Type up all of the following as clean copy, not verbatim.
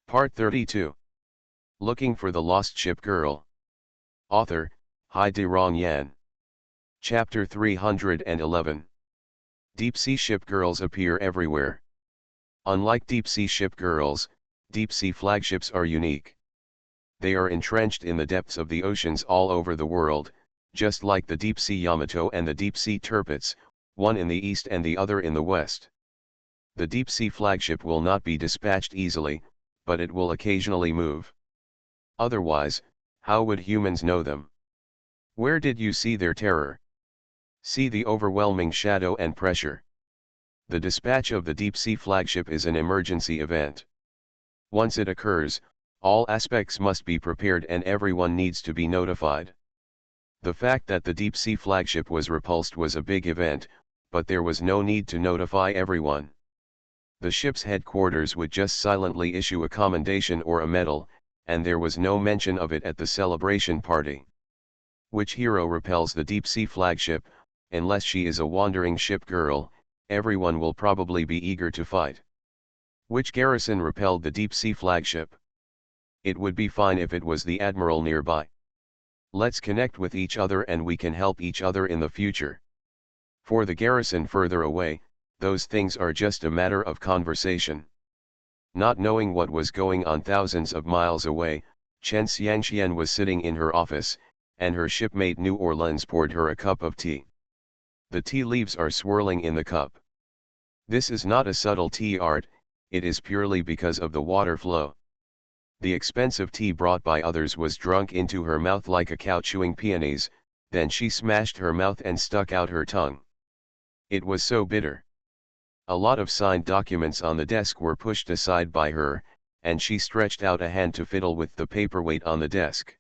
Part 32. Looking for the Lost Ship Girl. Author, Hai De Rong Yan. Chapter 311. Deep-sea ship girls appear everywhere. Unlike deep-sea ship girls, deep-sea flagships are unique. They are entrenched in the depths of the oceans all over the world, just like the deep-sea Yamato and the deep-sea Tirpitz, one in the east and the other in the west. The deep-sea flagship will not be dispatched easily, but it will occasionally move. Otherwise, how would humans know them? Where did you see their terror? See the overwhelming shadow and pressure. The dispatch of the deep-sea flagship is an emergency event. Once it occurs, all aspects must be prepared and everyone needs to be notified. The fact that the deep-sea flagship was repulsed was a big event, but there was no need to notify everyone. The ship's headquarters would just silently issue a commendation or a medal, and there was no mention of it at the celebration party. Which hero repels the deep-sea flagship? Unless she is a wandering ship girl, everyone will probably be eager to fight. Which garrison repelled the deep-sea flagship? It would be fine if it was the admiral nearby. Let's connect with each other and we can help each other in the future. For the garrison further away, those things are just a matter of conversation. Not knowing what was going on thousands of miles away, Chen Xiangxian was sitting in her office, and her shipmate New Orleans poured her a cup of tea. The tea leaves are swirling in the cup. This is not a subtle tea art, it is purely because of the water flow. The expensive tea brought by others was drunk into her mouth like a cow chewing peonies, then she smashed her mouth and stuck out her tongue. It was so bitter. A lot of signed documents on the desk were pushed aside by her, and she stretched out a hand to fiddle with the paperweight on the desk.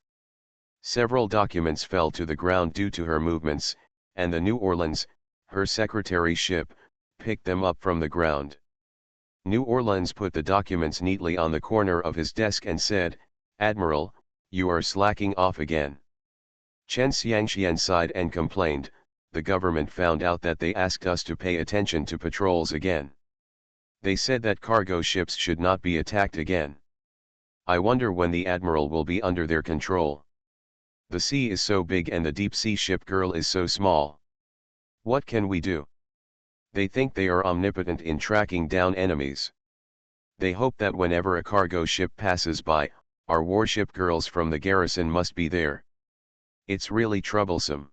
Several documents fell to the ground due to her movements, and the New Orleans, her secretary's ship, picked them up from the ground. New Orleans put the documents neatly on the corner of his desk and said, "Admiral, you are slacking off again." Chen Xiangxian sighed and complained, "The government found out that they asked us to pay attention to patrols again. They said that cargo ships should not be attacked again. I wonder when the admiral will be under their control. The sea is so big and the deep-sea ship girl is so small. What can we do? They think they are omnipotent in tracking down enemies. They hope that whenever a cargo ship passes by, our warship girls from the garrison must be there. It's really troublesome.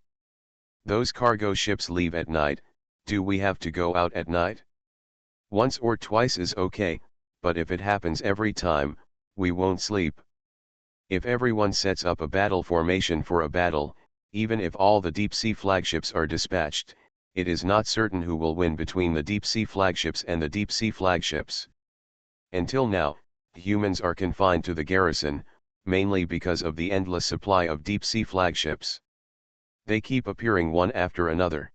Those cargo ships leave at night. Do we have to go out at night? Once or twice is okay, but if it happens every time, we won't sleep. If everyone sets up a battle formation for a battle, even if all the deep-sea flagships are dispatched, it is not certain who will win between the deep-sea flagships and the deep-sea flagships. Until now, humans are confined to the garrison, mainly because of the endless supply of deep-sea flagships. They keep appearing one after another.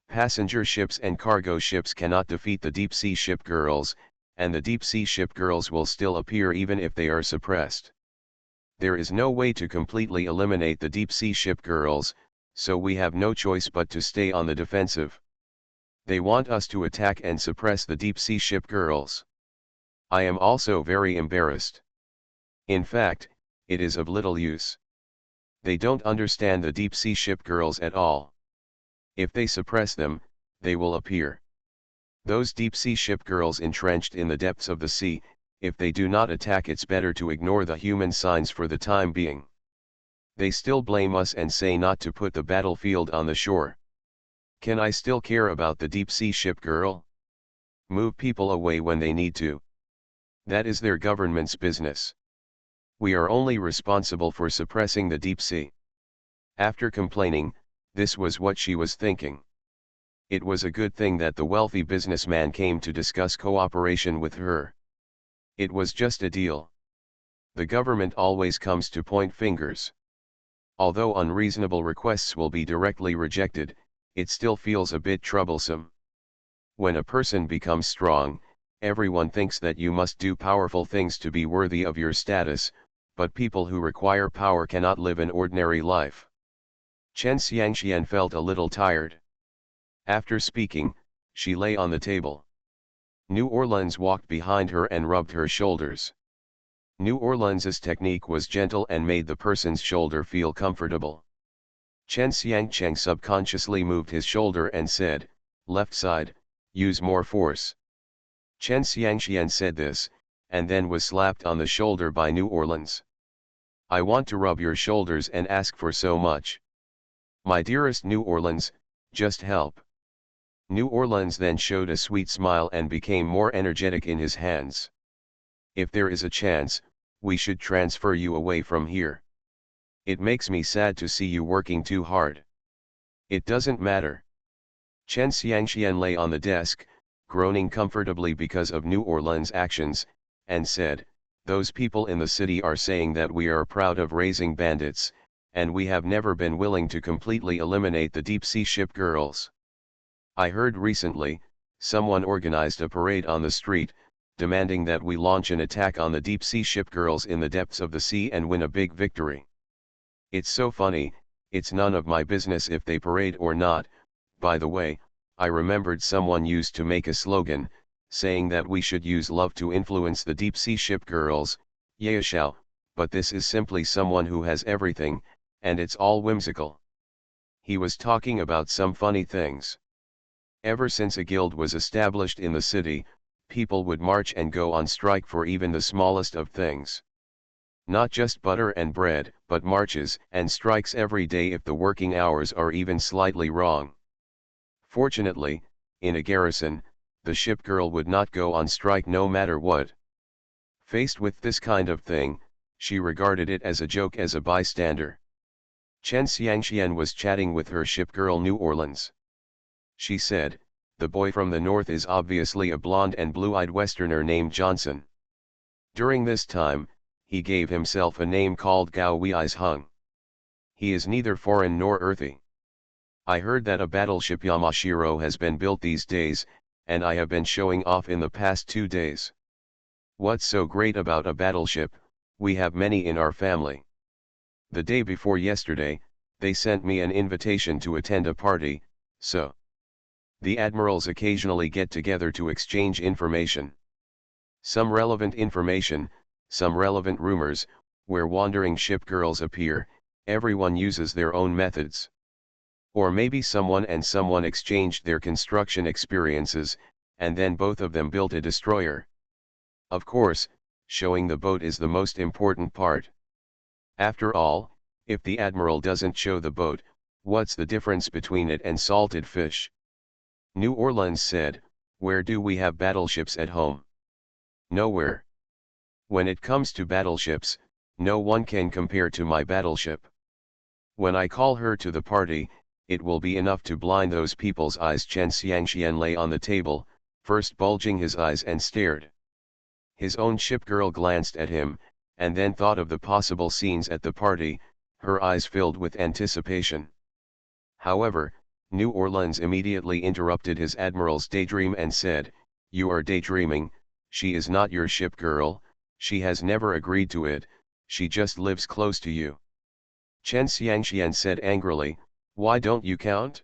Passenger ships and cargo ships cannot defeat the deep-sea ship girls, and the deep-sea ship girls will still appear even if they are suppressed. There is no way to completely eliminate the deep-sea ship girls, so we have no choice but to stay on the defensive. They want us to attack and suppress the deep-sea ship girls. I am also very embarrassed. In fact, it is of little use. They don't understand the deep-sea ship girls at all. If they suppress them, they will appear. Those deep-sea ship girls entrenched in the depths of the sea, if they do not attack, it's better to ignore the human signs for the time being. They still blame us and say not to put the battlefield on the shore. Can I still care about the deep-sea ship girl? Move people away when they need to. That is their government's business. We are only responsible for suppressing the deep sea. After complaining, this was what she was thinking. It was a good thing that the wealthy businessman came to discuss cooperation with her. It was just a deal. The government always comes to point fingers. Although unreasonable requests will be directly rejected, it still feels a bit troublesome. When a person becomes strong, everyone thinks that you must do powerful things to be worthy of your status, but people who require power cannot live an ordinary life. Chen Xiangxian felt a little tired. After speaking, she lay on the table. New Orleans walked behind her and rubbed her shoulders. New Orleans's technique was gentle and made the person's shoulder feel comfortable. Chen Xiangcheng subconsciously moved his shoulder and said, "Left side, use more force." Chen Xiangxian said this, and then was slapped on the shoulder by New Orleans. "I want to rub your shoulders and ask for so much. My dearest New Orleans, just help." New Orleans then showed a sweet smile and became more energetic in his hands. "If there is a chance, we should transfer you away from here. It makes me sad to see you working too hard." "It doesn't matter." Chen Xiangxian lay on the desk, groaning comfortably because of New Orleans' actions, and said, "Those people in the city are saying that we are proud of raising bandits, and we have never been willing to completely eliminate the deep-sea ship girls. I heard recently, someone organized a parade on the street, demanding that we launch an attack on the deep-sea ship girls in the depths of the sea and win a big victory. It's so funny, it's none of my business if they parade or not. By the way, I remembered someone used to make a slogan, saying that we should use love to influence the deep-sea ship girls, Yashao, but this is simply someone who has everything, and it's all whimsical." He was talking about some funny things. Ever since a guild was established in the city, people would march and go on strike for even the smallest of things. Not just butter and bread, but marches and strikes every day if the working hours are even slightly wrong. Fortunately, in a garrison, the ship girl would not go on strike no matter what. Faced with this kind of thing, she regarded it as a joke as a bystander. Chen Xiangxian was chatting with her ship girl New Orleans. She said, "The boy from the north is obviously a blonde and blue-eyed Westerner named Johnson. During this time, he gave himself a name called Gao Wei's Hung. He is neither foreign nor earthy. I heard that a battleship Yamashiro has been built these days, and I have been showing off in the past 2 days. What's so great about a battleship? We have many in our family. The day before yesterday, they sent me an invitation to attend a party, so the admirals occasionally get together to exchange information. Some relevant information, some relevant rumors, where wandering ship girls appear, everyone uses their own methods. Or maybe someone and someone exchanged their construction experiences, and then both of them built a destroyer. Of course, showing the boat is the most important part. After all, if the admiral doesn't show the boat, what's the difference between it and salted fish?" New Orleans said, "Where do we have battleships at home? Nowhere. When it comes to battleships, no one can compare to my battleship. When I call her to the party, it will be enough to blind those people's eyes." Chen Xiangxian lay on the table, first bulging his eyes and stared. His own ship girl glanced at him, and then thought of the possible scenes at the party, her eyes filled with anticipation. However, New Orleans immediately interrupted his admiral's daydream and said, "You are daydreaming, she is not your ship girl, she has never agreed to it, she just lives close to you." Chen Xiangxian said angrily, "Why don't you count?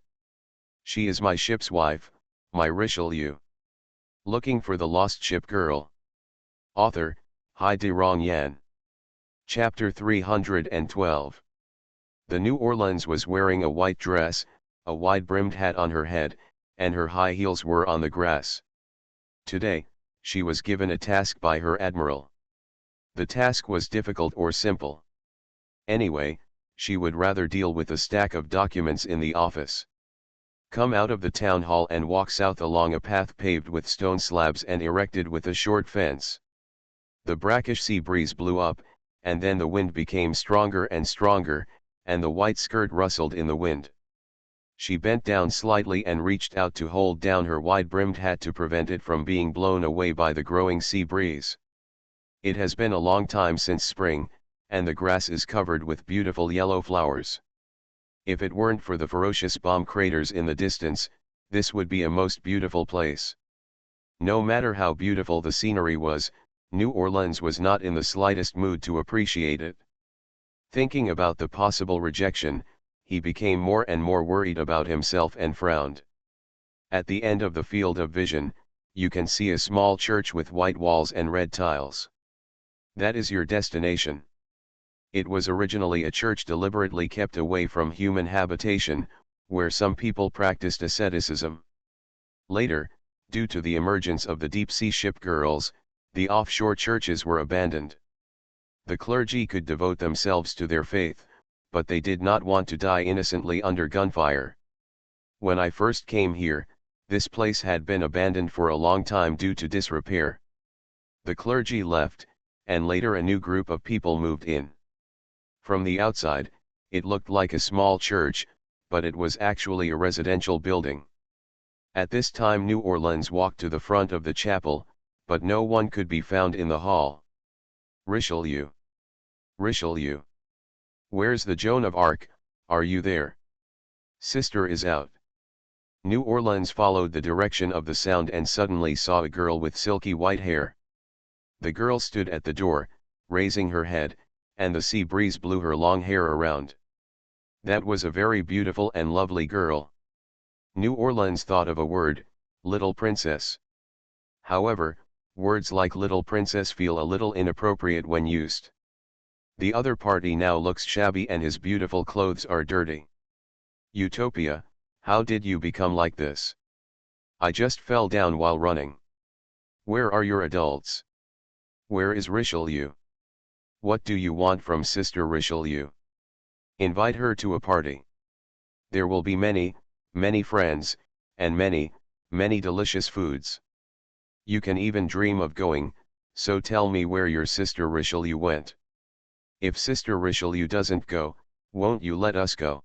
She is my ship's wife, my Richelieu." Looking for the Lost Ship Girl. Author, Hai De Rong Yan. Chapter 312. The New Orleans was wearing a white dress, a wide-brimmed hat on her head, and her high heels were on the grass. Today, she was given a task by her admiral. The task was difficult or simple. Anyway, she would rather deal with a stack of documents in the office. Come out of the town hall and walk south along a path paved with stone slabs and erected with a short fence. The brackish sea breeze blew up, and then the wind became stronger and stronger, and the white skirt rustled in the wind. She bent down slightly and reached out to hold down her wide-brimmed hat to prevent it from being blown away by the growing sea breeze. It has been a long time since spring, and the grass is covered with beautiful yellow flowers. If it weren't for the ferocious bomb craters in the distance, this would be a most beautiful place. No matter how beautiful the scenery was, New Orleans was not in the slightest mood to appreciate it. Thinking about the possible rejection, he became more and more worried about himself and frowned. At the end of the field of vision, you can see a small church with white walls and red tiles. That is your destination. It was originally a church deliberately kept away from human habitation, where some people practiced asceticism. Later, due to the emergence of the deep-sea ship girls, the offshore churches were abandoned. The clergy could devote themselves to their faith, but they did not want to die innocently under gunfire. When I first came here, this place had been abandoned for a long time due to disrepair. The clergy left, and later a new group of people moved in. From the outside, it looked like a small church, but it was actually a residential building. At this time New Orleans walked to the front of the chapel, but no one could be found in the hall. Richelieu. Richelieu. Where's the Joan of Arc, are you there? Sister is out. New Orleans followed the direction of the sound and suddenly saw a girl with silky white hair. The girl stood at the door, raising her head, and the sea breeze blew her long hair around. That was a very beautiful and lovely girl. New Orleans thought of a word, little princess. However, words like little princess feel a little inappropriate when used. The other party now looks shabby and his beautiful clothes are dirty. Utopia, how did you become like this? I just fell down while running. Where are your adults? Where is Richelieu? What do you want from Sister Richelieu? Invite her to a party. There will be many, many friends, and many, many delicious foods. You can even dream of going, so tell me where your Sister Richelieu went. If Sister Richelieu doesn't go, won't you let us go?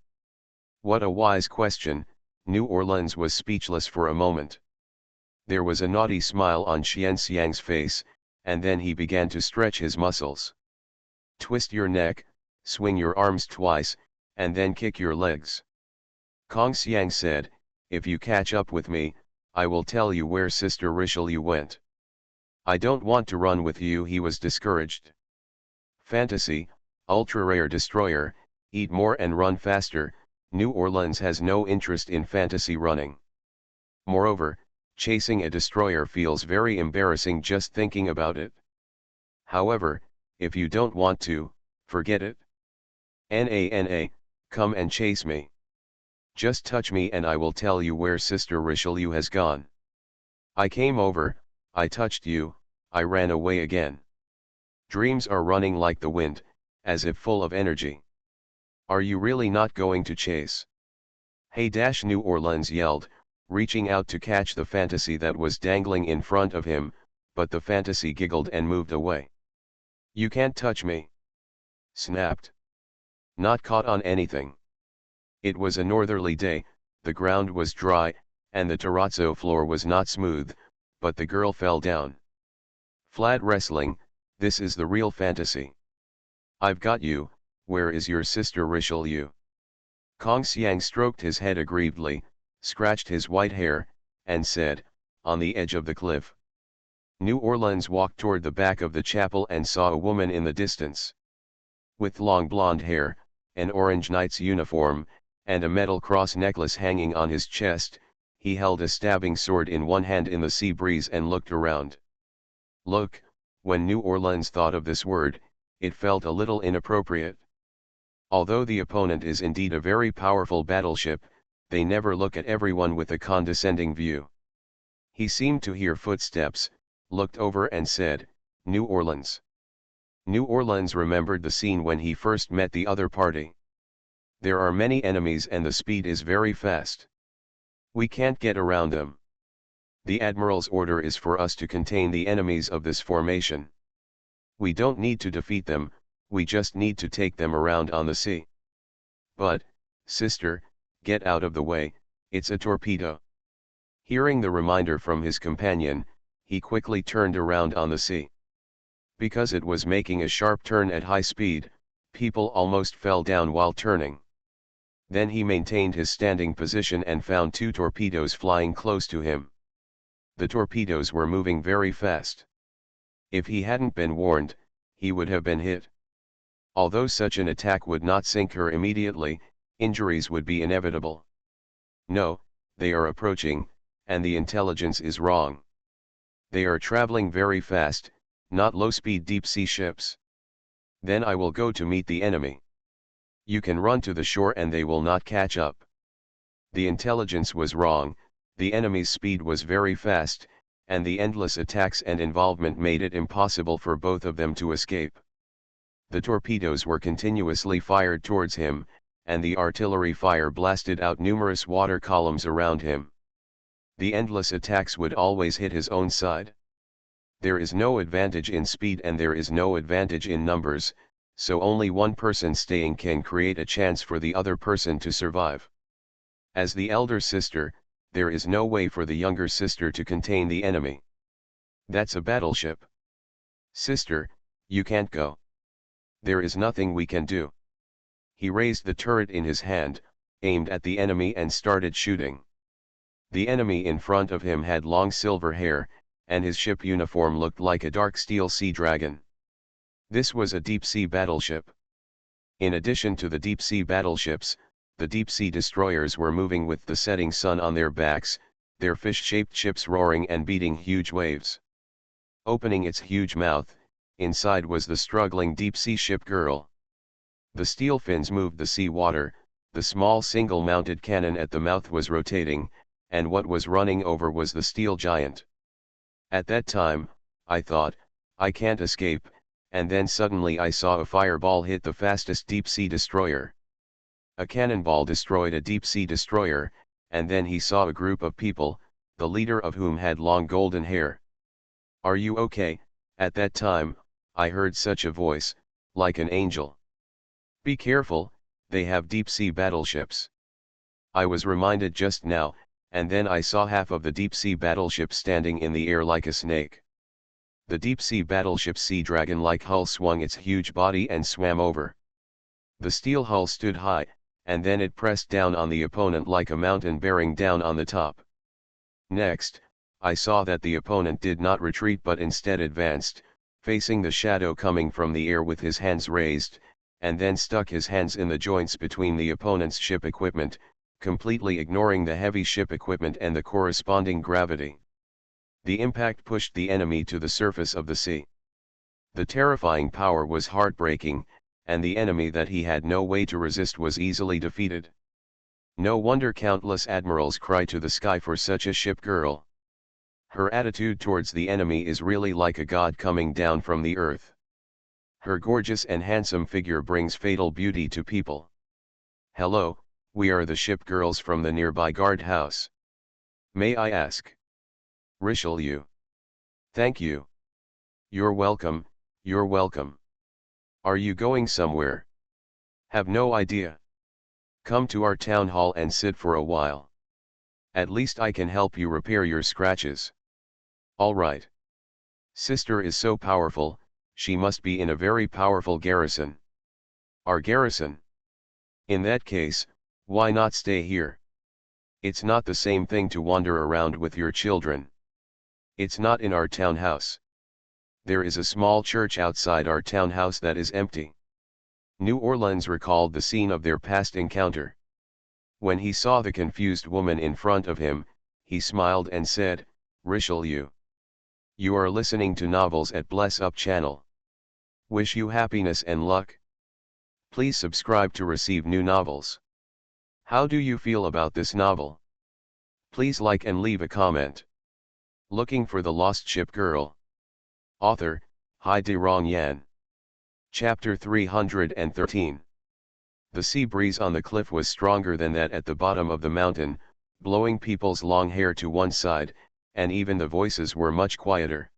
What a wise question. New Orleans was speechless for a moment. There was a naughty smile on Xian Xiang's face, and then he began to stretch his muscles. Twist your neck, swing your arms twice, and then kick your legs. Kong Xiang said, if you catch up with me, I will tell you where Sister Richelieu went. I don't want to run with you, he was discouraged. Fantasy, ultra-rare destroyer, eat more and run faster. New Orleans has no interest in fantasy running. Moreover, chasing a destroyer feels very embarrassing just thinking about it. However, if you don't want to, forget it. Na, come and chase me. Just touch me and I will tell you where Sister Richelieu has gone. I came over, I touched you, I ran away again. Dreams are running like the wind, as if full of energy. Are you really not going to chase? Hey! New Orleans yelled, reaching out to catch the fantasy that was dangling in front of him, but the fantasy giggled and moved away. You can't touch me. Snapped. Not caught on anything. It was a northerly day, the ground was dry, and the terrazzo floor was not smooth, but the girl fell down. Flat wrestling, this is the real fantasy. I've got you, where is your Sister Richelieu? Kong Xiang stroked his head aggrievedly, scratched his white hair, and said, on the edge of the cliff. New Orleans walked toward the back of the chapel and saw a woman in the distance. With long blonde hair, an orange knight's uniform, and a metal cross necklace hanging on his chest, he held a stabbing sword in one hand in the sea breeze and looked around. Look, when New Orleans thought of this word, it felt a little inappropriate. Although the opponent is indeed a very powerful battleship, they never look at everyone with a condescending view. He seemed to hear footsteps, looked over and said, New Orleans. New Orleans remembered the scene when he first met the other party. There are many enemies and the speed is very fast. We can't get around them. The Admiral's order is for us to contain the enemies of this formation. We don't need to defeat them, we just need to take them around on the sea. But, sister, get out of the way, it's a torpedo. Hearing the reminder from his companion, he quickly turned around on the sea. Because it was making a sharp turn at high speed, people almost fell down while turning. Then he maintained his standing position and found two torpedoes flying close to him. The torpedoes were moving very fast. If he hadn't been warned, he would have been hit. Although such an attack would not sink her immediately, injuries would be inevitable. No, they are approaching, and the intelligence is wrong. They are traveling very fast, not low-speed deep-sea ships. Then I will go to meet the enemy. You can run to the shore and they will not catch up. The intelligence was wrong, the enemy's speed was very fast, and the endless attacks and involvement made it impossible for both of them to escape. The torpedoes were continuously fired towards him, and the artillery fire blasted out numerous water columns around him. The endless attacks would always hit his own side. There is no advantage in speed and there is no advantage in numbers, so only one person staying can create a chance for the other person to survive. As the elder sister, there is no way for the younger sister to contain the enemy. That's a battleship. Sister, you can't go. There is nothing we can do. He raised the turret in his hand, aimed at the enemy and started shooting. The enemy in front of him had long silver hair, and his ship uniform looked like a dark steel sea dragon. This was a deep-sea battleship. In addition to the deep-sea battleships, the deep-sea destroyers were moving with the setting sun on their backs, their fish-shaped ships roaring and beating huge waves. Opening its huge mouth, inside was the struggling deep-sea ship girl. The steel fins moved the sea water, the small single-mounted cannon at the mouth was rotating, and what was running over was the steel giant. At that time, I thought, I can't escape, and then suddenly I saw a fireball hit the fastest deep-sea destroyer. A cannonball destroyed a deep-sea destroyer, and then he saw a group of people, the leader of whom had long golden hair. "Are you okay?" At that time, I heard such a voice, like an angel. "Be careful, they have deep-sea battleships." I was reminded just now, and then I saw half of the deep-sea battleship standing in the air like a snake. The deep-sea battleship's sea dragon-like hull swung its huge body and swam over. The steel hull stood high, and then it pressed down on the opponent like a mountain bearing down on the top. Next, I saw that the opponent did not retreat but instead advanced, facing the shadow coming from the air with his hands raised, and then stuck his hands in the joints between the opponent's ship equipment, completely ignoring the heavy ship equipment and the corresponding gravity. The impact pushed the enemy to the surface of the sea. The terrifying power was heartbreaking, and the enemy that he had no way to resist was easily defeated. No wonder countless admirals cry to the sky for such a ship girl. Her attitude towards the enemy is really like a god coming down from the earth. Her gorgeous and handsome figure brings fatal beauty to people. "Hello, we are the ship girls from the nearby guardhouse. May I ask?" "Richelieu." "Thank you." "You're welcome, you're welcome. Are you going somewhere?" "Have no idea. Come to our town hall and sit for a while. At least I can help you repair your scratches." "All right." "Sister is so powerful, she must be in a very powerful garrison." "Our garrison? In that case, why not stay here? It's not the same thing to wander around with your children. It's not in our townhouse. There is a small church outside our townhouse that is empty." New Orleans recalled the scene of their past encounter. When he saw the confused woman in front of him, he smiled and said, "Richelieu. You are listening to novels at Bless Up channel. Wish you happiness and luck. Please subscribe to receive new novels. How do you feel about this novel? Please like and leave a comment." Looking for the Lost Ship Girl. Author, Hai De Rong Yan. Chapter 313. The sea breeze on the cliff was stronger than that at the bottom of the mountain, blowing people's long hair to one side, and even the voices were much quieter.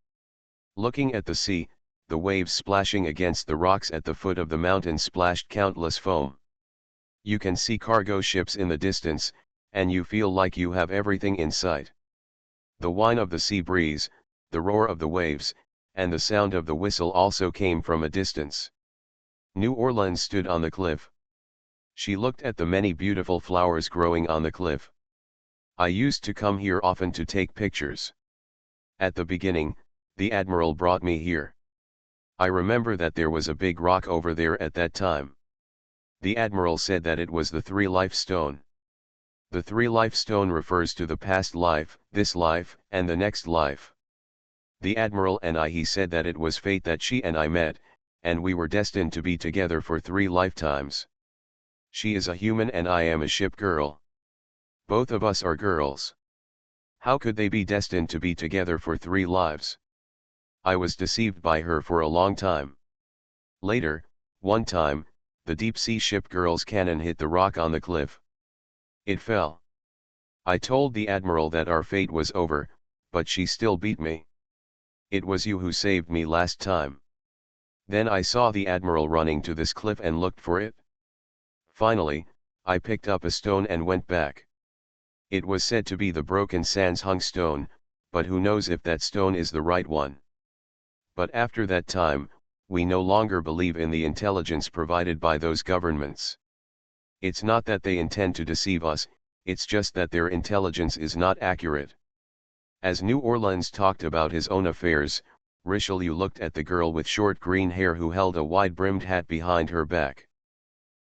Looking at the sea, the waves splashing against the rocks at the foot of the mountain splashed countless foam. You can see cargo ships in the distance, and you feel like you have everything in sight. The whine of the sea breeze, the roar of the waves, and the sound of the whistle also came from a distance. New Orleans stood on the cliff. She looked at the many beautiful flowers growing on the cliff. "I used to come here often to take pictures. At the beginning, the admiral brought me here. I remember that there was a big rock over there at that time. The admiral said that it was the three-life stone. The three-life stone refers to the past life, this life, and the next life. The Admiral and he said that it was fate that she and I met, and we were destined to be together for 3 lifetimes. She is a human and I am a ship girl. Both of us are girls. How could they be destined to be together for 3 lives? I was deceived by her for a long time. Later, one time, the deep-sea ship girl's cannon hit the rock on the cliff. It fell. I told the Admiral that our fate was over, but she still beat me. It was you who saved me last time. Then I saw the Admiral running to this cliff and looked for it. Finally, I picked up a stone and went back. It was said to be the broken sands hung stone, but who knows if that stone is the right one. But after that time, we no longer believe in the intelligence provided by those governments. It's not that they intend to deceive us, it's just that their intelligence is not accurate. As New Orleans talked about his own affairs, Richelieu looked at the girl with short green hair who held a wide-brimmed hat behind her back.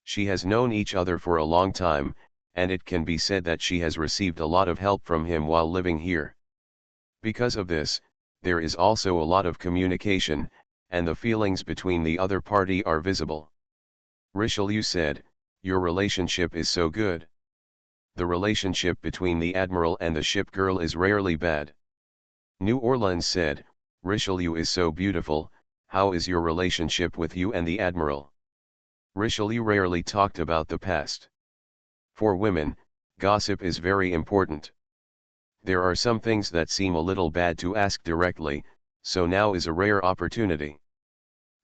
She has known each other for a long time, and it can be said that she has received a lot of help from him while living here. Because of this, there is also a lot of communication, and the feelings between the other party are visible. Richelieu said, "Your relationship is so good." The relationship between the Admiral and the ship girl is rarely bad. New Orleans said, "Richelieu is so beautiful, how is your relationship with you and the Admiral?" Richelieu rarely talked about the past. For women, gossip is very important. There are some things that seem a little bad to ask directly, so now is a rare opportunity.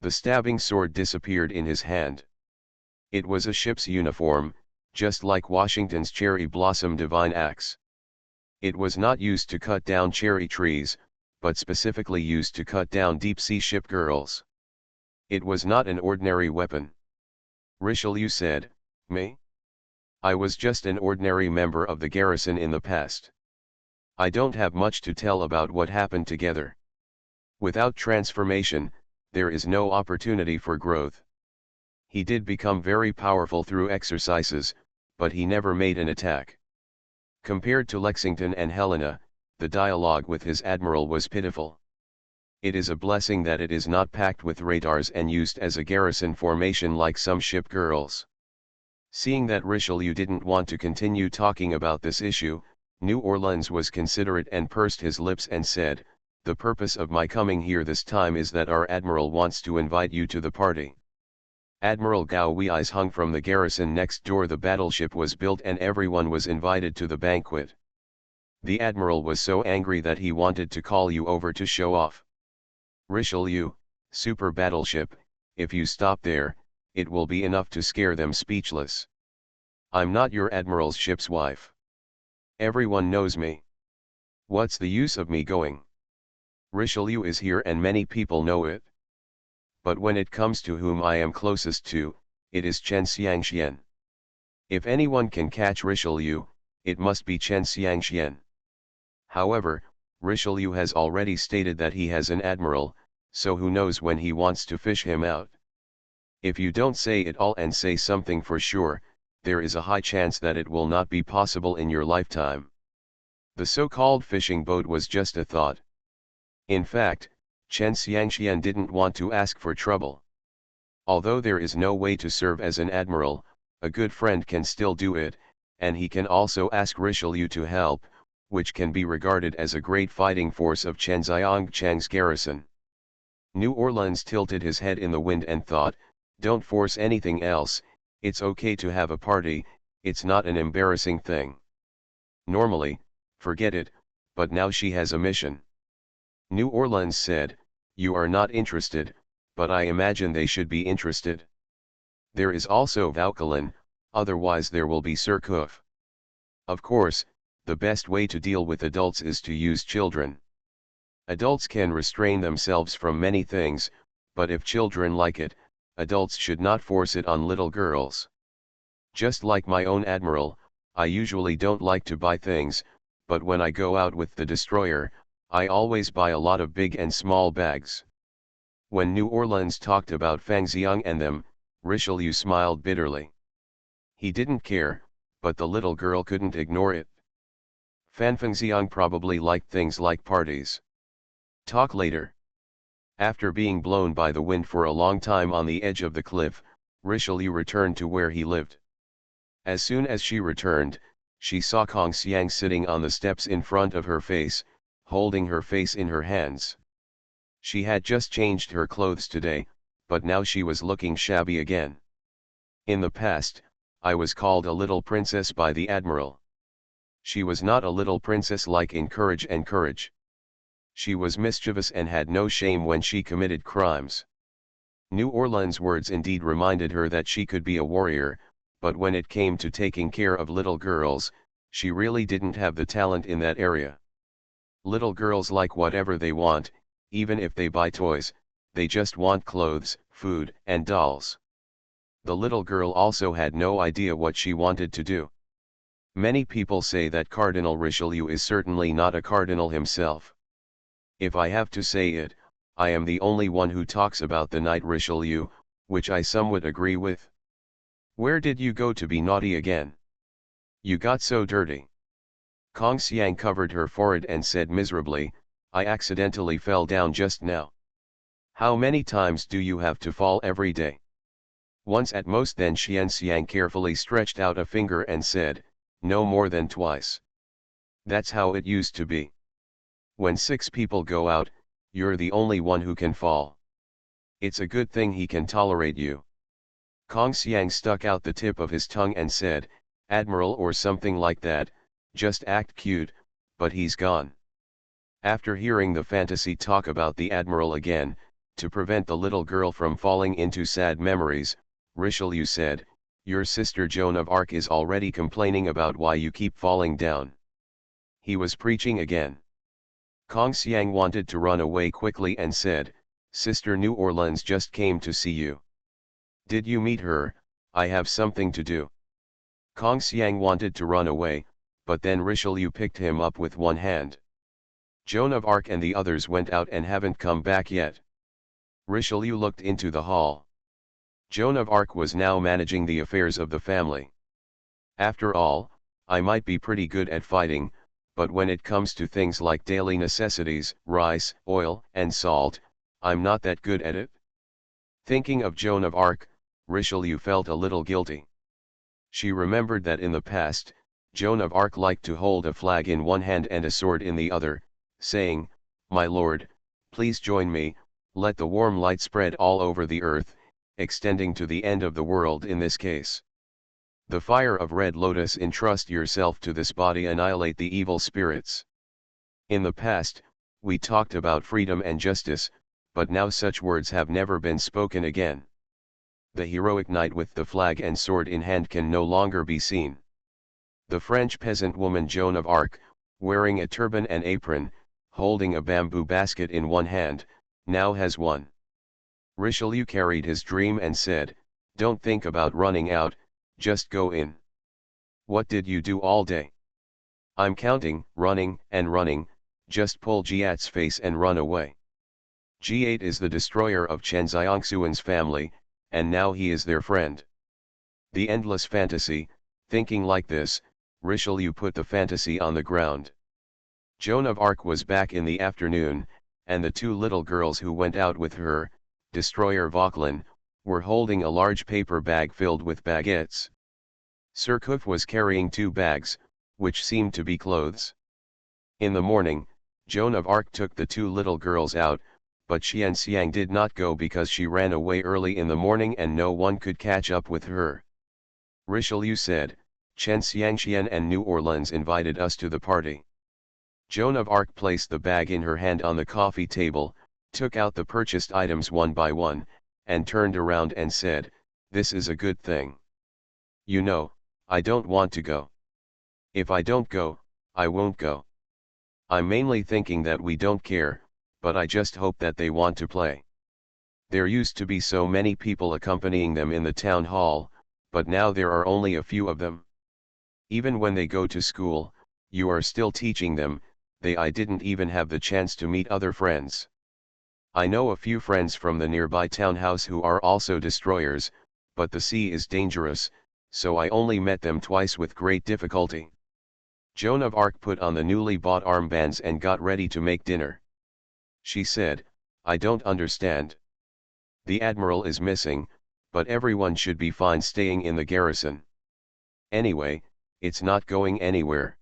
The stabbing sword disappeared in his hand. It was a ship's uniform, just like Washington's cherry blossom divine axe. It was not used to cut down cherry trees, but specifically used to cut down deep-sea ship girls. It was not an ordinary weapon. Richelieu said, "Me? I was just an ordinary member of the garrison in the past. I don't have much to tell about what happened together. Without transformation, there is no opportunity for growth. He did become very powerful through exercises, but he never made an attack." Compared to Lexington and Helena, the dialogue with his admiral was pitiful. It is a blessing that it is not packed with radars and used as a garrison formation like some ship girls. Seeing that Richelieu didn't want to continue talking about this issue, New Orleans was considerate and pursed his lips and said, "The purpose of my coming here this time is that our admiral wants to invite you to the party." Admiral Gauwei's hung from the garrison next door. The battleship was built and everyone was invited to the banquet. The admiral was so angry that he wanted to call you over to show off. Richelieu, super battleship, if you stop there, it will be enough to scare them speechless. I'm not your admiral's ship's wife. Everyone knows me. What's the use of me going? Richelieu is here and many people know it. But when it comes to whom I am closest to, it is Chen Xiangxian. If anyone can catch Richelieu, it must be Chen Xiangxian. However, Richelieu has already stated that he has an admiral, so who knows when he wants to fish him out. If you don't say it all and say something for sure, there is a high chance that it will not be possible in your lifetime. The so-called fishing boat was just a thought. In fact, Chen Xiangxian didn't want to ask for trouble. Although there is no way to serve as an admiral, a good friend can still do it, and he can also ask Richelieu to help, which can be regarded as a great fighting force of Chen Xiangchang's garrison. New Orleans tilted his head in the wind and thought, "Don't force anything else, it's okay to have a party, it's not an embarrassing thing. Normally, forget it, but now she has a mission." New Orleans said, "You are not interested, but I imagine they should be interested. There is also Vauquelin, otherwise there will be Surcouf. Of course, the best way to deal with adults is to use children. Adults can restrain themselves from many things, but if children like it, adults should not force it on little girls. Just like my own admiral, I usually don't like to buy things, but when I go out with the destroyer, I always buy a lot of big and small bags." When New Orleans talked about Fang Xiang and them, Richelieu smiled bitterly. He didn't care, but the little girl couldn't ignore it. Fan Fang Xiang probably liked things like parties. Talk later. After being blown by the wind for a long time on the edge of the cliff, Richelieu returned to where he lived. As soon as she returned, she saw Kong Xiang sitting on the steps in front of her face, holding her face in her hands. She had just changed her clothes today, but now she was looking shabby again. In the past, I was called a little princess by the admiral. She was not a little princess like in Courage and Courage. She was mischievous and had no shame when she committed crimes. New Orleans words indeed reminded her that she could be a warrior, but when it came to taking care of little girls, she really didn't have the talent in that area. Little girls like whatever they want, even if they buy toys, they just want clothes, food, and dolls. The little girl also had no idea what she wanted to do. Many people say that Cardinal Richelieu is certainly not a cardinal himself. If I have to say it, I am the only one who talks about the Knight Richelieu, which I somewhat agree with. Where did you go to be naughty again? You got so dirty. Kong Xiang covered her forehead and said miserably, I accidentally fell down just now. How many times do you have to fall every day? Once at most. Then Xian Xiang carefully stretched out a finger and said, no more than twice. That's how it used to be. When 6 people go out, you're the only one who can fall. It's a good thing he can tolerate you. Kong Xiang stuck out the tip of his tongue and said, Admiral or something like that, just act cute, but he's gone. After hearing the fantasy talk about the Admiral again, to prevent the little girl from falling into sad memories, Richelieu said, your sister Joan of Arc is already complaining about why you keep falling down. He was preaching again. Kong Xiang wanted to run away quickly and said, Sister New Orleans just came to see you. Did you meet her? I have something to do. Kong Xiang wanted to run away, but then Richelieu picked him up with one hand. Joan of Arc and the others went out and haven't come back yet. Richelieu looked into the hall. Joan of Arc was now managing the affairs of the family. After all, I might be pretty good at fighting, but when it comes to things like daily necessities, rice, oil, and salt, I'm not that good at it. Thinking of Joan of Arc, Richelieu felt a little guilty. She remembered that in the past, Joan of Arc liked to hold a flag in one hand and a sword in the other, saying, My lord, please join me, let the warm light spread all over the earth, extending to the end of the world in this case. The fire of Red Lotus, entrust yourself to this body, annihilate the evil spirits. In the past, we talked about freedom and justice, but now such words have never been spoken again. The heroic knight with the flag and sword in hand can no longer be seen. The French peasant woman Joan of Arc, wearing a turban and apron, holding a bamboo basket in one hand, now has one. Richelieu carried his dream and said, Don't think about running out, just go in. What did you do all day? I'm counting, running, and running, just pull Jiat's face and run away. G8 is the destroyer of Chen Xiangxuan's family, and now he is their friend. The endless fantasy. Thinking like this, Richelieu put the fantasy on the ground. Joan of Arc was back in the afternoon, and the 2 little girls who went out with her, Destroyer Vauquelin, were holding a large paper bag filled with baguettes. Surcouf was carrying 2 bags, which seemed to be clothes. In the morning, Joan of Arc took the 2 little girls out, but Xian Xiang did not go because she ran away early in the morning and no one could catch up with her. Richelieu said, Chen Xiangxian and New Orleans invited us to the party. Joan of Arc placed the bag in her hand on the coffee table, took out the purchased items one by one, and turned around and said, This is a good thing. You know, I don't want to go. If I don't go, I won't go. I'm mainly thinking that we don't care, but I just hope that they want to play. There used to be so many people accompanying them in the town hall, but now there are only a few of them. Even when they go to school, you are still teaching them. I didn't even have the chance to meet other friends. I know a few friends from the nearby townhouse who are also destroyers, but the sea is dangerous, so I only met them twice with great difficulty. Joan of Arc put on the newly bought armbands and got ready to make dinner. She said, I don't understand. The admiral is missing, but everyone should be fine staying in the garrison. Anyway, it's not going anywhere.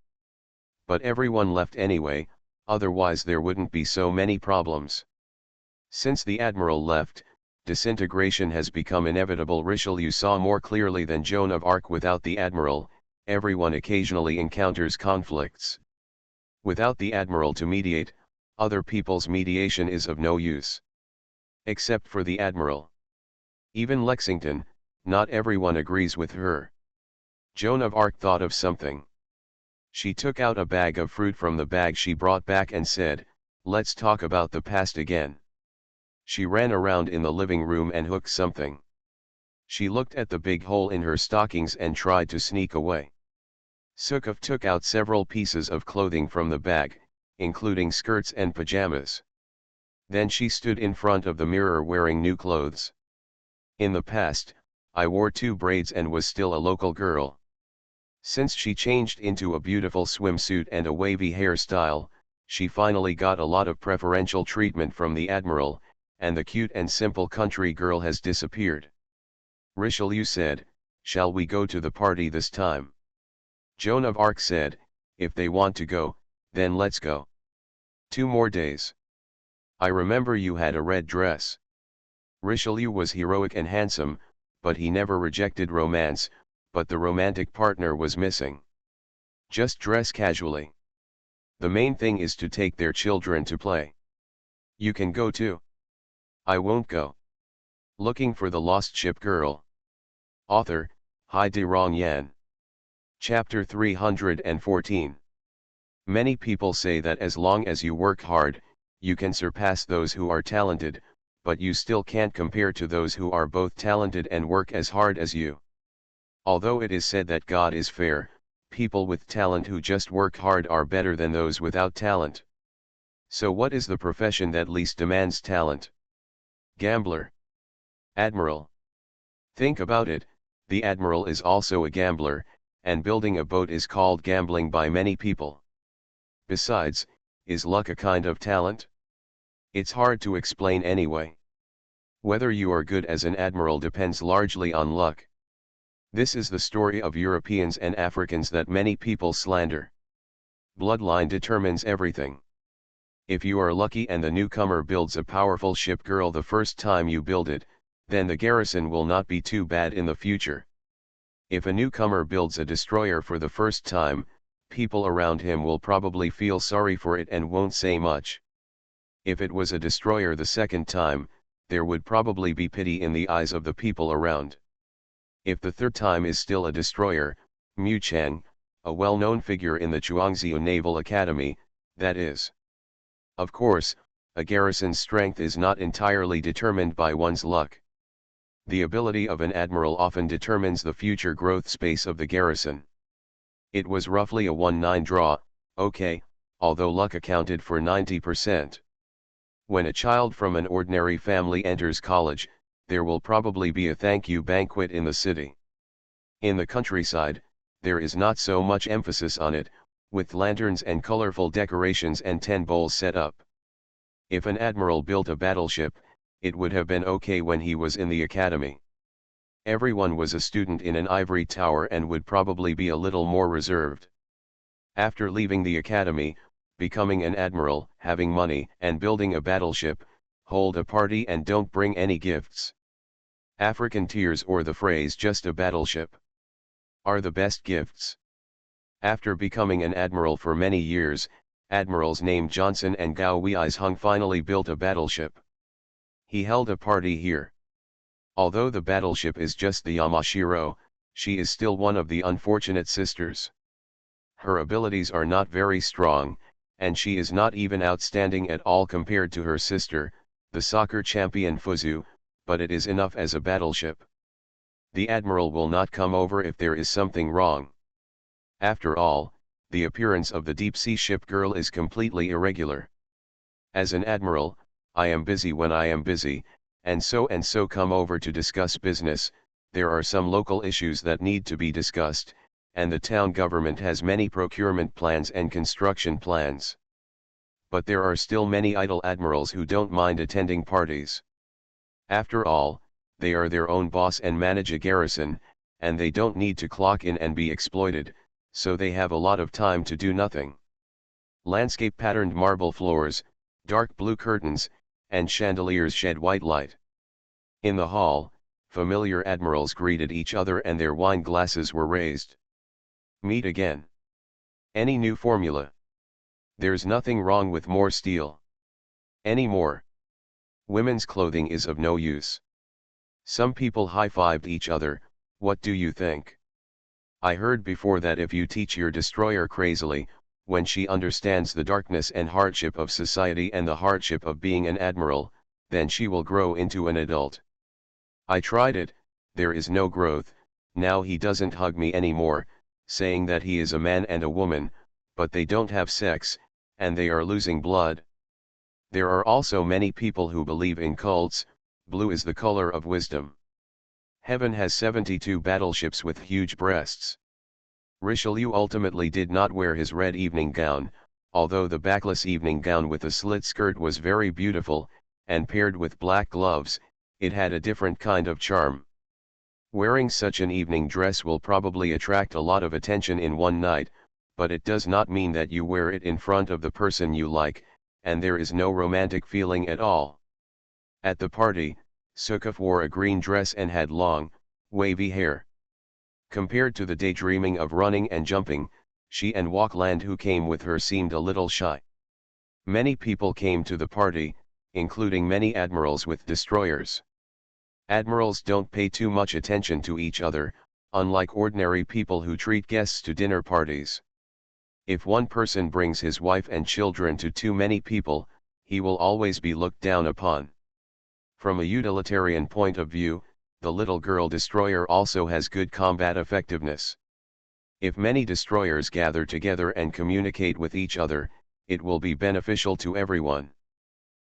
But everyone left anyway, otherwise there wouldn't be so many problems. Since the admiral left, disintegration has become inevitable. Richelieu saw more clearly than Joan of Arc. Without the admiral, everyone occasionally encounters conflicts. Without the admiral to mediate, other people's mediation is of no use. Except for the admiral. Even Lexington, not everyone agrees with her. Joan of Arc thought of something. She took out a bag of fruit from the bag she brought back and said, let's talk about the past again. She ran around in the living room and hooked something. She looked at the big hole in her stockings and tried to sneak away. Sukov took out several pieces of clothing from the bag, including skirts and pajamas. Then she stood in front of the mirror wearing new clothes. In the past, I wore 2 braids and was still a local girl. Since she changed into a beautiful swimsuit and a wavy hairstyle, she finally got a lot of preferential treatment from the admiral, and the cute and simple country girl has disappeared. Richelieu said, shall we go to the party this time? Joan of Arc said, if they want to go, then let's go. 2 more days. I remember you had a red dress. Richelieu was heroic and handsome, but he never rejected romance, but the romantic partner was missing. Just dress casually. The main thing is to take their children to play. You can go too. I won't go. Looking for the Lost Ship Girl. Author, Hai De Rong Yan. Chapter 314. Many people say that as long as you work hard, you can surpass those who are talented, but you still can't compare to those who are both talented and work as hard as you. Although it is said that God is fair, people with talent who just work hard are better than those without talent. So what is the profession that least demands talent? Gambler. Admiral. Think about it, the admiral is also a gambler, and building a boat is called gambling by many people. Besides, is luck a kind of talent? It's hard to explain anyway. Whether you are good as an admiral depends largely on luck. This is the story of Europeans and Africans that many people slander. Bloodline determines everything. If you are lucky and the newcomer builds a powerful ship girl the first time you build it, then the garrison will not be too bad in the future. If a newcomer builds a destroyer for the first time, people around him will probably feel sorry for it and won't say much. If it was a destroyer the second time, there would probably be pity in the eyes of the people around. If the third time is still a destroyer, Mu Chang, a well-known figure in the Chuangziu Naval Academy, that is. Of course, a garrison's strength is not entirely determined by one's luck. The ability of an admiral often determines the future growth space of the garrison. It was roughly a 1-9 draw, okay, although luck accounted for 90%. When a child from an ordinary family enters college, there will probably be a thank you banquet in the city. In the countryside, there is not so much emphasis on it, with lanterns and colorful decorations and 10 bowls set up. If an admiral built a battleship, it would have been okay when he was in the academy. Everyone was a student in an ivory tower and would probably be a little more reserved. After leaving the academy, becoming an admiral, having money, and building a battleship, hold a party and don't bring any gifts. African tears or the phrase just a battleship are the best gifts. After becoming an admiral for many years, admirals named Johnson and Gao Weizhong finally built a battleship. He held a party here. Although the battleship is just the Yamashiro, she is still one of the unfortunate sisters. Her abilities are not very strong, and she is not even outstanding at all compared to her sister, the soccer champion Fuzu, but it is enough as a battleship. The admiral will not come over if there is something wrong. After all, the appearance of the deep-sea ship girl is completely irregular. As an admiral, I am busy when I am busy, and so come over to discuss business. There are some local issues that need to be discussed, and the town government has many procurement plans and construction plans. but there are still many idle admirals who don't mind attending parties. After all, they are their own boss and manage a garrison, and they don't need to clock in and be exploited, so they have a lot of time to do nothing. Landscape patterned marble floors, dark blue curtains, and chandeliers shed white light. In the hall, familiar admirals greeted each other and their wine glasses were raised. Meet again. Any new formula? There's nothing wrong with more steel. Any more? Women's clothing is of no use. Some people high-fived each other. What do you think? I heard before that if you teach your destroyer crazily, when she understands the darkness and hardship of society and the hardship of being an admiral, then she will grow into an adult. I tried it, there is no growth. Now he doesn't hug me anymore, saying that he is a man and a woman, but they don't have sex, and they are losing blood. There are also many people who believe in cults. Blue is the color of wisdom. Heaven has 72 battleships with huge breasts. Richelieu ultimately did not wear his red evening gown, although the backless evening gown with a slit skirt was very beautiful, and paired with black gloves, it had a different kind of charm. Wearing such an evening dress will probably attract a lot of attention in one night, but it does not mean that you wear it in front of the person you like, and there is no romantic feeling at all. At the party, Sukov wore a green dress and had long, wavy hair. Compared to the daydreaming of running and jumping, she and Walkland who came with her seemed a little shy. Many people came to the party, including many admirals with destroyers. Admirals don't pay too much attention to each other, unlike ordinary people who treat guests to dinner parties. If one person brings his wife and children to too many people, he will always be looked down upon. From a utilitarian point of view, the little girl destroyer also has good combat effectiveness. If many destroyers gather together and communicate with each other, it will be beneficial to everyone.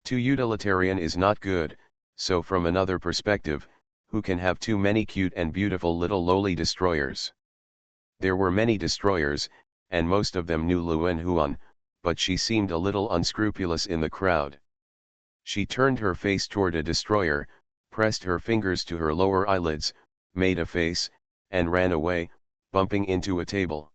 Too utilitarian is not good, so from another perspective, who can have too many cute and beautiful little lowly destroyers? There were many destroyers, and most of them knew Luen Huan, but she seemed a little unscrupulous in the crowd. She turned her face toward a destroyer, pressed her fingers to her lower eyelids, made a face, and ran away, bumping into a table.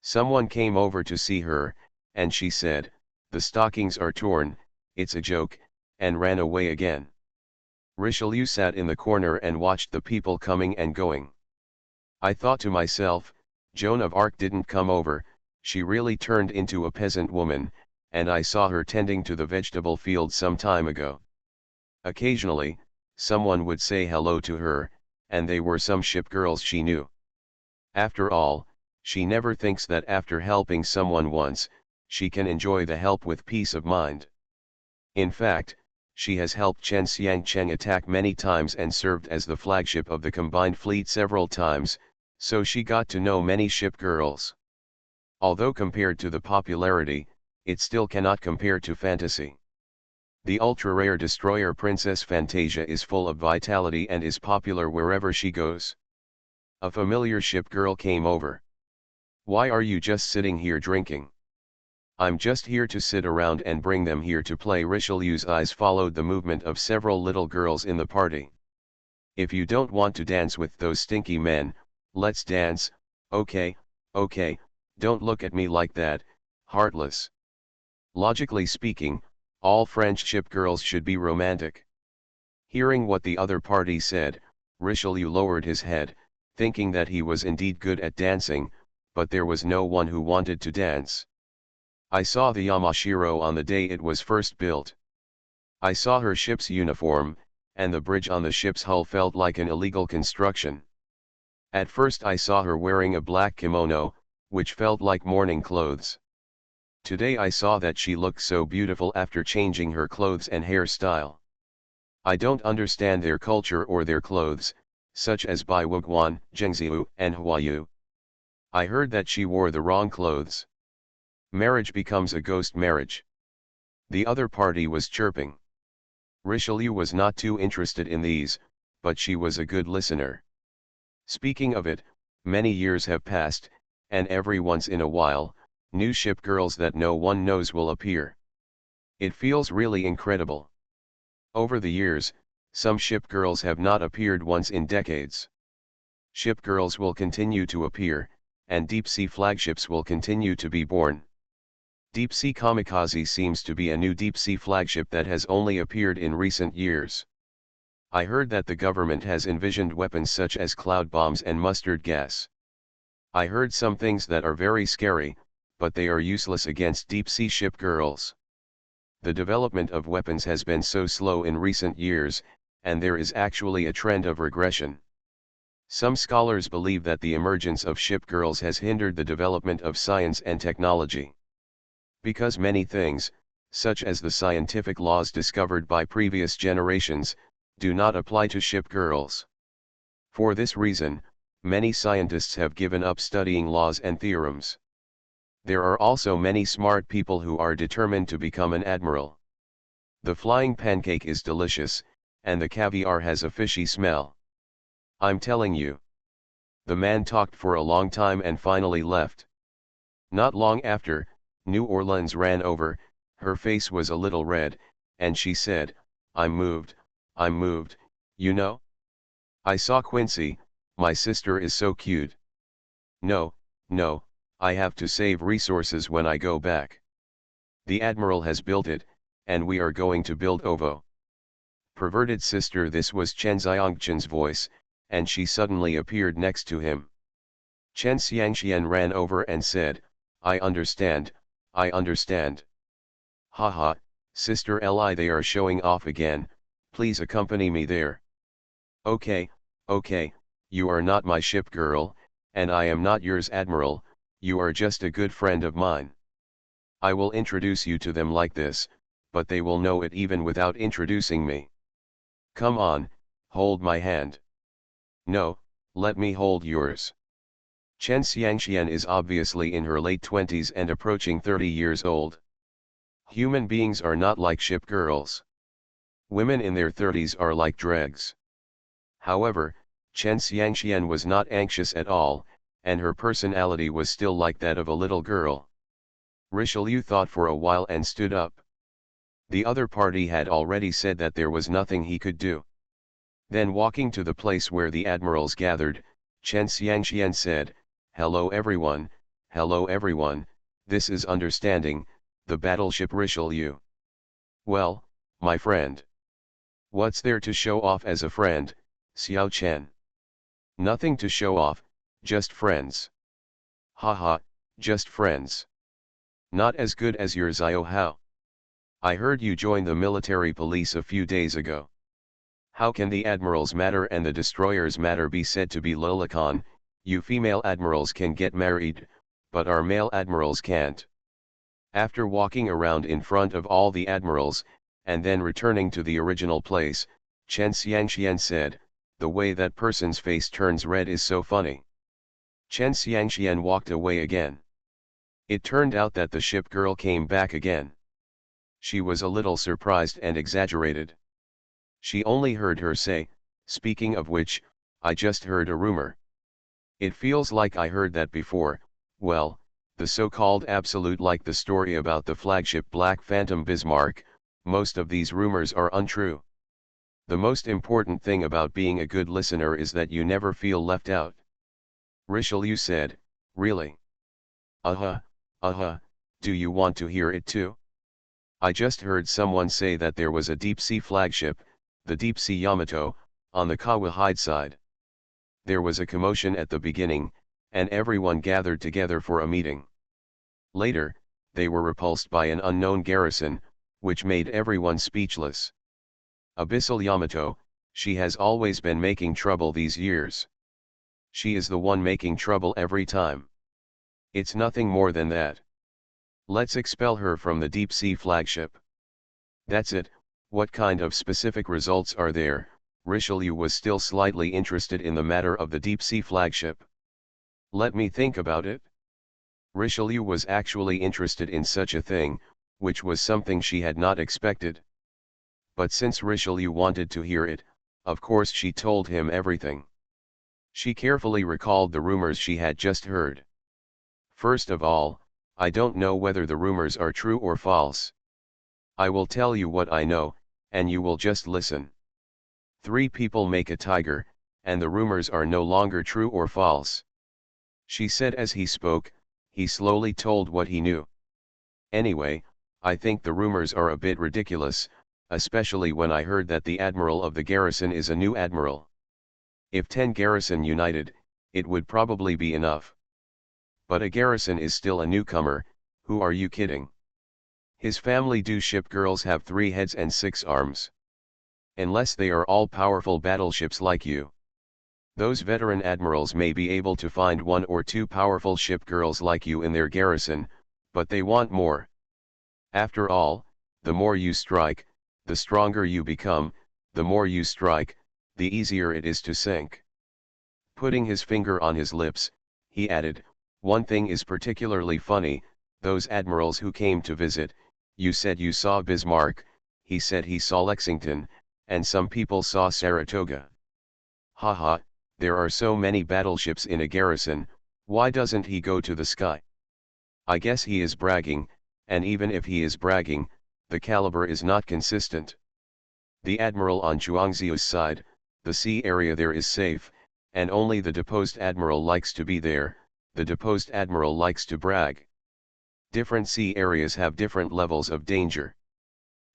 Someone came over to see her, and she said, "The stockings are torn, it's a joke," and ran away again. Richelieu sat in the corner and watched the people coming and going. I thought to myself, Joan of Arc didn't come over, she really turned into a peasant woman, and I saw her tending to the vegetable field some time ago. Occasionally, someone would say hello to her, and they were some ship girls she knew. After all, she never thinks that after helping someone once, she can enjoy the help with peace of mind. In fact, she has helped Chen Xiangcheng attack many times and served as the flagship of the combined fleet several times, so she got to know many ship girls. Although compared to the popularity, it still cannot compare to fantasy. The ultra-rare destroyer Princess Fantasia is full of vitality and is popular wherever she goes. A familiar ship girl came over. "Why are you just sitting here drinking?" "I'm just here to sit around and bring them here to play." Richelieu's eyes followed the movement of several little girls in the party. "If you don't want to dance with those stinky men, let's dance, okay, okay, don't look at me like that, heartless." Logically speaking, all French ship girls should be romantic. Hearing what the other party said, Richelieu lowered his head, thinking that he was indeed good at dancing, but there was no one who wanted to dance. I saw the Yamashiro on the day it was first built. I saw her ship's uniform, and the bridge on the ship's hull felt like an illegal construction. At first I saw her wearing a black kimono, which felt like mourning clothes. Today I saw that she looked so beautiful after changing her clothes and hairstyle. I don't understand their culture or their clothes, such as Bai Wuguan, Zhengziu, and Huayu. I heard that she wore the wrong clothes. Marriage becomes a ghost marriage. The other party was chirping. Richelieu was not too interested in these, but she was a good listener. Speaking of it, many years have passed, and every once in a while, new ship girls that no one knows will appear. It feels really incredible. Over the years, some ship girls have not appeared once in decades. Ship girls will continue to appear, and deep-sea flagships will continue to be born. Deep-sea Kamikaze seems to be a new deep-sea flagship that has only appeared in recent years. I heard that the government has envisioned weapons such as cloud bombs and mustard gas. I heard some things that are very scary, but they are useless against deep-sea ship girls. The development of weapons has been so slow in recent years, and there is actually a trend of regression. Some scholars believe that the emergence of ship girls has hindered the development of science and technology. Because many things, such as the scientific laws discovered by previous generations, do not apply to ship girls. For this reason, many scientists have given up studying laws and theorems. There are also many smart people who are determined to become an admiral. The flying pancake is delicious, and the caviar has a fishy smell. I'm telling you. The man talked for a long time and finally left. Not long after, New Orleans ran over, her face was a little red, and she said, I'm moved, you know? I saw Quincy, my sister is so cute. No, I have to save resources when I go back. The Admiral has built it, and we are going to build OVO. Perverted sister. This was Chen Xiangqian's voice, and she suddenly appeared next to him. Chen Xiangqian ran over and said, I understand. Haha, Sister Li, they are showing off again, please accompany me there. Okay, you are not my ship girl, and I am not yours, Admiral, you are just a good friend of mine. I will introduce you to them like this, but they will know it even without introducing me. Come on, hold my hand. No, let me hold yours. Chen Xiangqian is obviously in her late 20s and approaching 30 years old. Human beings are not like ship girls. Women in their 30s are like dregs. However, Chen Xiangqian was not anxious at all, and her personality was still like that of a little girl. Richelieu thought for a while and stood up. The other party had already said that there was nothing he could do. Then, walking to the place where the admirals gathered, Chen Xiangqian said, hello everyone, this is Understanding, the battleship Richelieu. Well, my friend. What's there to show off as a friend, Xiao Chen? Nothing to show off, just friends. Haha, just friends. Not as good as your Xiao Hao. I heard you joined the military police a few days ago. How can the admirals matter and the destroyers matter be said to be lolicon? You female admirals can get married, but our male admirals can't. After walking around in front of all the admirals, and then returning to the original place, Chen Xiangqian said, the way that person's face turns red is so funny. Chen Xiangqian walked away again. It turned out that the ship girl came back again. She was a little surprised and exaggerated. She only heard her say, speaking of which, I just heard a rumor. It feels like I heard that before. Well, the so-called absolute, like the story about the flagship Black Phantom Bismarck, most of these rumors are untrue. The most important thing about being a good listener is that you never feel left out. Richelieu said, really? Do you want to hear it too? I just heard someone say that there was a deep-sea flagship, the deep-sea Yamato, on the Kawahide side. There was a commotion at the beginning, and everyone gathered together for a meeting. Later, they were repulsed by an unknown garrison, which made everyone speechless. Abyssal Yamato, she has always been making trouble these years. She is the one making trouble every time. It's nothing more than that. Let's expel her from the deep-sea flagship. That's it. What kind of specific results are there? Richelieu was still slightly interested in the matter of the deep-sea flagship. Let me think about it. Richelieu was actually interested in such a thing, which was something she had not expected. But since Richelieu wanted to hear it, of course she told him everything. She carefully recalled the rumors she had just heard. First of all, I don't know whether the rumors are true or false. I will tell you what I know, and you will just listen. 3 people make a tiger, and the rumors are no longer true or false. She said as he spoke, he slowly told what he knew. Anyway, I think the rumors are a bit ridiculous, especially when I heard that the admiral of the garrison is a new admiral. If 10 garrison united, it would probably be enough. But a garrison is still a newcomer, who are you kidding? His family do ship girls have 3 heads and 6 arms? Unless they are all powerful battleships like you. Those veteran admirals may be able to find 1 or 2 powerful ship girls like you in their garrison, but they want more. After all, the more you strike, the stronger you become, the more you strike, the easier it is to sink. Putting his finger on his lips, he added, one thing is particularly funny, those admirals who came to visit, you said you saw Bismarck, he said he saw Lexington, and some people saw Saratoga. Haha, there are so many battleships in a garrison, why doesn't he go to the sky? I guess he is bragging, and even if he is bragging, the caliber is not consistent. The admiral on Chuangziu's side, the sea area there is safe, and only the deposed admiral likes to be there, the deposed admiral likes to brag. Different sea areas have different levels of danger.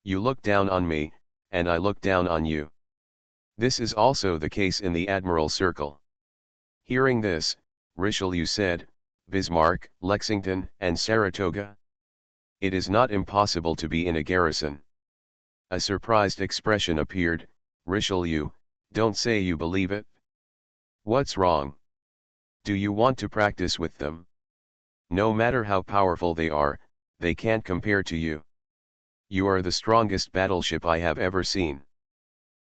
You look down on me, and I look down on you. This is also the case in the admiral circle. Hearing this, Richelieu said, Bismarck, Lexington, and Saratoga? It is not impossible to be in a garrison. A surprised expression appeared. Richelieu, don't say you believe it. What's wrong? Do you want to practice with them? No matter how powerful they are, they can't compare to you. You are the strongest battleship I have ever seen.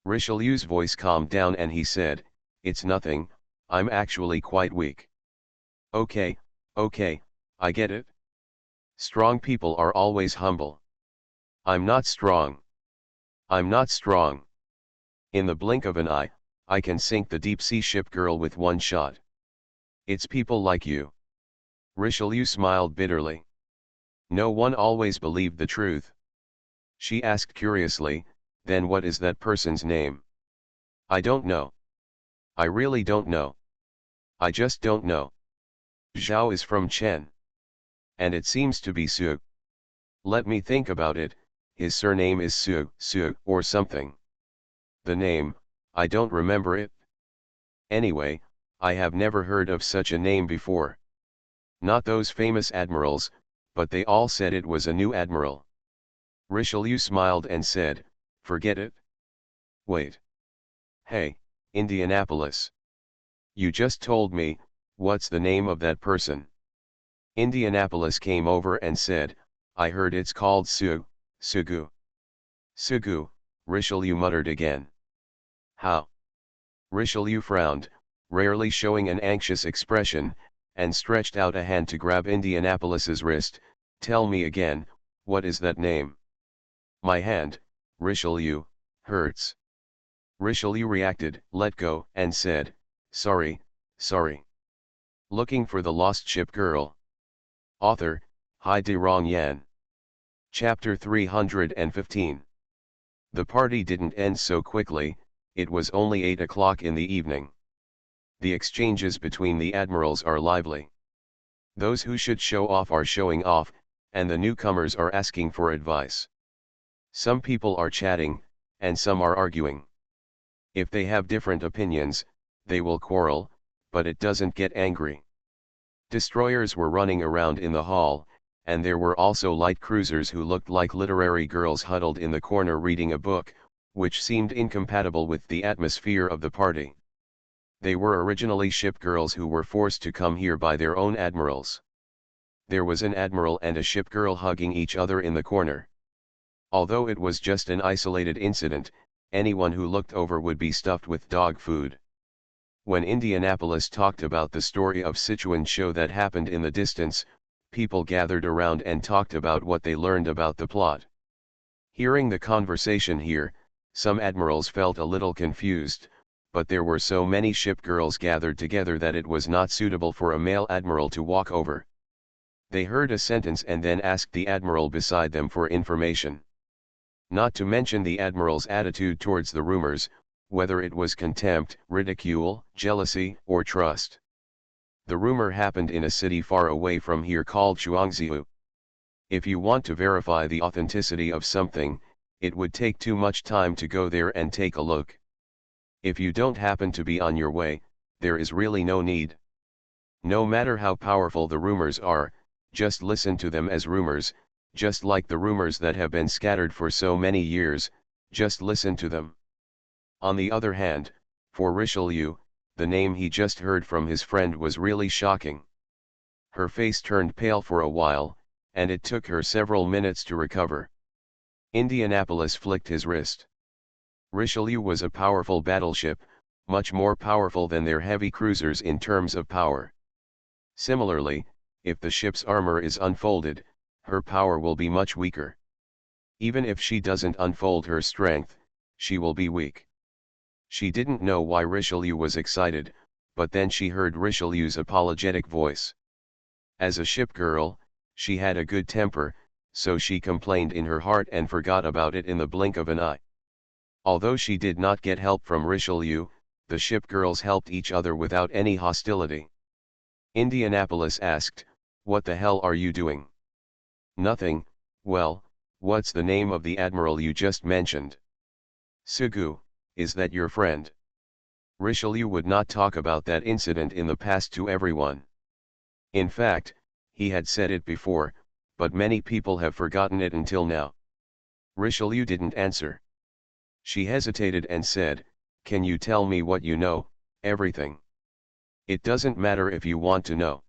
Richelieu's voice calmed down and he said, it's nothing, I'm actually quite weak. Okay, I get it. Strong people are always humble. I'm not strong. I'm not strong. In the blink of an eye, I can sink the deep-sea ship girl with one shot. It's people like you. Richelieu smiled bitterly. No one always believed the truth. She asked curiously, then what is that person's name? I don't know. I really don't know. I just don't know. Zhao is from Chen. And it seems to be Su. Let me think about it, his surname is Su, or something. The name, I don't remember it. Anyway, I have never heard of such a name before. Not those famous admirals, but they all said it was a new admiral. Richelieu smiled and said, forget it. Wait. Hey, Indianapolis. You just told me, what's the name of that person? Indianapolis came over and said, I heard it's called Sugu. Sugu, Richelieu muttered again. How? Richelieu frowned, rarely showing an anxious expression, and stretched out a hand to grab Indianapolis's wrist. Tell me again, what is that name? My hand, Richelieu, hurts. Richelieu reacted, let go, and said, sorry. Looking for the lost ship girl. Author, Hai De Rong Yan. Chapter 315. The party didn't end so quickly, it was only 8 o'clock in the evening. The exchanges between the admirals are lively. Those who should show off are showing off, and the newcomers are asking for advice. Some people are chatting, and some are arguing. If they have different opinions, they will quarrel, but it doesn't get angry. Destroyers were running around in the hall, and there were also light cruisers who looked like literary girls huddled in the corner reading a book, which seemed incompatible with the atmosphere of the party. They were originally ship girls who were forced to come here by their own admirals. There was an admiral and a ship girl hugging each other in the corner. Although it was just an isolated incident, anyone who looked over would be stuffed with dog food. When Indianapolis talked about the story of Sichuan show that happened in the distance, people gathered around and talked about what they learned about the plot. Hearing the conversation here, some admirals felt a little confused, but there were so many ship girls gathered together that it was not suitable for a male admiral to walk over. They heard a sentence and then asked the admiral beside them for information. Not to mention the admiral's attitude towards the rumors, whether it was contempt, ridicule, jealousy, or trust. The rumor happened in a city far away from here called Chuangziu. If you want to verify the authenticity of something, it would take too much time to go there and take a look. If you don't happen to be on your way, there is really no need. No matter how powerful the rumors are, just listen to them as rumors, just like the rumors that have been scattered for so many years, just listen to them. On the other hand, for Richelieu, the name he just heard from his friend was really shocking. Her face turned pale for a while, and it took her several minutes to recover. Indianapolis flicked his wrist. Richelieu was a powerful battleship, much more powerful than their heavy cruisers in terms of power. Similarly, if the ship's armor is unfolded, her power will be much weaker. Even if she doesn't unfold her strength, she will be weak. She didn't know why Richelieu was excited, but then she heard Richelieu's apologetic voice. As a ship girl, she had a good temper, so she complained in her heart and forgot about it in the blink of an eye. Although she did not get help from Richelieu, the ship girls helped each other without any hostility. Indianapolis asked, "What the hell are you doing?" "Nothing." "Well, what's the name of the admiral you just mentioned?" "Sugu." "Is that your friend?" Richelieu would not talk about that incident in the past to everyone. In fact, he had said it before, but many people have forgotten it until now. Richelieu didn't answer. She hesitated and said, "Can you tell me what you know?" "Everything." "It doesn't matter if you want to know.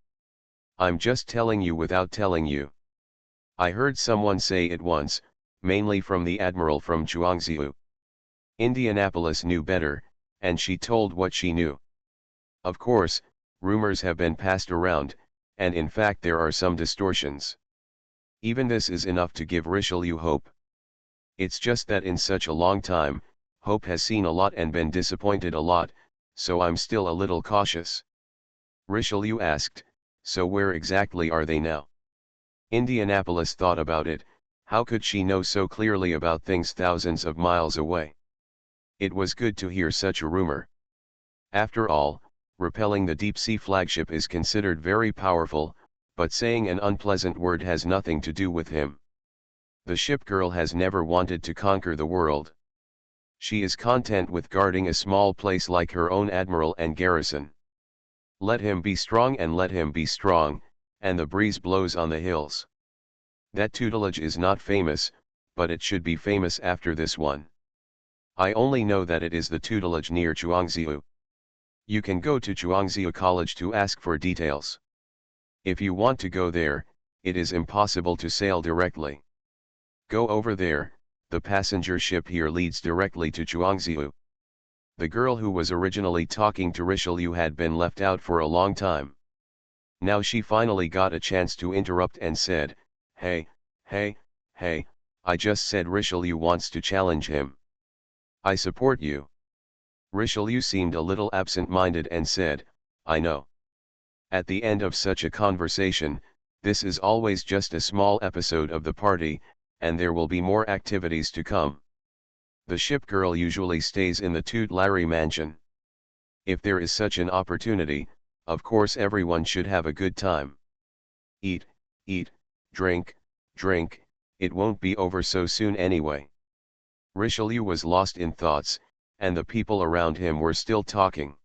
I'm just telling you without telling you. I heard someone say it once, mainly from the admiral from Chuangziu." Indianapolis knew better, and she told what she knew. Of course, rumors have been passed around, and in fact there are some distortions. Even this is enough to give Richelieu hope. It's just that in such a long time, Hope has seen a lot and been disappointed a lot, so I'm still a little cautious. Richelieu asked, "So where exactly are they now?" Indianapolis thought about it. How could she know so clearly about things thousands of miles away? It was good to hear such a rumor. After all, repelling the deep-sea flagship is considered very powerful, but saying an unpleasant word has nothing to do with him. The ship girl has never wanted to conquer the world. She is content with guarding a small place like her own admiral and garrison. Let him be strong and let him be strong, and the breeze blows on the hills. That tutelage is not famous, but it should be famous after this one. I only know that it is the tutelage near Chuangziu. You can go to Chuangziu College to ask for details. If you want to go there, it is impossible to sail directly. Go over there, the passenger ship here leads directly to Chuangziu. The girl who was originally talking to Richelieu had been left out for a long time. Now she finally got a chance to interrupt and said, hey, I just said Richelieu wants to challenge him. I support you." Richelieu seemed a little absent-minded and said, "I know. At the end of such a conversation, this is always just a small episode of the party, and there will be more activities to come. The ship girl usually stays in the Tutelary mansion. If there is such an opportunity, of course everyone should have a good time. Eat, drink, it won't be over so soon anyway." Richelieu was lost in thoughts, and the people around him were still talking.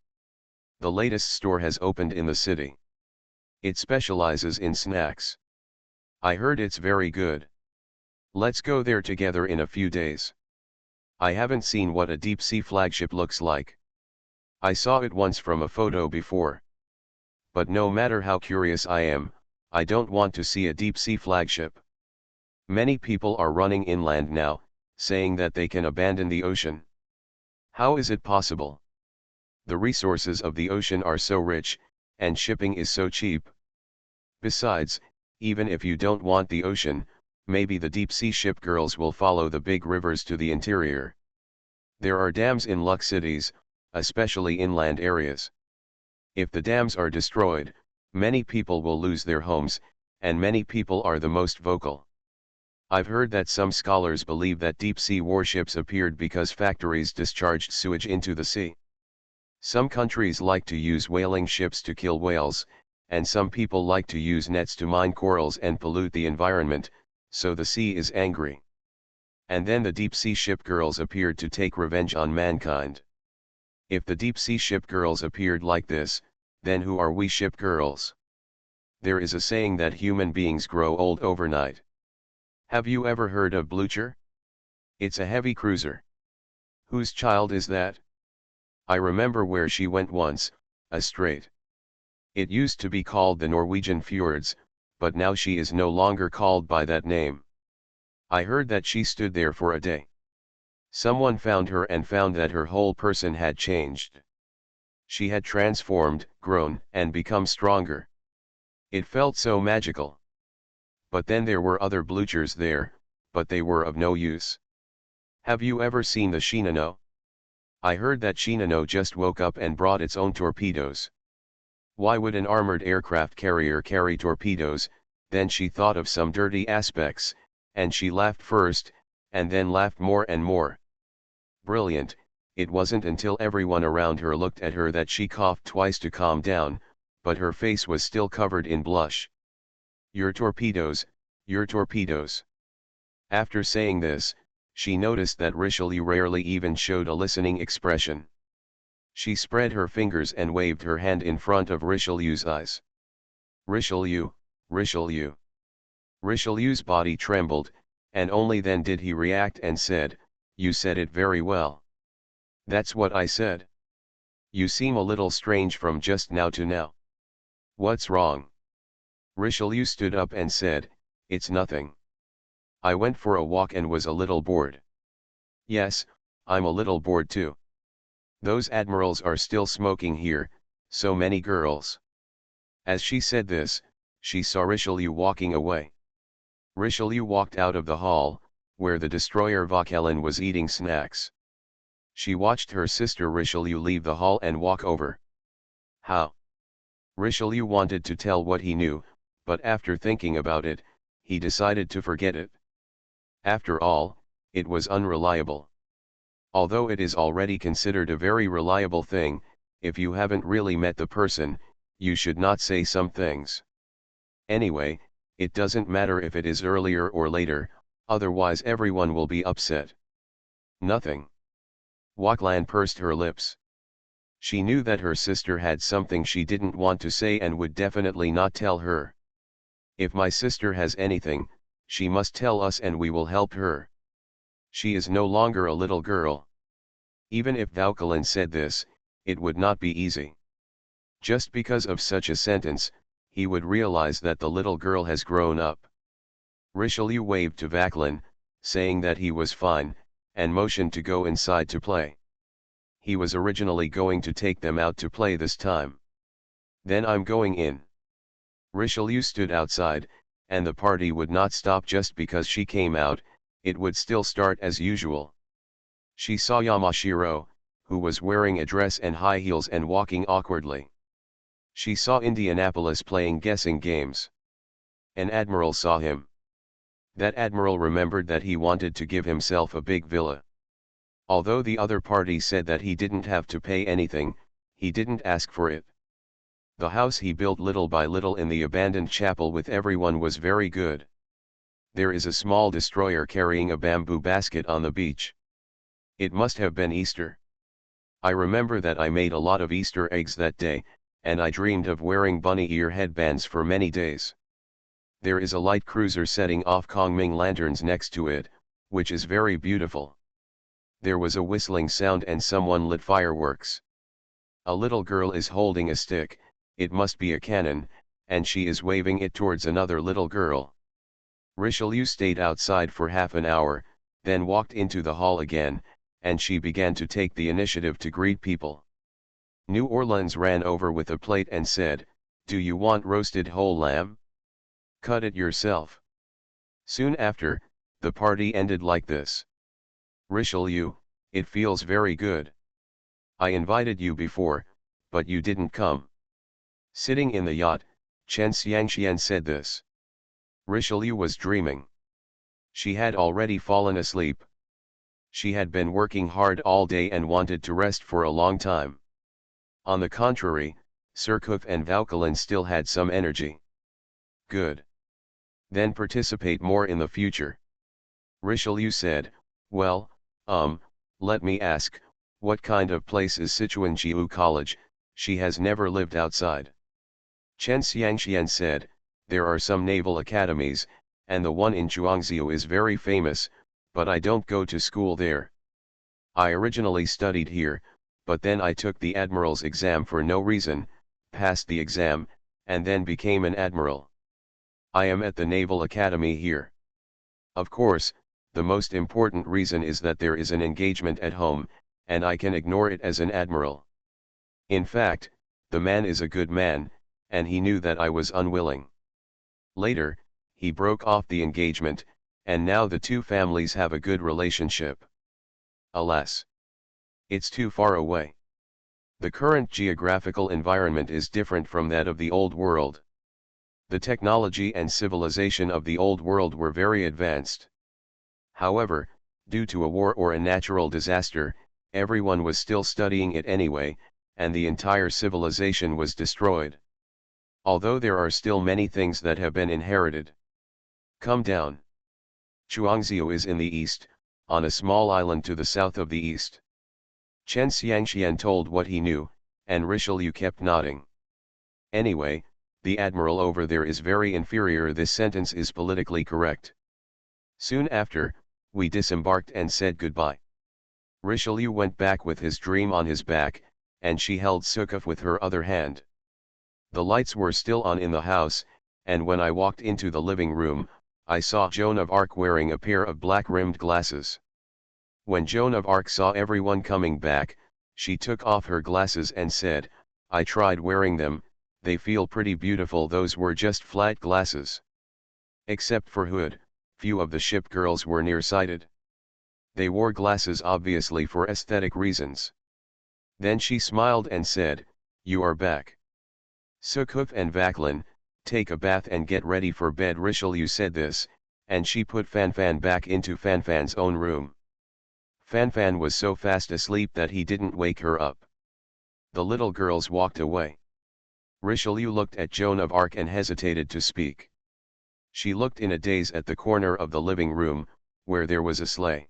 The latest store has opened in the city. It specializes in snacks. I heard it's very good. Let's go there together in a few days. I haven't seen what a deep-sea flagship looks like. I saw it once from a photo before. But no matter how curious I am, I don't want to see a deep-sea flagship. Many people are running inland now, saying that they can abandon the ocean. How is it possible? The resources of the ocean are so rich, and shipping is so cheap. Besides, even if you don't want the ocean, maybe the deep-sea ship girls will follow the big rivers to the interior. There are dams in Lux cities, especially inland areas. If the dams are destroyed, many people will lose their homes, and many people are the most vocal. I've heard that some scholars believe that deep-sea warships appeared because factories discharged sewage into the sea. Some countries like to use whaling ships to kill whales, and some people like to use nets to mine corals and pollute the environment, so the sea is angry. And then the deep-sea ship girls appeared to take revenge on mankind. If the deep-sea ship girls appeared like this, then who are we ship girls? There is a saying that human beings grow old overnight. Have you ever heard of Blucher? It's a heavy cruiser. Whose child is that? I remember where she went once, a strait. It used to be called the Norwegian Fjords, but now she is no longer called by that name. I heard that she stood there for a day. Someone found her and found that her whole person had changed. She had transformed, grown, and become stronger. It felt so magical. But then there were other Bluchers there, but they were of no use. Have you ever seen the Shinano? I heard that Shinano just woke up and brought its own torpedoes. Why would an armored aircraft carrier carry torpedoes? Then she thought of some dirty aspects, and she laughed first, and then laughed more and more. Brilliant. It wasn't until everyone around her looked at her that she coughed twice to calm down, but her face was still covered in blush. Your torpedoes, your torpedoes. After saying this, she noticed that Richelieu rarely even showed a listening expression. She spread her fingers and waved her hand in front of Richelieu's eyes. Richelieu, Richelieu. Richelieu's body trembled, and only then did he react and said, "You said it very well." "That's what I said." "You seem a little strange from just now to now." "What's wrong?" Richelieu stood up and said, "It's nothing. I went for a walk and was a little bored." "Yes, I'm a little bored too. Those admirals are still smoking here, so many girls." As she said this, she saw Richelieu walking away. Richelieu walked out of the hall, where the destroyer Vauquelin was eating snacks. She watched her sister Richelieu leave the hall and walk over. How? Richelieu wanted to tell what he knew, but after thinking about it, he decided to forget it. After all, it was unreliable. Although it is already considered a very reliable thing, if you haven't really met the person, you should not say some things. Anyway, it doesn't matter if it is earlier or later, otherwise everyone will be upset. Nothing. Vauquelin pursed her lips. She knew that her sister had something she didn't want to say and would definitely not tell her. If my sister has anything, she must tell us and we will help her. She is no longer a little girl. Even if Vauquelin said this, it would not be easy. Just because of such a sentence, he would realize that the little girl has grown up. Richelieu waved to Vauquelin, saying that he was fine, and motioned to go inside to play. He was originally going to take them out to play this time. "Then I'm going in." Richelieu stood outside, and the party would not stop just because she came out, it would still start as usual. She saw Yamashiro, who was wearing a dress and high heels and walking awkwardly. She saw Indianapolis playing guessing games. An admiral saw him. That admiral remembered that he wanted to give himself a big villa. Although the other party said that he didn't have to pay anything, he didn't ask for it. The house he built little by little in the abandoned chapel with everyone was very good. There is a small destroyer carrying a bamboo basket on the beach. It must have been Easter. I remember that I made a lot of Easter eggs that day, and I dreamed of wearing bunny ear headbands for many days. There is a light cruiser setting off Kongming lanterns next to it, which is very beautiful. There was a whistling sound and someone lit fireworks. A little girl is holding a stick, it must be a cannon, and she is waving it towards another little girl. Richelieu stayed outside for half an hour, then walked into the hall again, and she began to take the initiative to greet people. New Orleans ran over with a plate and said, "Do you want roasted whole lamb? Cut it yourself." Soon after, the party ended like this. "Richelieu, it feels very good. I invited you before, but you didn't come." Sitting in the yacht, Chen Xiangxian said this. Richelieu was dreaming. She had already fallen asleep. She had been working hard all day and wanted to rest for a long time. On the contrary, Surkov and Vauquelin still had some energy. Good. Then participate more in the future. Richelieu said, well, let me ask, what kind of place is Sichuanjiu College? She has never lived outside. Chen Xiangxian said, there are some naval academies, and the one in Chuangziu is very famous, but I don't go to school there. I originally studied here, but then I took the admiral's exam for no reason, passed the exam, and then became an admiral. I am at the Naval Academy here. Of course, the most important reason is that there is an engagement at home, and I can ignore it as an admiral. In fact, the man is a good man, and he knew that I was unwilling. Later, he broke off the engagement, and now the two families have a good relationship. Alas! It's too far away. The current geographical environment is different from that of the Old World. The technology and civilization of the Old World were very advanced. However, due to a war or a natural disaster, everyone was still studying it anyway, and the entire civilization was destroyed. Although there are still many things that have been inherited. Come down. Chuangziu is in the east, on a small island to the south of the east. Chen Xiangxian told what he knew, and Richelieu kept nodding. Anyway, the admiral over there is very inferior. This sentence is politically correct. Soon after, we disembarked and said goodbye. Richelieu went back with his dream on his back, and she held Surkov with her other hand. The lights were still on in the house, and when I walked into the living room, I saw Joan of Arc wearing a pair of black-rimmed glasses. When Joan of Arc saw everyone coming back, she took off her glasses and said, I tried wearing them, they feel pretty beautiful. Those were just flat glasses. Except for Hood, few of the ship girls were nearsighted. They wore glasses obviously for aesthetic reasons. Then she smiled and said, you are back. Surkov and Vauquelin, take a bath and get ready for bed. Richelieu said this, and she put Fanfan back into Fanfan's own room. Fanfan was so fast asleep that he didn't wake her up. The little girls walked away. Richelieu looked at Joan of Arc and hesitated to speak. She looked in a daze at the corner of the living room, where there was a sleigh.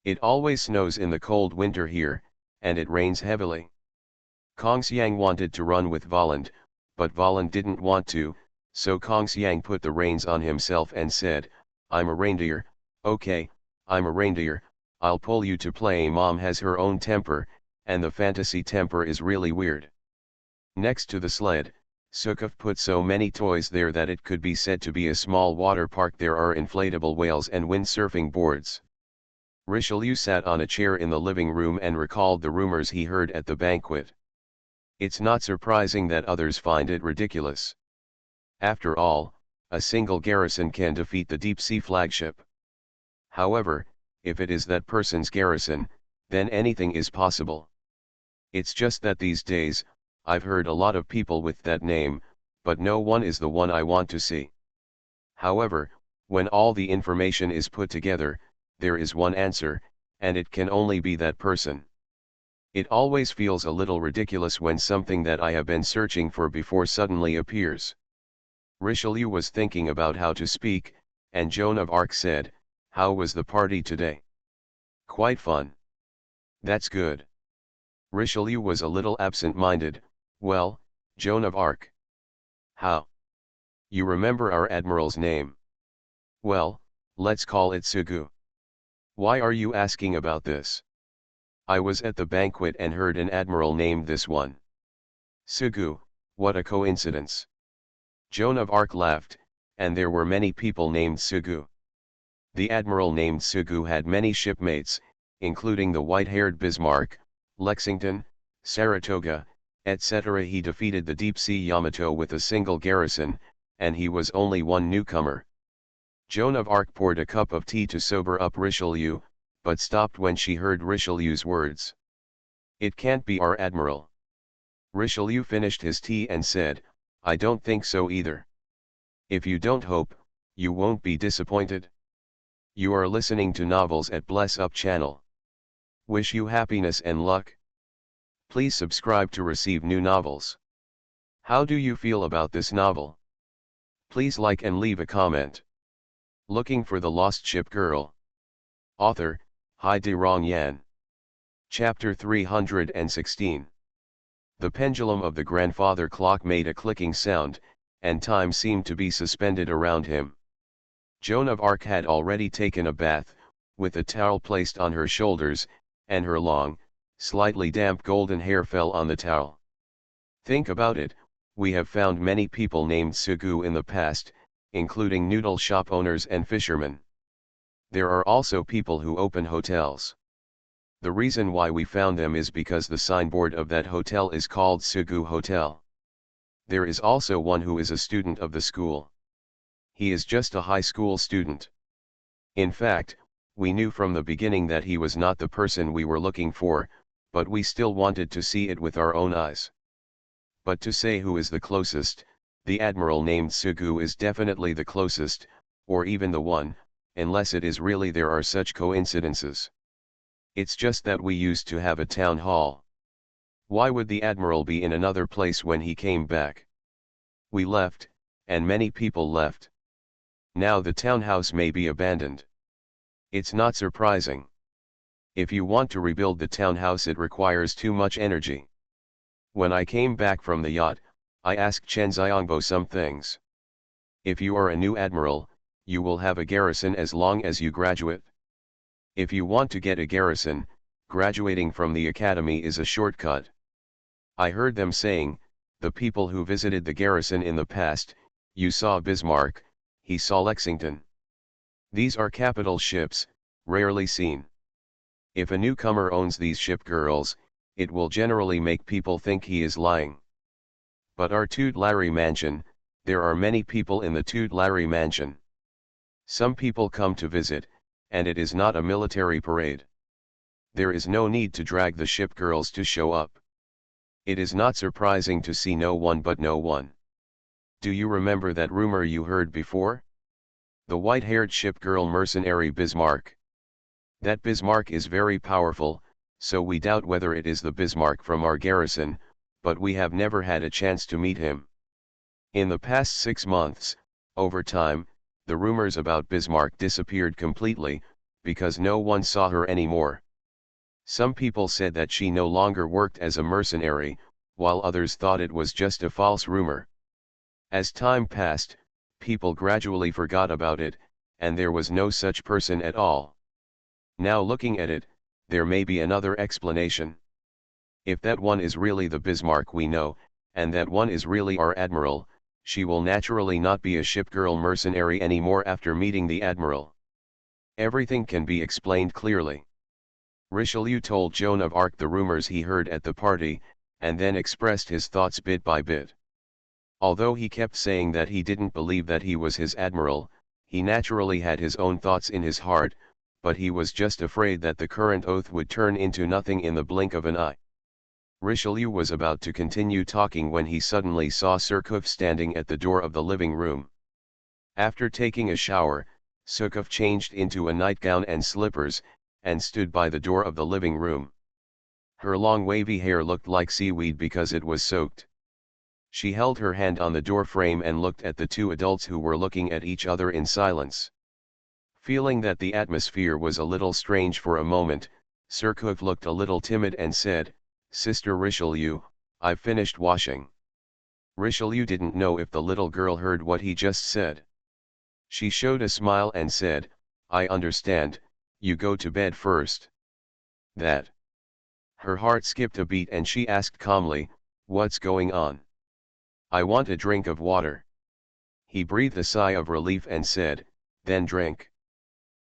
It always snows in the cold winter here, and it rains heavily. Kong Xiang wanted to run with Voland, but Voland didn't want to, so Kong Xiang put the reins on himself and said, I'm a reindeer, okay, I'm a reindeer, I'll pull you to play. Mom has her own temper, and the fantasy temper is really weird. Next to the sled, Surkov put so many toys there that it could be said to be a small water park. There are inflatable whales and windsurfing boards. Richelieu sat on a chair in the living room and recalled the rumors he heard at the banquet. It's not surprising that others find it ridiculous. After all, a single garrison can defeat the deep-sea flagship. However, if it is that person's garrison, then anything is possible. It's just that these days, I've heard a lot of people with that name, but no one is the one I want to see. However, when all the information is put together, there is one answer, and it can only be that person. It always feels a little ridiculous when something that I have been searching for before suddenly appears. Richelieu was thinking about how to speak, and Joan of Arc said, how was the party today? Quite fun. That's good. Richelieu was a little absent-minded. Well, Joan of Arc. How? You remember our admiral's name? Well, let's call it Sugu. Why are you asking about this? I was at the banquet and heard an admiral named this one. Sugu, what a coincidence. Joan of Arc laughed, and there were many people named Sugu. The admiral named Sugu had many shipmates, including the white-haired Bismarck, Lexington, Saratoga, etc. He defeated the deep-sea Yamato with a single garrison, and he was only one newcomer. Joan of Arc poured a cup of tea to sober up Richelieu, but stopped when she heard Richelieu's words. It can't be our admiral. Richelieu finished his tea and said, I don't think so either. If you don't hope, you won't be disappointed. You are listening to Novels at Bless Up channel. Wish you happiness and luck. Please subscribe to receive new novels. How do you feel about this novel? Please like and leave a comment. Looking for the Lost Ship Girl. Author, Hai De-rong Yan. Chapter 316. The pendulum of the grandfather clock made a clicking sound, and time seemed to be suspended around him. Joan of Arc had already taken a bath, with a towel placed on her shoulders, and her long, slightly damp golden hair fell on the towel. Think about it, we have found many people named Sugu in the past, including noodle shop owners and fishermen. There are also people who open hotels. The reason why we found them is because the signboard of that hotel is called Sugu Hotel. There is also one who is a student of the school. He is just a high school student. In fact, we knew from the beginning that he was not the person we were looking for, but we still wanted to see it with our own eyes. But to say who is the closest, the admiral named Sugu is definitely the closest, or even the one, unless it is really there are such coincidences. It's just that we used to have a town hall. Why would the admiral be in another place when he came back? We left, and many people left. Now the townhouse may be abandoned. It's not surprising. If you want to rebuild the townhouse, it requires too much energy. When I came back from the yacht, I asked Chen Xiangbo some things. If you are a new admiral, you will have a garrison as long as you graduate. If you want to get a garrison, graduating from the academy is a shortcut. I heard them saying, the people who visited the garrison in the past, you saw Bismarck, he saw Lexington. These are capital ships, rarely seen. If a newcomer owns these ship girls, it will generally make people think he is lying. But our Tuileries mansion, there are many people in the Tuileries mansion. Some people come to visit, and it is not a military parade. There is no need to drag the ship girls to show up. It is not surprising to see no one but no one. Do you remember that rumor you heard before? The white-haired ship girl mercenary Bismarck. That Bismarck is very powerful, so we doubt whether it is the Bismarck from our garrison, but we have never had a chance to meet him. In the past 6 months, over time, the rumors about Bismarck disappeared completely, because no one saw her anymore. Some people said that she no longer worked as a mercenary, while others thought it was just a false rumor. As time passed, people gradually forgot about it, and there was no such person at all. Now looking at it, there may be another explanation. If that one is really the Bismarck we know, and that one is really our admiral, she will naturally not be a shipgirl mercenary anymore after meeting the admiral. Everything can be explained clearly. Richelieu told Joan of Arc the rumors he heard at the party, and then expressed his thoughts bit by bit. Although he kept saying that he didn't believe that he was his admiral, he naturally had his own thoughts in his heart, but he was just afraid that the current oath would turn into nothing in the blink of an eye. Richelieu was about to continue talking when he suddenly saw Surcouf standing at the door of the living room. After taking a shower, Surcouf changed into a nightgown and slippers, and stood by the door of the living room. Her long wavy hair looked like seaweed because it was soaked. She held her hand on the door frame and looked at the two adults who were looking at each other in silence. Feeling that the atmosphere was a little strange for a moment, Surcouf looked a little timid and said, "Sister Richelieu, I've finished washing." Richelieu didn't know if the little girl heard what he just said. She showed a smile and said, "I understand, you go to bed first." That. Her heart skipped a beat and she asked calmly, "What's going on?" "I want a drink of water." He breathed a sigh of relief and said, "Then drink."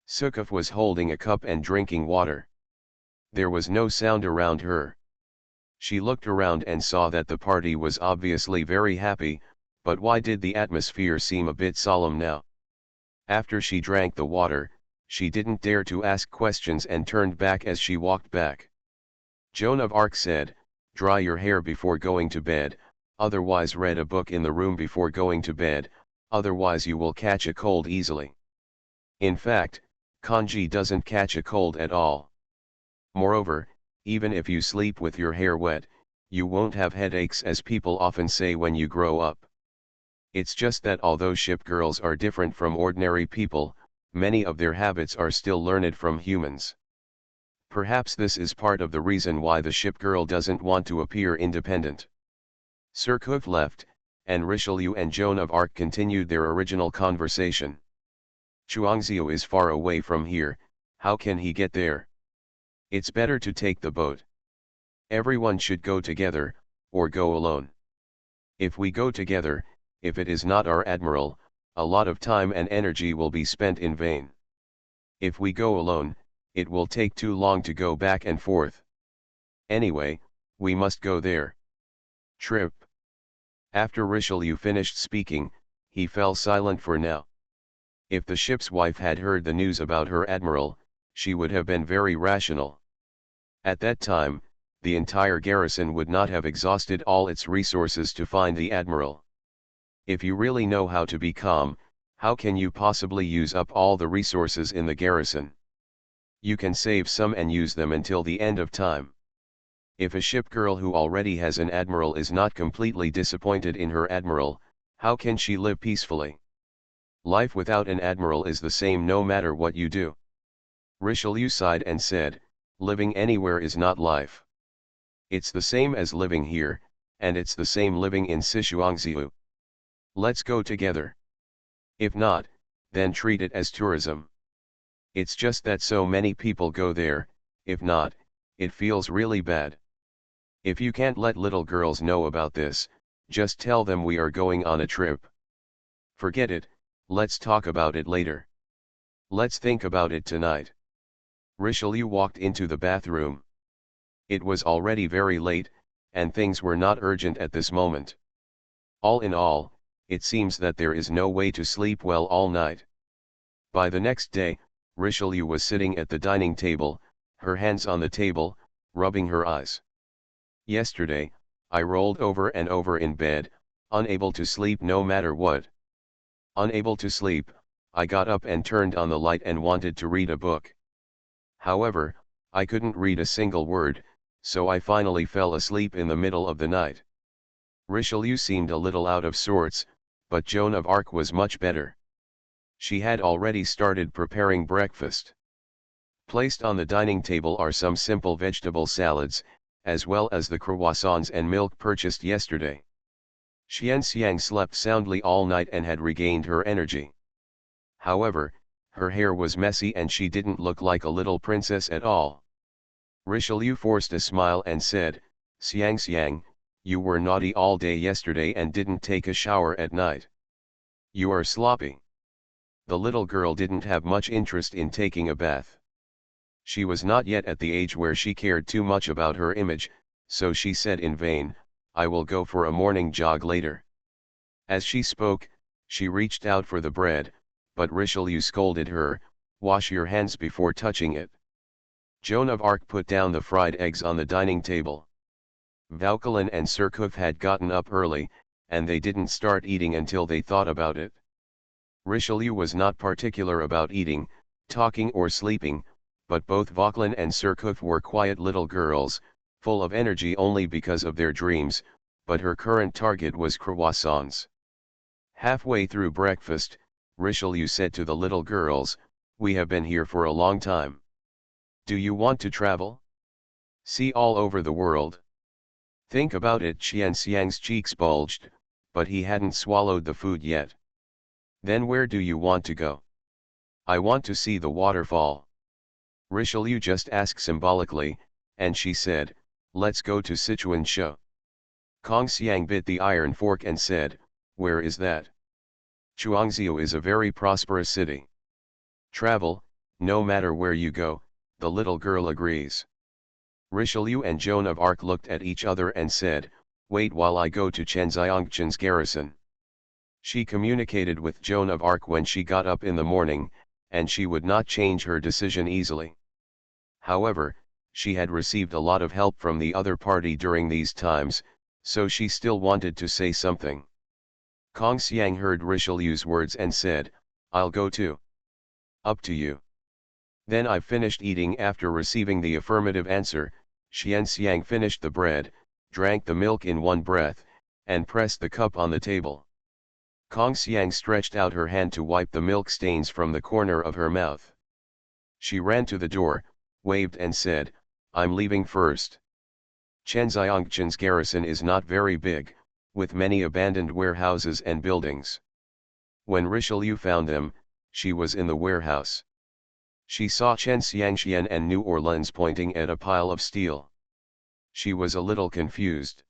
Surcouf was holding a cup and drinking water. There was no sound around her. She looked around and saw that the party was obviously very happy, but why did the atmosphere seem a bit solemn now? After she drank the water, she didn't dare to ask questions and turned back as she walked back. Joan of Arc said, "Dry your hair before going to bed, otherwise read a book in the room before going to bed, otherwise you will catch a cold easily." In fact, Kanji doesn't catch a cold at all. Moreover, even if you sleep with your hair wet, you won't have headaches as people often say when you grow up. It's just that although ship girls are different from ordinary people, many of their habits are still learned from humans. Perhaps this is part of the reason why the ship girl doesn't want to appear independent. Surcouf left, and Richelieu and Joan of Arc continued their original conversation. Chuangzhou is far away from here, how can he get there? It's better to take the boat. Everyone should go together, or go alone. If we go together, if it is not our admiral, a lot of time and energy will be spent in vain. If we go alone, it will take too long to go back and forth. Anyway, we must go there. Trip. After Richelieu finished speaking, he fell silent for now. If the ship's wife had heard the news about her admiral, she would have been very rational. At that time, the entire garrison would not have exhausted all its resources to find the admiral. If you really know how to be calm, how can you possibly use up all the resources in the garrison? You can save some and use them until the end of time. If a ship girl who already has an admiral is not completely disappointed in her admiral, how can she live peacefully? Life without an admiral is the same no matter what you do. Richelieu sighed and said, living anywhere is not life. It's the same as living here, and it's the same living in Sichuangziu. Let's go together. If not, then treat it as tourism. It's just that so many people go there, if not, it feels really bad. If you can't let little girls know about this, just tell them we are going on a trip. Forget it, let's talk about it later. Let's think about it tonight. Richelieu walked into the bathroom. It was already very late, and things were not urgent at this moment. All in all, it seems that there is no way to sleep well all night. By the next day, Richelieu was sitting at the dining table, her hands on the table, rubbing her eyes. Yesterday, I rolled over and over in bed, unable to sleep no matter what. Unable to sleep, I got up and turned on the light and wanted to read a book. However, I couldn't read a single word, so I finally fell asleep in the middle of the night. Richelieu seemed a little out of sorts, but Joan of Arc was much better. She had already started preparing breakfast. Placed on the dining table are some simple vegetable salads, as well as the croissants and milk purchased yesterday. Xianxiang slept soundly all night and had regained her energy. However, her hair was messy and she didn't look like a little princess at all. Richelieu forced a smile and said, Xianxiang, you were naughty all day yesterday and didn't take a shower at night. You are sloppy. The little girl didn't have much interest in taking a bath. She was not yet at the age where she cared too much about her image, so she said in vain, I will go for a morning jog later. As she spoke, she reached out for the bread, but Richelieu scolded her, wash your hands before touching it. Joan of Arc put down the fried eggs on the dining table. Vauquelin and Surcouf had gotten up early, and they didn't start eating until they thought about it. Richelieu was not particular about eating, talking or sleeping, but both Vauquelin and Surcouf were quiet little girls, full of energy only because of their dreams, but her current target was croissants. Halfway through breakfast, Richelieu said to the little girls, we have been here for a long time. Do you want to travel? See all over the world? Think about it. Xianxiang's cheeks bulged, but he hadn't swallowed the food yet. Then where do you want to go? I want to see the waterfall. Richelieu just asked symbolically, and she said, let's go to Sichuan. Kong Xiang bit the iron fork and said, where is that? Chuangzhou is a very prosperous city. Travel, no matter where you go, the little girl agrees. Richelieu and Joan of Arc looked at each other and said, wait while I go to Chenxiangchen's garrison. She communicated with Joan of Arc when she got up in the morning, and she would not change her decision easily. However, she had received a lot of help from the other party during these times, so she still wanted to say something. Kong Xiang heard Richelieu's words and said, I'll go too. Up to you. Then I've finished eating. After receiving the affirmative answer, Xian Xiang finished the bread, drank the milk in one breath, and pressed the cup on the table. Kong Xiang stretched out her hand to wipe the milk stains from the corner of her mouth. She ran to the door, waved and said, "I'm leaving first." Chenxiangchen's garrison is not very big, with many abandoned warehouses and buildings. When Richelieu found them, she was in the warehouse. She saw Chen Xiangxian and New Orleans pointing at a pile of steel. She was a little confused.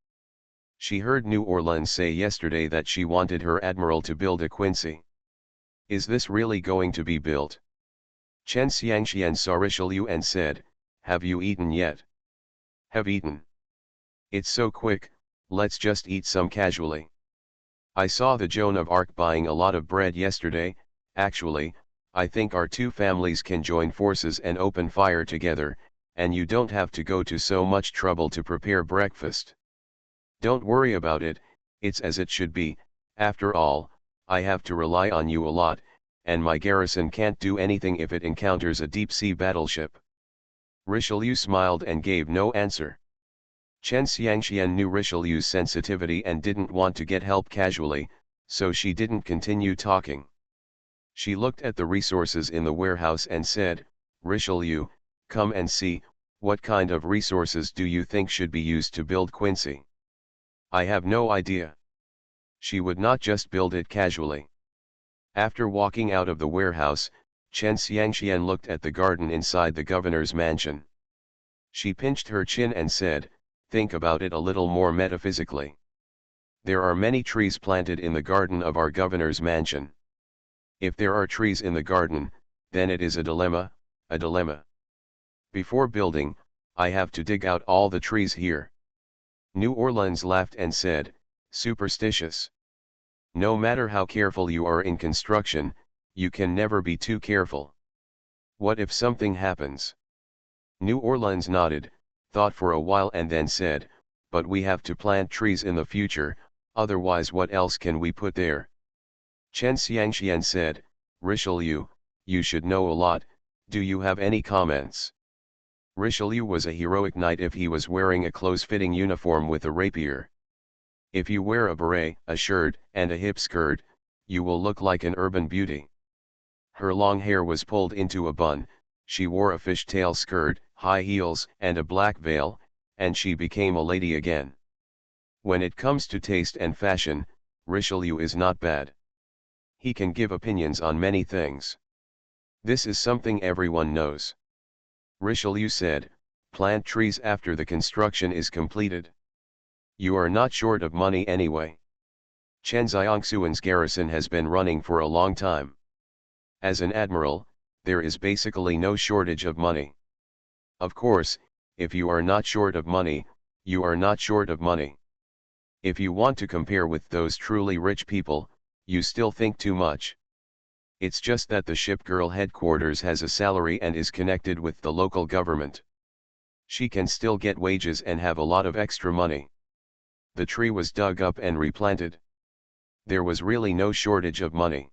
She heard New Orleans say yesterday that she wanted her admiral to build a Quincy. Is this really going to be built? Chen Xiangxian saw Richelieu and said, "Have you eaten yet?" "Have eaten. It's so quick, let's just eat some casually. I saw the Joan of Arc buying a lot of bread yesterday. Actually, I think our two families can join forces and open fire together, and you don't have to go to so much trouble to prepare breakfast. Don't worry about it, it's as it should be. After all, I have to rely on you a lot, and my garrison can't do anything if it encounters a deep-sea battleship." Richelieu smiled and gave no answer. Chen Xiangxian knew Richelieu's sensitivity and didn't want to get help casually, so she didn't continue talking. She looked at the resources in the warehouse and said, "Richelieu, come and see, what kind of resources do you think should be used to build Quincy?" "I have no idea." She would not just build it casually. After walking out of the warehouse, Chen Xiangxian looked at the garden inside the governor's mansion. She pinched her chin and said, "Think about it a little more metaphysically. There are many trees planted in the garden of our governor's mansion. If there are trees in the garden, then it is a dilemma, a dilemma. Before building, I have to dig out all the trees here." New Orleans laughed and said, "Superstitious. No matter how careful you are in construction, you can never be too careful. What if something happens?" New Orleans nodded, thought for a while and then said, "But we have to plant trees in the future, otherwise what else can we put there?" Chen Xiangxian said, "Richelieu, you should know a lot, do you have any comments?" Richelieu was a heroic knight if he was wearing a close-fitting uniform with a rapier. If you wear a beret, a shirt, and a hip skirt, you will look like an urban beauty. Her long hair was pulled into a bun, she wore a fishtail skirt, high heels, and a black veil, and she became a lady again. When it comes to taste and fashion, Richelieu is not bad. He can give opinions on many things. This is something everyone knows. Richelieu said, "Plant trees after the construction is completed. You are not short of money anyway. Chen Xiangxuan's garrison has been running for a long time. As an admiral, there is basically no shortage of money. Of course, if you are not short of money, you are not short of money. If you want to compare with those truly rich people, you still think too much. It's just that the ship girl headquarters has a salary and is connected with the local government. She can still get wages and have a lot of extra money. The tree was dug up and replanted. There was really no shortage of money."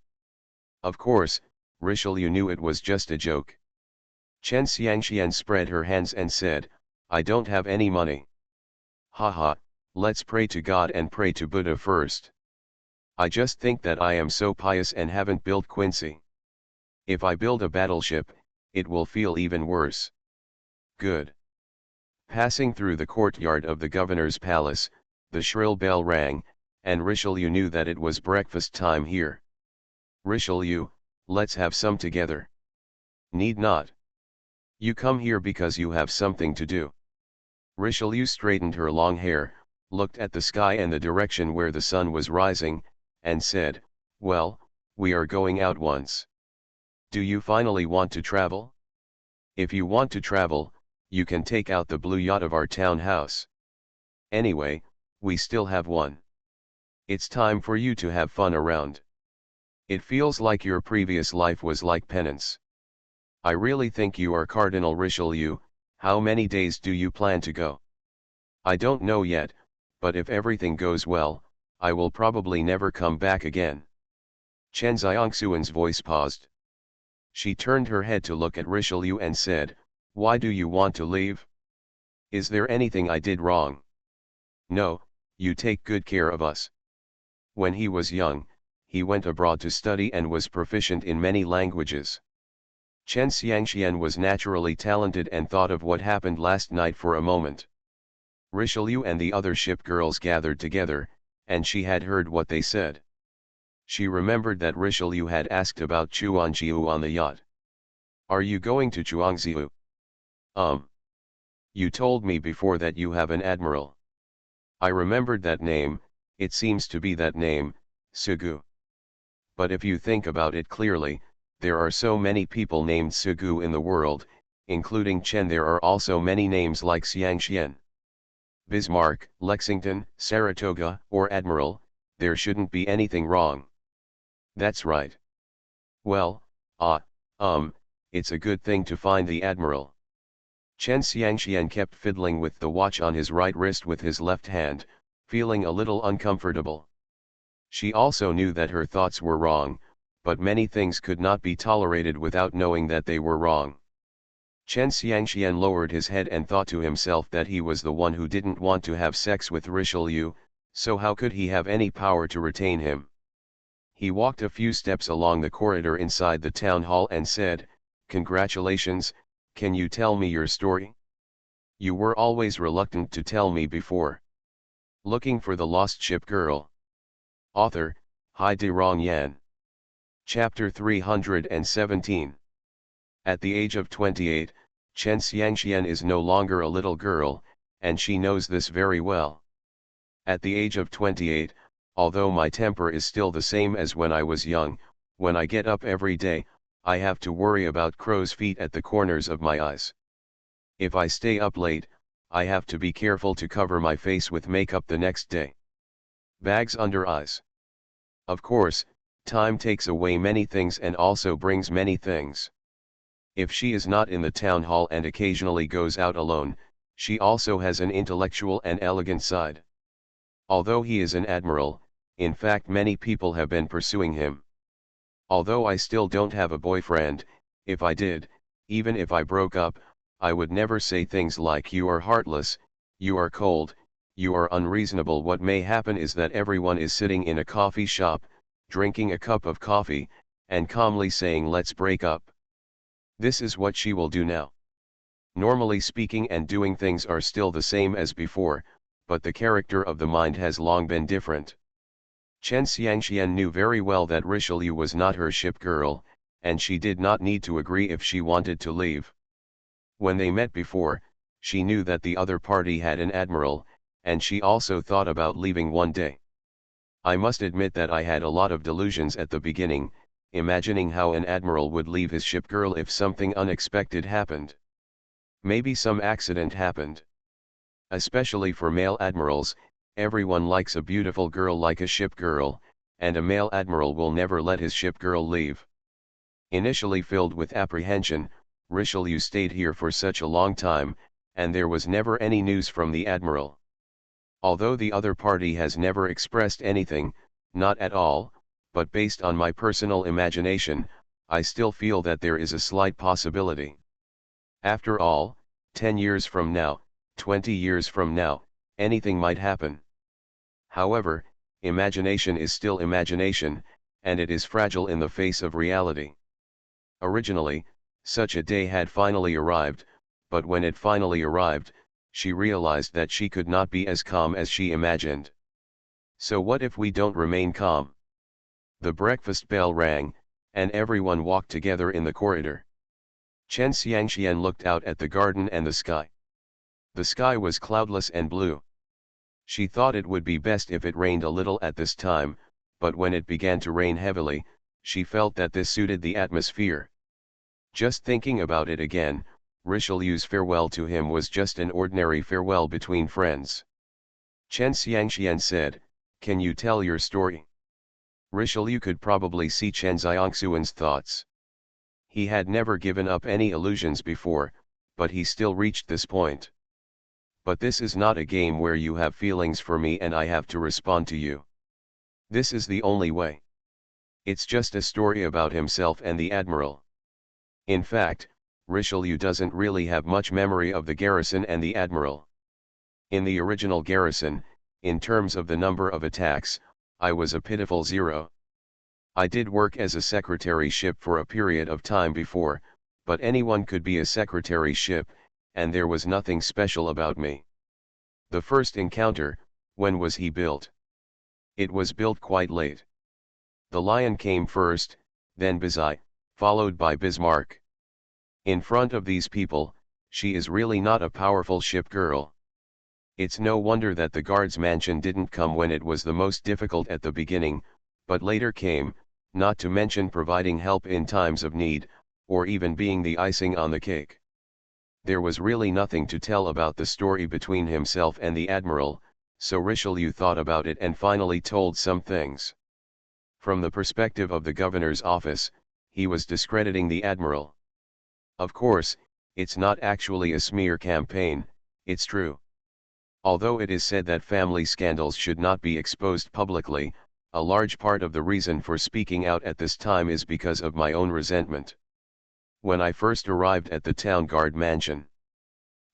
Of course, Richelieu knew it was just a joke. Chen Xiangxian spread her hands and said, "I don't have any money. Haha, let's pray to God and pray to Buddha first. I just think that I am so pious and haven't built Quincy. If I build a battleship, it will feel even worse." Good. Passing through the courtyard of the governor's palace, the shrill bell rang, and Richelieu knew that it was breakfast time here. "Richelieu, let's have some together." "Need not. You come here because you have something to do." Richelieu straightened her long hair, looked at the sky and the direction where the sun was rising, and said, "Well, we are going out once. Do you finally want to travel? If you want to travel, you can take out the blue yacht of our town house. Anyway, we still have one. It's time for you to have fun around. It feels like your previous life was like penance. I really think you are Cardinal Richelieu. How many days do you plan to go?" "I don't know yet, but if everything goes well, I will probably never come back again." Chen Xiangxuan's voice paused. She turned her head to look at Richelieu and said, "Why do you want to leave? Is there anything I did wrong?" "No, you take good care of us." When he was young, he went abroad to study and was proficient in many languages. Chen Xiangxian was naturally talented and thought of what happened last night for a moment. Richelieu and the other ship girls gathered together, and she had heard what they said. She remembered that Richelieu had asked about Chuanjiu on the yacht. "Are you going to Chuangziu?" You told me before that you have an admiral." I remembered that name. It seems to be that name, Sugu. But if you think about it clearly, there are so many people named Sugu in the world, including Chen. There are also many names like Xiangxian, Bismarck, Lexington, Saratoga, or Admiral. There shouldn't be anything wrong. That's right. Well, it's a good thing to find the admiral. Chen Xiangxian kept fiddling with the watch on his right wrist with his left hand, feeling a little uncomfortable. She also knew that her thoughts were wrong, but many things could not be tolerated without knowing that they were wrong. Chen Xiangxian lowered his head and thought to himself that he was the one who didn't want to have sex with Richelieu, so how could he have any power to retain him? He walked a few steps along the corridor inside the town hall and said, "Congratulations, can you tell me your story? You were always reluctant to tell me before." Looking for the Lost Ship Girl. Author, Hai-De Rong Yan. Chapter 317. At the age of 28, Chen Xiangxian is no longer a little girl, and she knows this very well. At the age of 28, although my temper is still the same as when I was young, when I get up every day, I have to worry about crow's feet at the corners of my eyes. If I stay up late, I have to be careful to cover my face with makeup the next day. Bags under eyes. Of course, time takes away many things and also brings many things. If she is not in the town hall and occasionally goes out alone, she also has an intellectual and elegant side. Although he is an admiral, in fact many people have been pursuing him. Although I still don't have a boyfriend, if I did, even if I broke up, I would never say things like "you are heartless, you are cold, you are unreasonable." What may happen is that everyone is sitting in a coffee shop, drinking a cup of coffee, and calmly saying "let's break up." This is what she will do now. Normally speaking and doing things are still the same as before, but the character of the mind has long been different. Chen Xiangxian knew very well that Richelieu was not her ship girl, and she did not need to agree if she wanted to leave. When they met before, she knew that the other party had an admiral, and she also thought about leaving one day. I must admit that I had a lot of delusions at the beginning, imagining how an admiral would leave his ship girl if something unexpected happened. Maybe some accident happened. Especially for male admirals, everyone likes a beautiful girl like a ship girl, and a male admiral will never let his ship girl leave. Initially filled with apprehension, Richelieu stayed here for such a long time, and there was never any news from the admiral. Although the other party has never expressed anything, not at all, but based on my personal imagination, I still feel that there is a slight possibility. After all, 10 years from now, 20 years from now, anything might happen. However, imagination is still imagination, and it is fragile in the face of reality. Originally, such a day had finally arrived, but when it finally arrived, she realized that she could not be as calm as she imagined. So what if we don't remain calm? The breakfast bell rang, and everyone walked together in the corridor. Chen Xiangxian looked out at the garden and the sky. The sky was cloudless and blue. She thought it would be best if it rained a little at this time, but when it began to rain heavily, she felt that this suited the atmosphere. Just thinking about it again, Richelieu's farewell to him was just an ordinary farewell between friends. Chen Xiangxian said, "Can you tell your story?" Richelieu could probably see Chen Xiangxian's thoughts. He had never given up any illusions before, but he still reached this point. "But this is not a game where you have feelings for me and I have to respond to you. This is the only way." It's just a story about himself and the admiral. In fact, Richelieu doesn't really have much memory of the garrison and the admiral. In the original garrison, in terms of the number of attacks, I was a pitiful zero. I did work as a secretary ship for a period of time before, but anyone could be a secretary ship, and there was nothing special about me. The first encounter, when was he built? It was built quite late. The Lion came first, then Bizet, followed by Bismarck. In front of these people, she is really not a powerful ship girl. It's no wonder that the guard's mansion didn't come when it was the most difficult at the beginning, but later came, not to mention providing help in times of need, or even being the icing on the cake. There was really nothing to tell about the story between himself and the admiral, so Richelieu thought about it and finally told some things. From the perspective of the governor's office, he was discrediting the admiral. Of course, it's not actually a smear campaign, it's true. Although it is said that family scandals should not be exposed publicly, a large part of the reason for speaking out at this time is because of my own resentment. When I first arrived at the town guard mansion,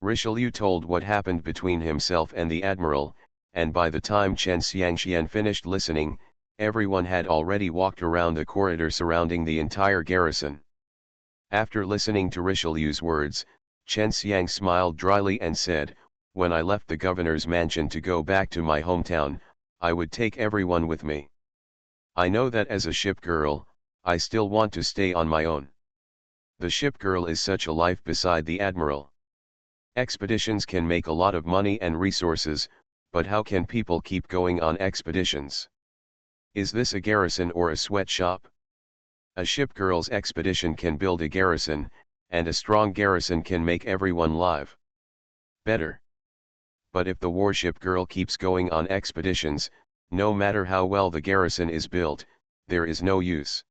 Richelieu told what happened between himself and the admiral, and by the time Chen Xiangxian finished listening, everyone had already walked around the corridor surrounding the entire garrison. After listening to Richelieu's words, Chen Xiang smiled dryly and said, "When I left the governor's mansion to go back to my hometown, I would take everyone with me. I know that as a ship girl, I still want to stay on my own. The ship girl is such a life beside the admiral. Expeditions can make a lot of money and resources, but how can people keep going on expeditions? Is this a garrison or a sweatshop? A ship girl's expedition can build a garrison, and a strong garrison can make everyone live better. But if the warship girl keeps going on expeditions, no matter how well the garrison is built, there is no use.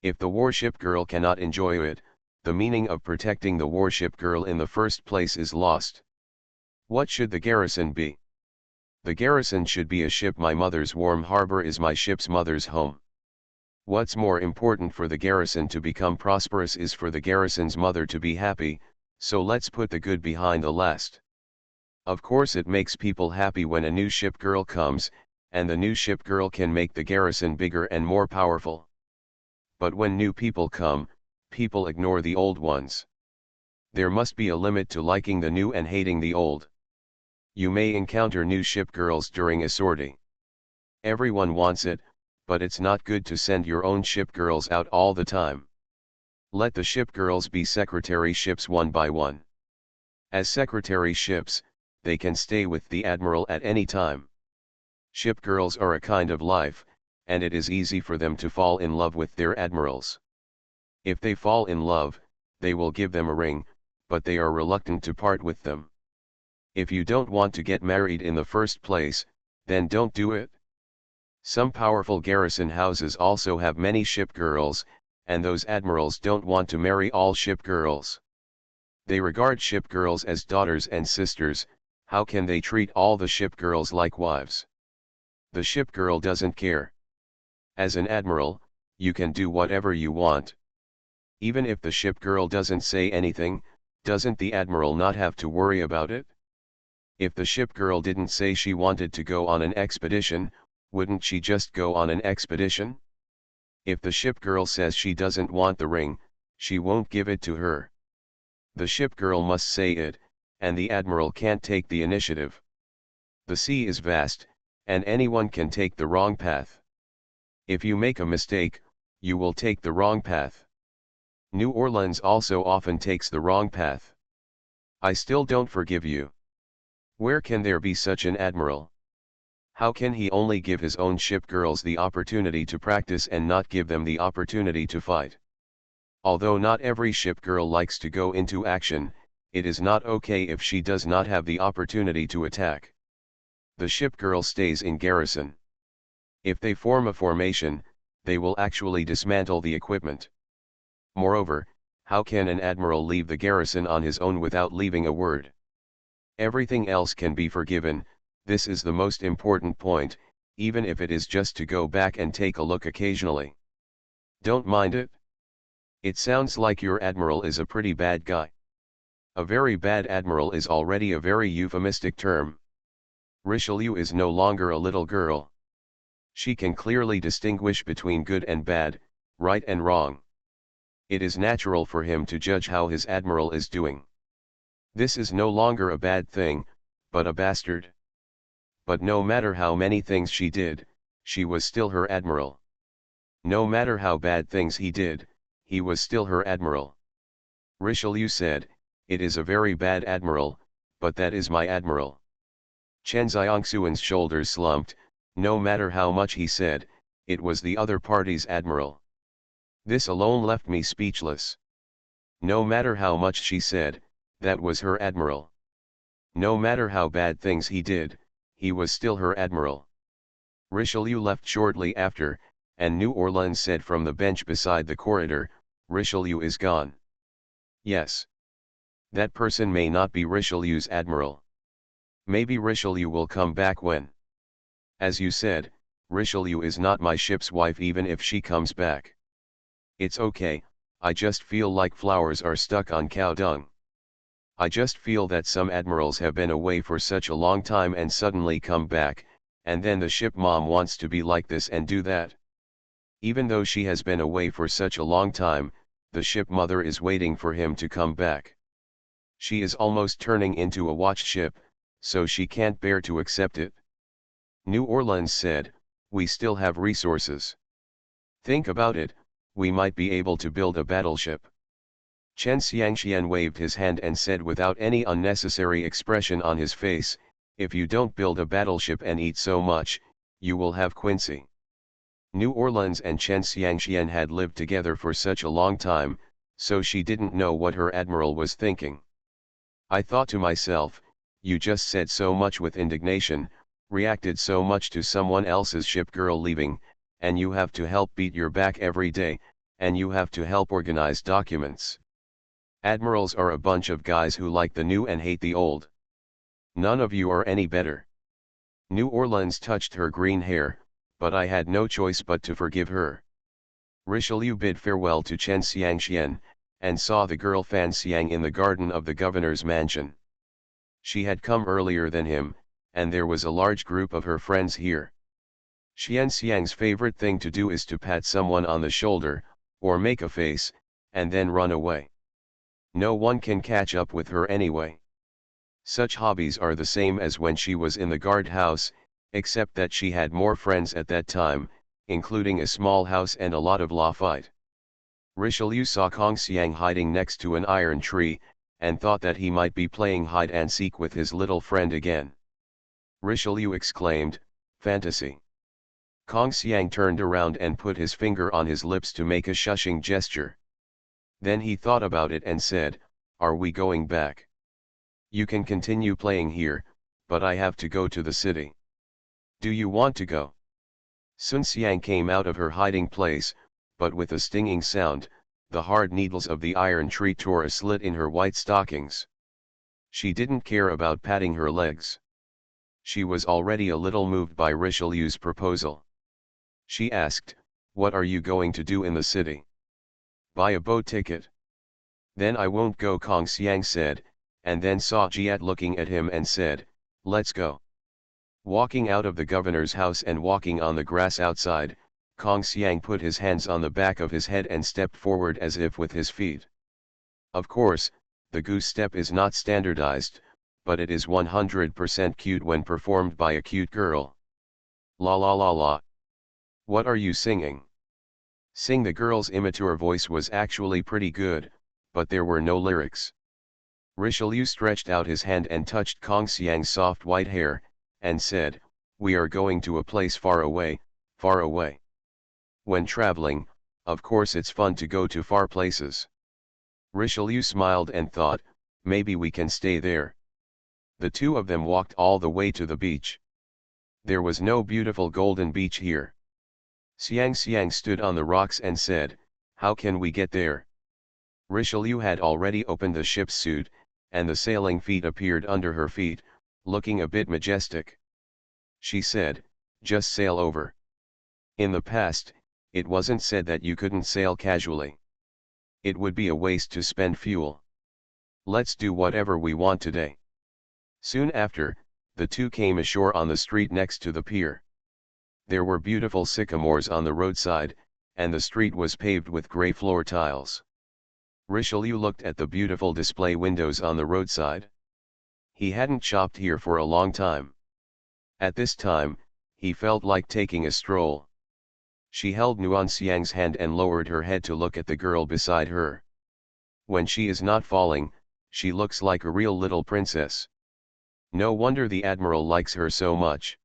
If the warship girl cannot enjoy it, the meaning of protecting the warship girl in the first place is lost. What should the garrison be? The garrison should be a ship. My mother's warm harbor is my ship's mother's home. What's more important for the garrison to become prosperous is for the garrison's mother to be happy, so let's put the good behind the last. Of course it makes people happy when a new ship girl comes, and the new ship girl can make the garrison bigger and more powerful. But when new people come, people ignore the old ones. There must be a limit to liking the new and hating the old. You may encounter new ship girls during a sortie. Everyone wants it, but it's not good to send your own ship girls out all the time. Let the ship girls be secretary ships one by one. As secretary ships, they can stay with the admiral at any time. Ship girls are a kind of life, and it is easy for them to fall in love with their admirals. If they fall in love, they will give them a ring, but they are reluctant to part with them. If you don't want to get married in the first place, then don't do it. Some powerful garrison houses also have many ship girls, and those admirals don't want to marry all ship girls. They regard ship girls as daughters and sisters. How can they treat all the ship girls like wives? The ship girl doesn't care. As an admiral, you can do whatever you want. Even if the ship girl doesn't say anything, doesn't the admiral not have to worry about it? If the ship girl didn't say she wanted to go on an expedition, wouldn't she just go on an expedition? If the ship girl says she doesn't want the ring, she won't give it to her. The ship girl must say it, and the admiral can't take the initiative. The sea is vast, and anyone can take the wrong path. If you make a mistake, you will take the wrong path. New Orleans also often takes the wrong path. I still don't forgive you. Where can there be such an admiral? How can he only give his own ship girls the opportunity to practice and not give them the opportunity to fight? Although not every ship girl likes to go into action, it is not okay if she does not have the opportunity to attack. The ship girl stays in garrison. If they form a formation, they will actually dismantle the equipment. Moreover, how can an admiral leave the garrison on his own without leaving a word? Everything else can be forgiven. This is the most important point, even if it is just to go back and take a look occasionally. Don't mind it. It sounds like your admiral is a pretty bad guy. A very bad admiral is already a very euphemistic term. Richelieu is no longer a little girl. She can clearly distinguish between good and bad, right and wrong. It is natural for him to judge how his admiral is doing. This is no longer a bad thing, but a bastard. But no matter how many things she did, she was still her admiral. No matter how bad things he did, he was still her admiral. Richelieu said, "It is a very bad admiral, but that is my admiral." Chen Xiangxuan's shoulders slumped. No matter how much he said, it was the other party's admiral. This alone left me speechless. No matter how much she said, that was her admiral. No matter how bad things he did, he was still her admiral. Richelieu left shortly after, and New Orleans said from the bench beside the corridor, "Richelieu is gone." Yes. That person may not be Richelieu's admiral. Maybe Richelieu will come back when. As you said, Richelieu is not my ship's wife even if she comes back. It's okay, I just feel like flowers are stuck on cow dung. I just feel that some admirals have been away for such a long time and suddenly come back, and then the ship mom wants to be like this and do that. Even though she has been away for such a long time, the ship mother is waiting for him to come back. She is almost turning into a watch ship, so she can't bear to accept it. New Orleans said, "We still have resources. Think about it, we might be able to build a battleship." Chen Xiangxian waved his hand and said without any unnecessary expression on his face, "If you don't build a battleship and eat so much, you will have quinsy." New Orleans and Chen Xiangxian had lived together for such a long time, so she didn't know what her admiral was thinking. I thought to myself, you just said so much with indignation, reacted so much to someone else's ship girl leaving, and you have to help beat your back every day, and you have to help organize documents. Admirals are a bunch of guys who like the new and hate the old. None of you are any better. New Orleans touched her green hair, but I had no choice but to forgive her. Richelieu bid farewell to Chen Xiangxian, and saw the girl Fan Xiang in the garden of the governor's mansion. She had come earlier than him, and there was a large group of her friends here. Xian Xiang's favorite thing to do is to pat someone on the shoulder, or make a face, and then run away. No one can catch up with her anyway. Such hobbies are the same as when she was in the guardhouse, except that she had more friends at that time, including a small house and a lot of law fight. Richelieu saw Kong Xiang hiding next to an iron tree, and thought that he might be playing hide-and-seek with his little friend again. Richelieu exclaimed, "Fantasy." Kong Xiang turned around and put his finger on his lips to make a shushing gesture. Then he thought about it and said, "Are we going back? You can continue playing here, but I have to go to the city. Do you want to go?" Sun Xiang came out of her hiding place, but with a stinging sound, the hard needles of the iron tree tore a slit in her white stockings. She didn't care about patting her legs. She was already a little moved by Richelieu's proposal. She asked, "What are you going to do in the city?" "Buy a boat ticket." "Then I won't go," Kong Xiang said, and then saw Jiat looking at him and said, "Let's go." Walking out of the governor's house and walking on the grass outside, Kong Xiang put his hands on the back of his head and stepped forward as if with his feet. Of course, the goose step is not standardized, but it is 100% cute when performed by a cute girl. La la la la. What are you singing? Sing. The girl's immature voice was actually pretty good, but there were no lyrics. Richelieu stretched out his hand and touched Kong Xiang's soft white hair, and said, "We are going to a place far away, far away." When traveling, of course it's fun to go to far places. Richelieu smiled and thought, maybe we can stay there. The two of them walked all the way to the beach. There was no beautiful golden beach here. Xiang Xiang stood on the rocks and said, "How can we get there?" Richelieu had already opened the ship's suit, and the sailing feet appeared under her feet, looking a bit majestic. She said, "Just sail over." In the past, it wasn't said that you couldn't sail casually. It would be a waste to spend fuel. Let's do whatever we want today. Soon after, the two came ashore on the street next to the pier. There were beautiful sycamores on the roadside, and the street was paved with grey floor tiles. Richelieu looked at the beautiful display windows on the roadside. He hadn't shopped here for a long time. At this time, he felt like taking a stroll. She held Nguyen Xiang's hand and lowered her head to look at the girl beside her. When she is not falling, she looks like a real little princess. No wonder the admiral likes her so much.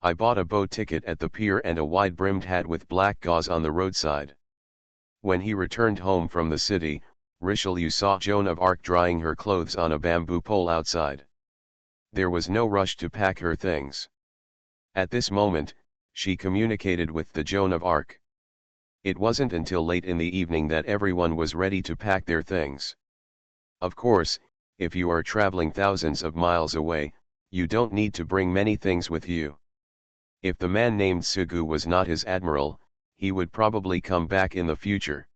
I bought a boat ticket at the pier and a wide-brimmed hat with black gauze on the roadside. When he returned home from the city, Richelieu saw Joan of Arc drying her clothes on a bamboo pole outside. There was no rush to pack her things. At this moment, she communicated with the Joan of Arc. It wasn't until late in the evening that everyone was ready to pack their things. Of course, if you are traveling thousands of miles away, you don't need to bring many things with you. If the man named Sugu was not his admiral, he would probably come back in the future.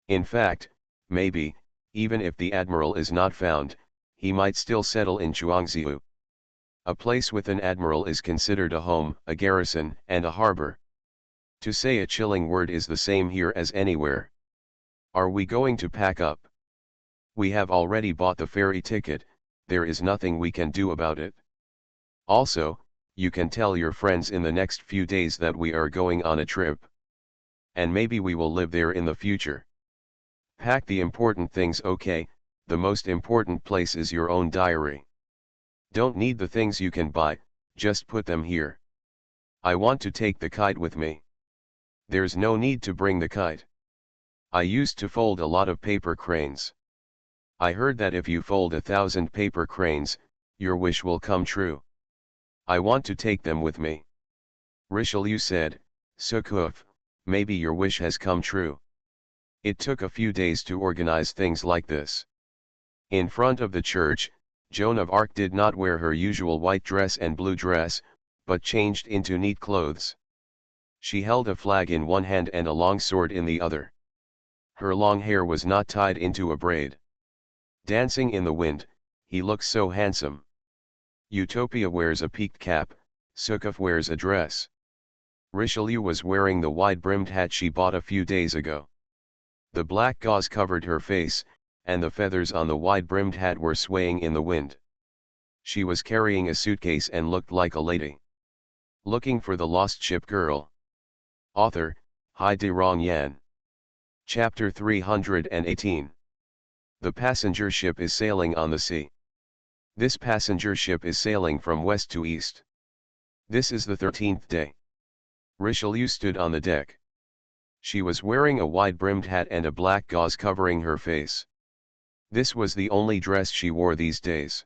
In fact, maybe, even if the admiral is not found, he might still settle in Chuangziu. A place with an admiral is considered a home, a garrison, and a harbor. To say a chilling word is the same here as anywhere. Are we going to pack up? We have already bought the ferry ticket, there is nothing we can do about it. Also, you can tell your friends in the next few days that we are going on a trip. And maybe we will live there in the future. Pack the important things, okay? The most important place is your own diary. Don't need the things you can buy, just put them here. I want to take the kite with me. There's no need to bring the kite. I used to fold a lot of paper cranes. I heard that if you fold 1,000 paper cranes, your wish will come true. I want to take them with me. Richelieu said, Sukouf, maybe your wish has come true. It took a few days to organize things like this. In front of the church, Joan of Arc did not wear her usual white dress and blue dress, but changed into neat clothes. She held a flag in one hand and a long sword in the other. Her long hair was not tied into a braid. Dancing in the wind, he looks so handsome. Utopia wears a peaked cap, Sukouf wears a dress. Richelieu was wearing the wide-brimmed hat she bought a few days ago. The black gauze covered her face, and the feathers on the wide-brimmed hat were swaying in the wind. She was carrying a suitcase and looked like a lady. Looking for the Lost Ship Girl. Author, Hai De Rong Yan. Chapter 318. The passenger ship is sailing on the sea. This passenger ship is sailing from west to east. This is the 13th day. Richelieu stood on the deck. She was wearing a wide-brimmed hat and a black gauze covering her face. This was the only dress she wore these days.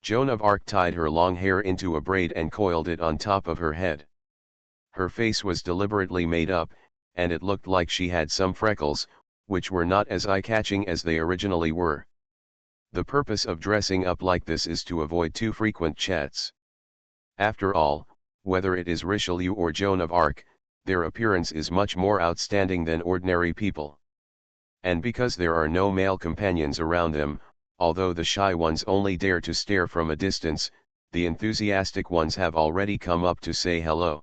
Joan of Arc tied her long hair into a braid and coiled it on top of her head. Her face was deliberately made up, and it looked like she had some freckles, which were not as eye-catching as they originally were. The purpose of dressing up like this is to avoid too frequent chats. After all, whether it is Richelieu or Joan of Arc, their appearance is much more outstanding than ordinary people. And because there are no male companions around them, although the shy ones only dare to stare from a distance, the enthusiastic ones have already come up to say hello.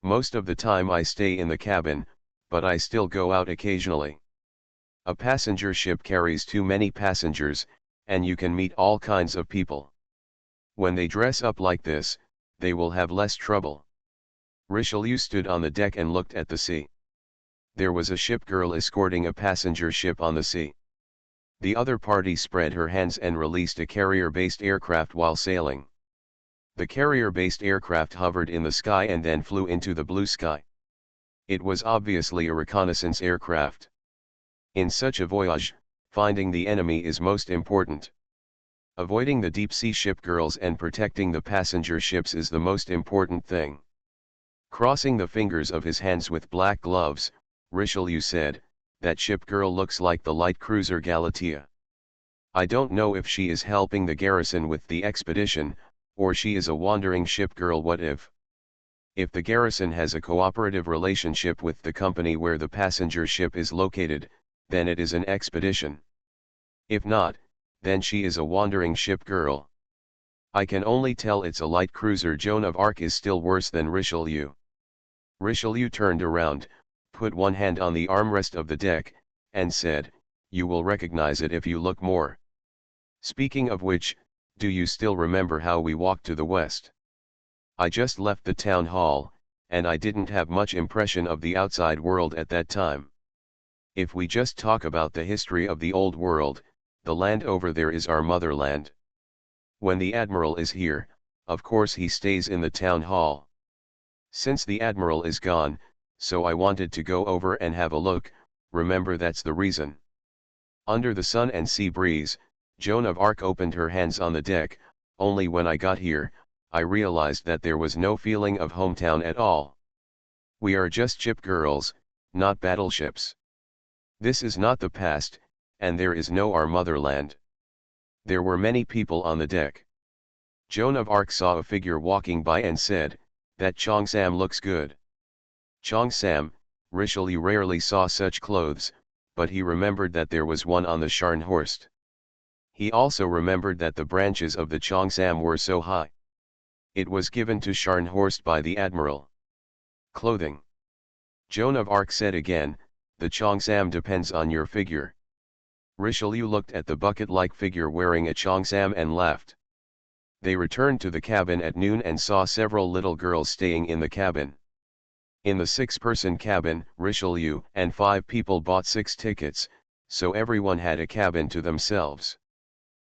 Most of the time I stay in the cabin, but I still go out occasionally. A passenger ship carries too many passengers, and you can meet all kinds of people. When they dress up like this, they will have less trouble. Richelieu stood on the deck and looked at the sea. There was a ship girl escorting a passenger ship on the sea. The other party spread her hands and released a carrier-based aircraft while sailing. The carrier-based aircraft hovered in the sky and then flew into the blue sky. It was obviously a reconnaissance aircraft. In such a voyage, finding the enemy is most important. Avoiding the deep-sea ship girls and protecting the passenger ships is the most important thing. Crossing the fingers of his hands with black gloves, Richelieu said, "That ship girl looks like the light cruiser Galatea. I don't know if she is helping the garrison with the expedition, or she is a wandering ship girl. What if? If the garrison has a cooperative relationship with the company where the passenger ship is located, then it is an expedition. If not, then she is a wandering ship girl. I can only tell it's a light cruiser. Joan of Arc is still worse than Richelieu. Richelieu turned around, put one hand on the armrest of the deck, and said, "You will recognize it if you look more. Speaking of which, do you still remember how we walked to the west? I just left the town hall, and I didn't have much impression of the outside world at that time. If we just talk about the history of the old world, the land over there is our motherland. When the admiral is here, of course he stays in the town hall. Since the admiral is gone, so I wanted to go over and have a look, remember that's the reason." Under the sun and sea breeze, Joan of Arc opened her hands on the deck. "Only when I got here, I realized that there was no feeling of hometown at all. We are just ship girls, not battleships. This is not the past, and there is no our motherland." There were many people on the deck. Joan of Arc saw a figure walking by and said, "That Cheongsam looks good." Cheongsam, Richelieu rarely saw such clothes, but he remembered that there was one on the Scharnhorst. He also remembered that the branches of the Cheongsam were so high. It was given to Scharnhorst by the admiral. Clothing. Joan of Arc said again, "The Cheongsam depends on your figure." Richelieu looked at the bucket-like figure wearing a Cheongsam and laughed. They returned to the cabin at noon and saw several little girls staying in the cabin. In the 6-person cabin, Richelieu and 5 people bought 6 tickets, so everyone had a cabin to themselves.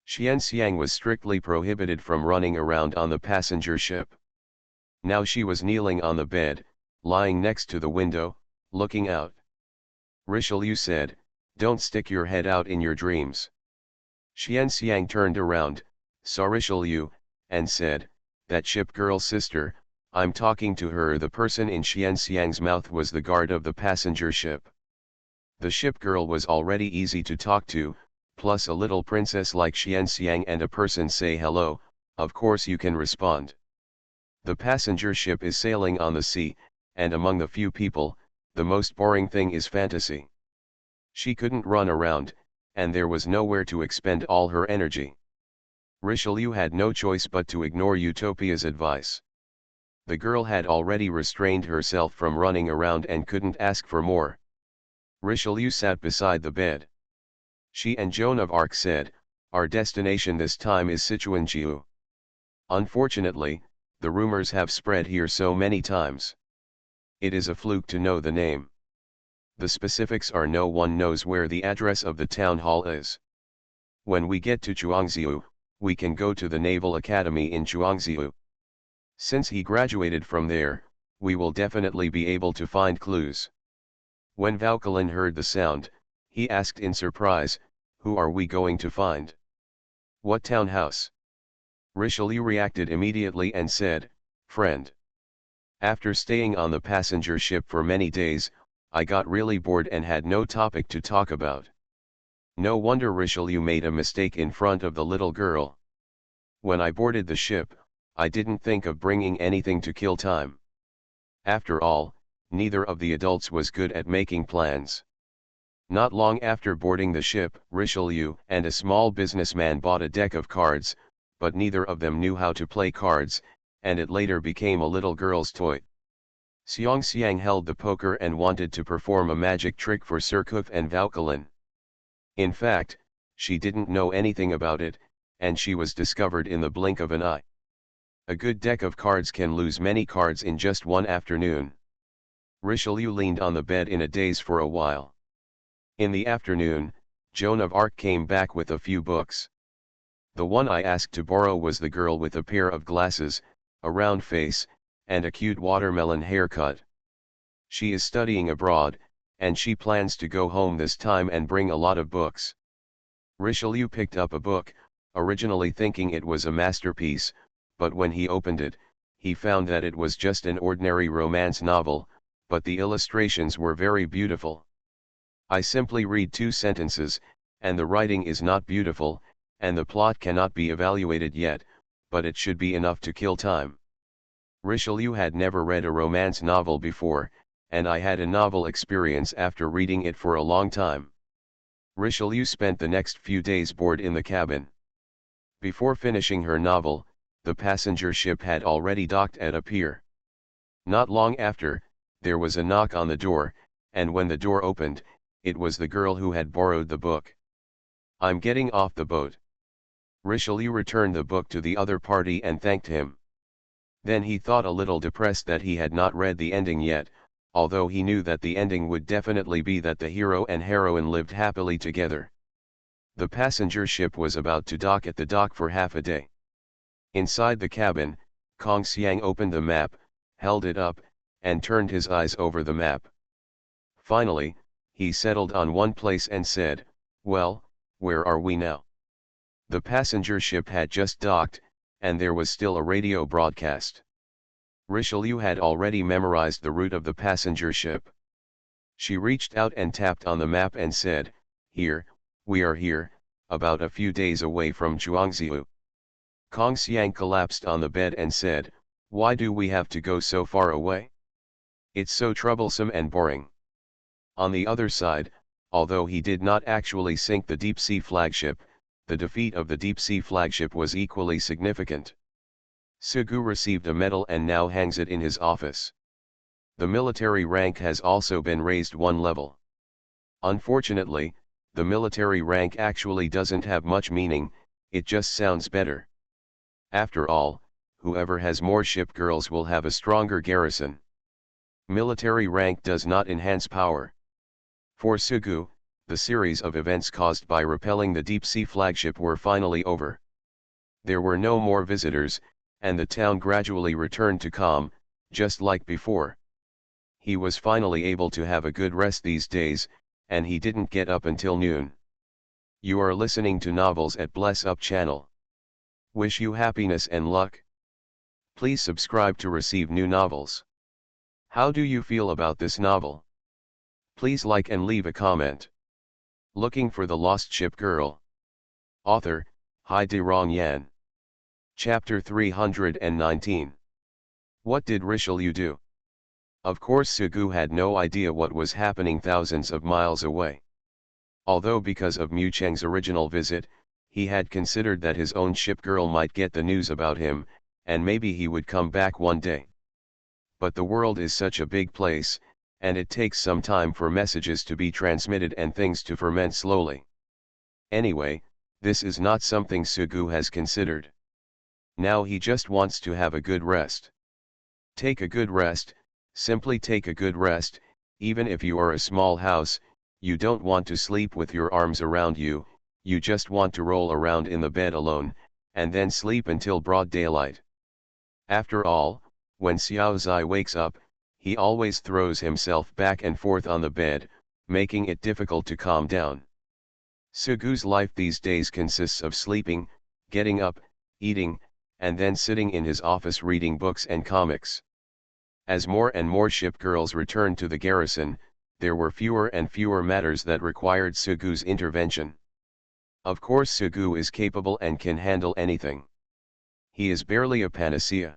Xianxiang was strictly prohibited from running around on the passenger ship. Now she was kneeling on the bed, lying next to the window, looking out. Richelieu said, "Don't stick your head out in your dreams." Xianxiang turned around, saw Richelieu, and said, "That ship girl's sister, I'm talking to her." The person in Xianxiang's mouth was the guard of the passenger ship. The ship girl was already easy to talk to, plus a little princess like Xianxiang and a person say hello, of course you can respond. The passenger ship is sailing on the sea, and among the few people, the most boring thing is fantasy. She couldn't run around, and there was nowhere to expend all her energy. Richelieu had no choice but to ignore Utopia's advice. The girl had already restrained herself from running around and couldn't ask for more. Richelieu sat beside the bed. She and Joan of Arc said, "Our destination this time is Sichuanjiu. Unfortunately, the rumors have spread here so many times. It is a fluke to know the name. The specifics are no one knows where the address of the town hall is. When we get to Chuangziu, we can go to the Naval Academy in Chuangziu. Since he graduated from there, we will definitely be able to find clues." When Vauquelin heard the sound, he asked in surprise, "Who are we going to find? What townhouse?" Richelieu reacted immediately and said, "Friend. After staying on the passenger ship for many days, I got really bored and had no topic to talk about." No wonder Richelieu made a mistake in front of the little girl. "When I boarded the ship, I didn't think of bringing anything to kill time. After all, neither of the adults was good at making plans." Not long after boarding the ship, Richelieu and a small businessman bought a deck of cards, but neither of them knew how to play cards, and it later became a little girl's toy. Xiangxiang held the poker and wanted to perform a magic trick for Surcouf and Vauquelin. In fact, she didn't know anything about it, and she was discovered in the blink of an eye. A good deck of cards can lose many cards in just one afternoon. Richelieu leaned on the bed in a daze for a while. In the afternoon, Joan of Arc came back with a few books. "The one I asked to borrow was The Girl with a Pair of Glasses, a Round Face, and a Cute Watermelon Haircut. She is studying abroad, and she plans to go home this time and bring a lot of books." Richelieu picked up a book, originally thinking it was a masterpiece, but when he opened it, he found that it was just an ordinary romance novel, but the illustrations were very beautiful. "I simply read 2 sentences, and the writing is not beautiful, and the plot cannot be evaluated yet, but it should be enough to kill time." Richelieu had never read a romance novel before, and I had a novel experience after reading it for a long time. Richelieu spent the next few days bored in the cabin. Before finishing her novel, the passenger ship had already docked at a pier. Not long after, there was a knock on the door, and when the door opened, it was the girl who had borrowed the book. "I'm getting off the boat." Richelieu returned the book to the other party and thanked him. Then he thought a little depressed that he had not read the ending yet, although he knew that the ending would definitely be that the hero and heroine lived happily together. The passenger ship was about to dock at the dock for half a day. Inside the cabin, Kong Xiang opened the map, held it up, and turned his eyes over the map. Finally, he settled on one place and said, "Well, where are we now?" The passenger ship had just docked, and there was still a radio broadcast. Richelieu had already memorized the route of the passenger ship. She reached out and tapped on the map and said, "Here, we are here, about a few days away from Zhuangziu." Kong Xiang collapsed on the bed and said, "Why do we have to go so far away? It's so troublesome and boring." On the other side, although he did not actually sink the deep-sea flagship, the defeat of the deep-sea flagship was equally significant. Sugu received a medal and now hangs it in his office. The military rank has also been raised one level. Unfortunately, the military rank actually doesn't have much meaning, it just sounds better. After all, whoever has more ship girls will have a stronger garrison. Military rank does not enhance power. For Sugu, the series of events caused by repelling the deep-sea flagship were finally over. There were no more visitors, and the town gradually returned to calm, just like before. He was finally able to have a good rest these days, and he didn't get up until noon. You are listening to Novels at Bless Up channel. Wish you happiness and luck. Please subscribe to receive new novels. How do you feel about this novel? Please like and leave a comment. Looking for the Lost Ship Girl. Author, Hai De Rong Yan. Chapter 319. What did Richelieu do? Of course Sugu had no idea what was happening thousands of miles away. Although because of Mu Cheng's original visit, he had considered that his own ship girl might get the news about him, and maybe he would come back one day. But the world is such a big place, and it takes some time for messages to be transmitted and things to ferment slowly. Anyway, this is not something Sugu has considered. Now he just wants to have a good rest. Take a good rest, simply take a good rest. Even if you are a small house, you don't want to sleep with your arms around you, you just want to roll around in the bed alone, and then sleep until broad daylight. After all, when Xiao Zai wakes up, he always throws himself back and forth on the bed, making it difficult to calm down. Sugu's life these days consists of sleeping, getting up, eating, and then sitting in his office reading books and comics. As more and more ship girls returned to the garrison, there were fewer and fewer matters that required Sugu's intervention. Of course Sugu is capable and can handle anything. He is barely a panacea.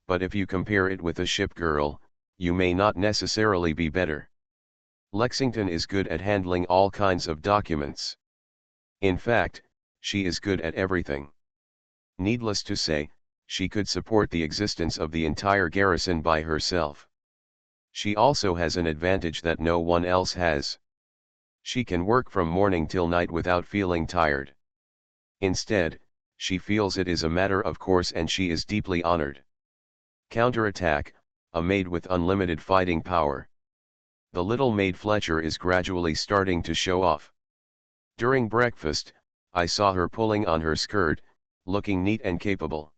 But if you compare it with a ship girl, you may not necessarily be better. Lexington is good at handling all kinds of documents. In fact, she is good at everything. Needless to say, she could support the existence of the entire garrison by herself. She also has an advantage that no one else has. She can work from morning till night without feeling tired. Instead, she feels it is a matter of course and she is deeply honored. Counterattack, a maid with unlimited fighting power. The little maid Fletcher is gradually starting to show off. During breakfast, I saw her pulling on her skirt, looking neat and capable.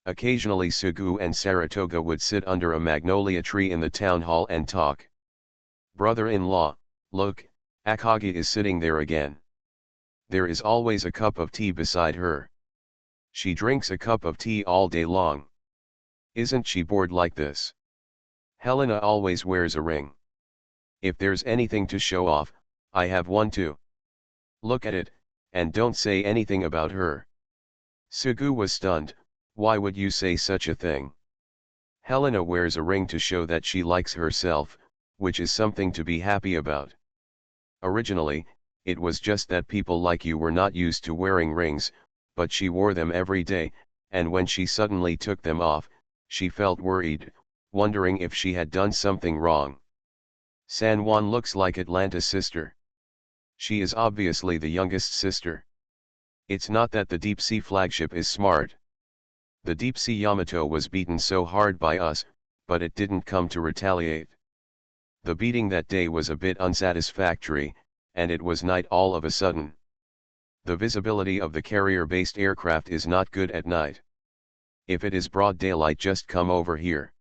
Occasionally Sugu and Saratoga would sit under a magnolia tree in the town hall and talk. Brother-in-law, look, Akagi is sitting there again. There is always a cup of tea beside her. She drinks a cup of tea all day long. Isn't she bored like this? Helena always wears a ring. If there's anything to show off, I have one too. Look at it, and don't say anything about her. Sugu was stunned. Why would you say such a thing? Helena wears a ring to show that she likes herself, which is something to be happy about. Originally, it was just that people like you were not used to wearing rings, but she wore them every day, and when she suddenly took them off, she felt worried, wondering if she had done something wrong. San Juan looks like Atlanta's sister. She is obviously the youngest sister. It's not that the deep-sea flagship is smart. The deep-sea Yamato was beaten so hard by us, but it didn't come to retaliate. The beating that day was a bit unsatisfactory, and it was night all of a sudden. The visibility of the carrier-based aircraft is not good at night. If it is broad daylight, just come over here.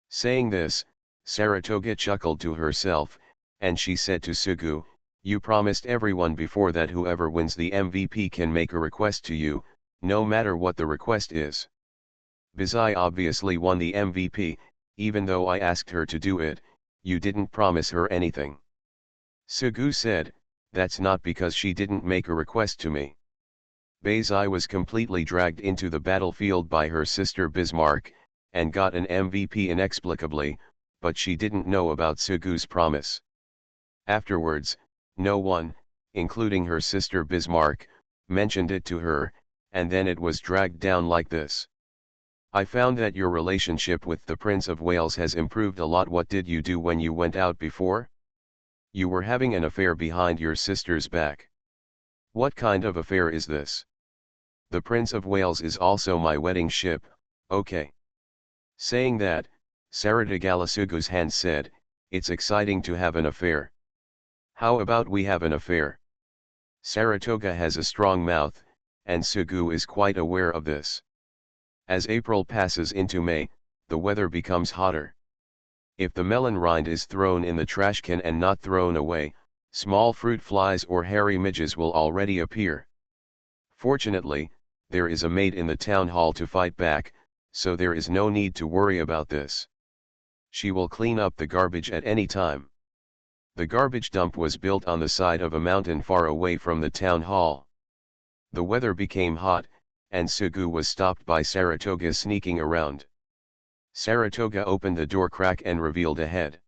Saying this, Saratoga chuckled to herself, and she said to Sugu, "You promised everyone before that whoever wins the MVP can make a request to you, no matter what the request is. Bizai obviously won the MVP, even though I asked her to do it, you didn't promise her anything." Sugu said, "That's not because she didn't make a request to me." Bizai was completely dragged into the battlefield by her sister Bismarck, and got an MVP inexplicably, but she didn't know about Sugu's promise. Afterwards, no one, including her sister Bismarck, mentioned it to her, and then it was dragged down like this. "I found that your relationship with the Prince of Wales has improved a lot. What did you do when you went out before? You were having an affair behind your sister's back. What kind of affair is this? The Prince of Wales is also my wedding ship, okay?" Saying that, Saratoga Sugu's hand said, "It's exciting to have an affair. How about we have an affair?" Saratoga has a strong mouth, and Sugu is quite aware of this. As April passes into May, the weather becomes hotter. If the melon rind is thrown in the trash can and not thrown away, small fruit flies or hairy midges will already appear. Fortunately, there is a maid in the town hall to fight back, so there is no need to worry about this. She will clean up the garbage at any time. The garbage dump was built on the side of a mountain far away from the town hall. The weather became hot, and Sugu was stopped by Saratoga sneaking around. Saratoga opened the door crack and revealed a head.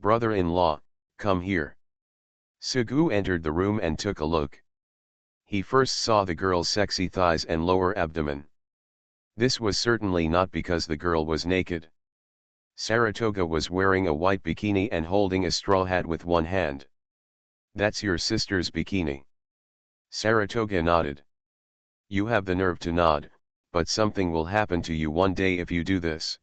"Brother-in-law, come here." Sugu entered the room and took a look. He first saw the girl's sexy thighs and lower abdomen. This was certainly not because the girl was naked. Saratoga was wearing a white bikini and holding a straw hat with one hand. "That's your sister's bikini." Saratoga nodded. "You have the nerve to nod, but something will happen to you one day if you do this."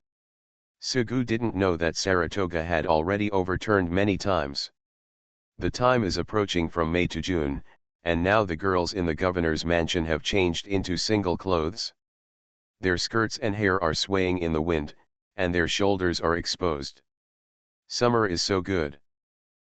Sugu didn't know that Saratoga had already overturned many times. The time is approaching from May to June, and now the girls in the governor's mansion have changed into single clothes. Their skirts and hair are swaying in the wind, and their shoulders are exposed. Summer is so good.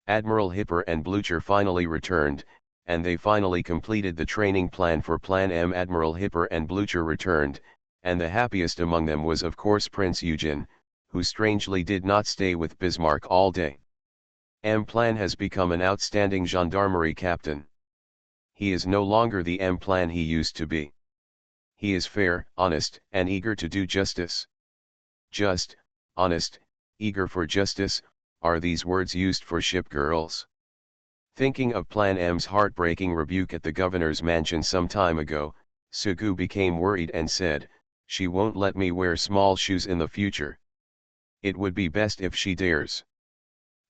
Admiral Hipper and Blucher finally returned, and they finally completed the training plan for Plan M. Admiral Hipper and Blucher returned, and the happiest among them was of course Prince Eugen, who strangely did not stay with Bismarck all day. M-Plan has become an outstanding gendarmerie captain. He is no longer the M-Plan he used to be. He is fair, honest, and eager to do justice. Just, honest, eager for justice, are these words used for ship girls. Thinking of Plan M's heartbreaking rebuke at the governor's mansion some time ago, Sugu became worried and said, "She won't let me wear small shoes in the future. It would be best if she dares."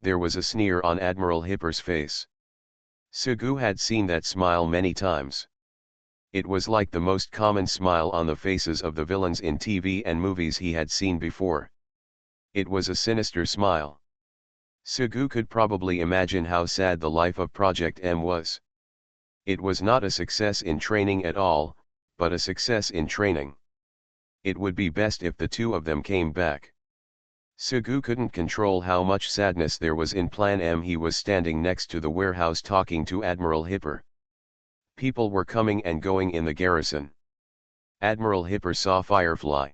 There was a sneer on Admiral Hipper's face. Sugu had seen that smile many times. It was like the most common smile on the faces of the villains in TV and movies he had seen before. It was a sinister smile. Sugu could probably imagine how sad the life of Project M was. It was not a success in training at all, but a success in training. It would be best if the two of them came back. Sugu couldn't control how much sadness there was in Plan M. He was standing next to the warehouse talking to Admiral Hipper. People were coming and going in the garrison. Admiral Hipper saw Firefly.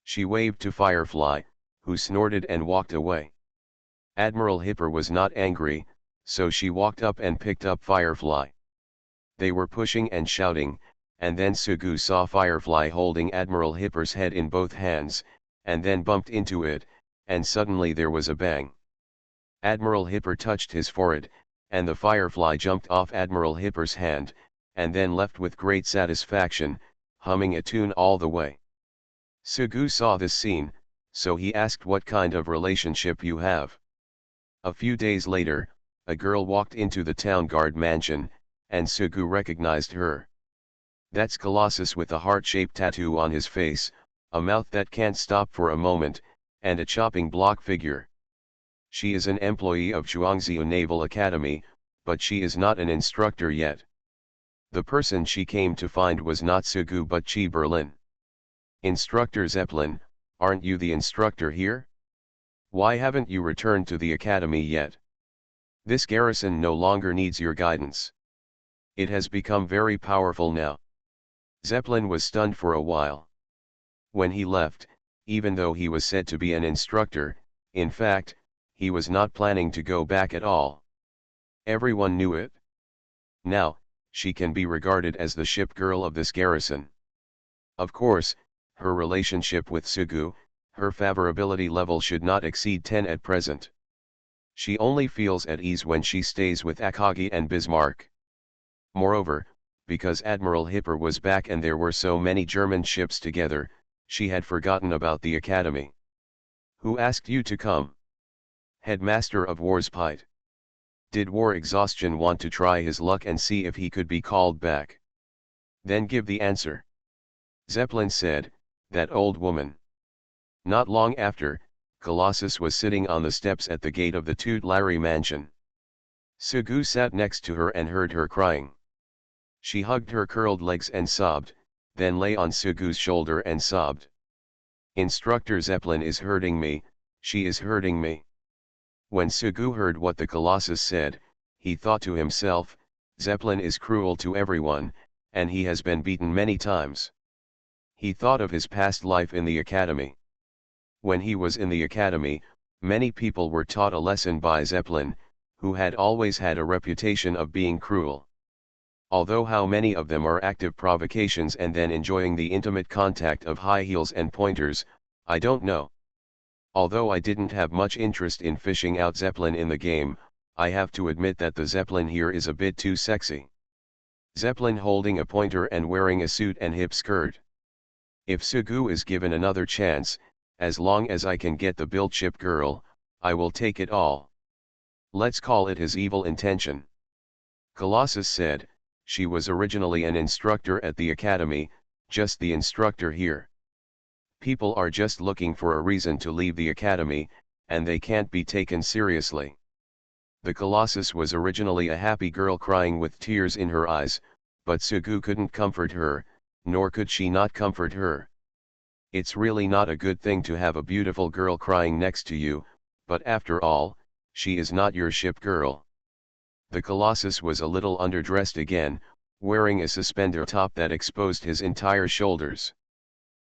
She waved to Firefly, who snorted and walked away. Admiral Hipper was not angry, so she walked up and picked up Firefly. They were pushing and shouting, and then Sugu saw Firefly holding Admiral Hipper's head in both hands, and then bumped into it, and suddenly there was a bang. Admiral Hipper touched his forehead, and the firefly jumped off Admiral Hipper's hand, and then left with great satisfaction, humming a tune all the way. Sugu saw this scene, so he asked what kind of relationship you have. A few days later, a girl walked into the town guard mansion, and Sugu recognized her. That's Colossus with a heart-shaped tattoo on his face, a mouth that can't stop for a moment, and a chopping block figure. She is an employee of Zhuangziu Naval Academy, but she is not an instructor yet. The person she came to find was not Sugu but Chi Berlin. Instructor Zeppelin, aren't you the instructor here? Why haven't you returned to the academy yet? This garrison no longer needs your guidance. It has become very powerful now. Zeppelin was stunned for a while. When he left, even though he was said to be an instructor, in fact, he was not planning to go back at all. Everyone knew it. Now, she can be regarded as the ship girl of this garrison. Of course, her relationship with Sugu, her favorability level should not exceed 10 at present. She only feels at ease when she stays with Akagi and Bismarck. Moreover, because Admiral Hipper was back and there were so many German ships together, she had forgotten about the academy. Who asked you to come? Headmaster of War's Pite. Did War Exhaustion want to try his luck and see if he could be called back? Then give the answer. Zeppelin said, that old woman. Not long after, Colossus was sitting on the steps at the gate of the Tutelary mansion. Sugu sat next to her and heard her crying. She hugged her curled legs and sobbed, then lay on Sugu's shoulder and sobbed. Instructor Zeppelin is hurting me, she is hurting me. When Sugu heard what the Colossus said, he thought to himself, Zeppelin is cruel to everyone, and he has been beaten many times. He thought of his past life in the academy. When he was in the academy, many people were taught a lesson by Zeppelin, who had always had a reputation of being cruel. Although how many of them are active provocations and then enjoying the intimate contact of high heels and pointers, I don't know. Although I didn't have much interest in fishing out Zeppelin in the game, I have to admit that the Zeppelin here is a bit too sexy. Zeppelin holding a pointer and wearing a suit and hip skirt. If Sugu is given another chance, as long as I can get the build ship girl, I will take it all. Let's call it his evil intention. Colossus said, she was originally an instructor at the academy, just the instructor here. People are just looking for a reason to leave the academy, and they can't be taken seriously. The Colossus was originally a happy girl crying with tears in her eyes, but Sugu couldn't comfort her, nor could she not comfort her. It's really not a good thing to have a beautiful girl crying next to you, but after all, she is not your ship girl. The Colossus was a little underdressed again, wearing a suspender top that exposed his entire shoulders.